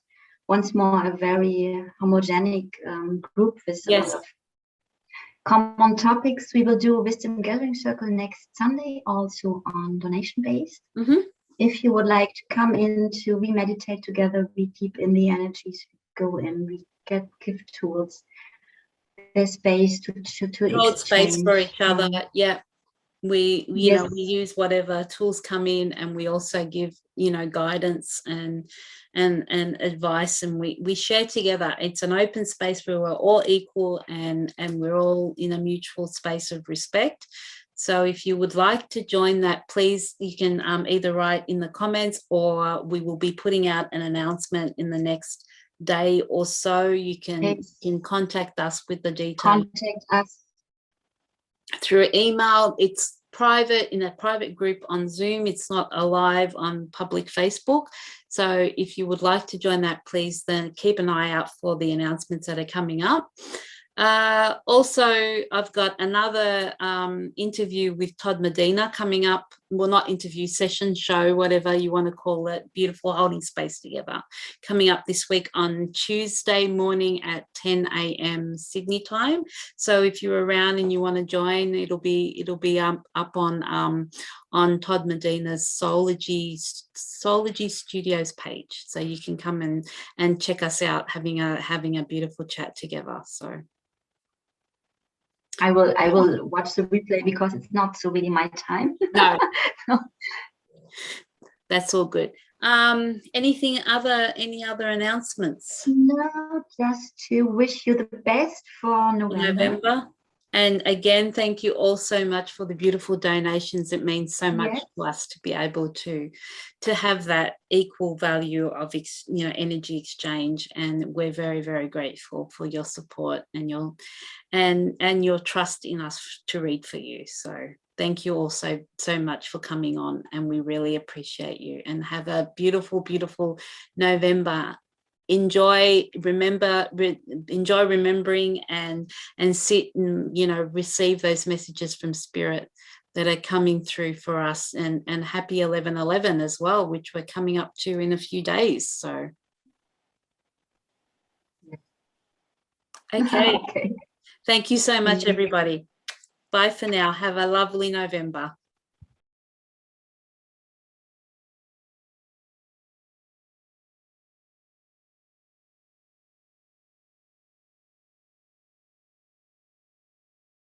once more a very homogenic group with a lot of common topics. We will do a wisdom gathering circle next Sunday, also on donation based. If you would like to come in we meditate together, we deep in the energies, we go in, we give tools. There's space to hold space for each other. We know, we use whatever tools come in, and we also give, guidance and advice, and we share together. It's an open space where we're all equal and we're all in a mutual space of respect. So if you would like to join that, please, you can either write in the comments, or we will be putting out an announcement in the next day or so. You can contact us with the details. Contact us through email. It's private, in a private group on Zoom. It's not a live on public Facebook. So if you would like to join that, please then keep an eye out for the announcements that are coming up. Also, I've got another interview with Todd Medina coming up. Well, not interview, session, show, whatever you want to call it. Beautiful holding space together. Coming up this week on Tuesday morning at 10 a.m. Sydney time. So if you're around and you want to join, it'll be up on Todd Medina's Soulology Studios page. So you can come and check us out having a beautiful chat together. So I will watch the replay because it's not so really my time. No. That's all good. Any other announcements? No, just to wish you the best for November. And again, thank you all so much for the beautiful donations. It means so much to us to be able to have that equal value of energy exchange, and we're very, very grateful for your support and your trust in us to read for you. So thank you all so much for coming on, and we really appreciate you. And have a beautiful, beautiful November. Enjoy remembering and sit and receive those messages from Spirit that are coming through for us, and happy 11/11 as well, which we're coming up to in a few days. So okay. Thank you so much, everybody. Bye for now. Have a lovely November.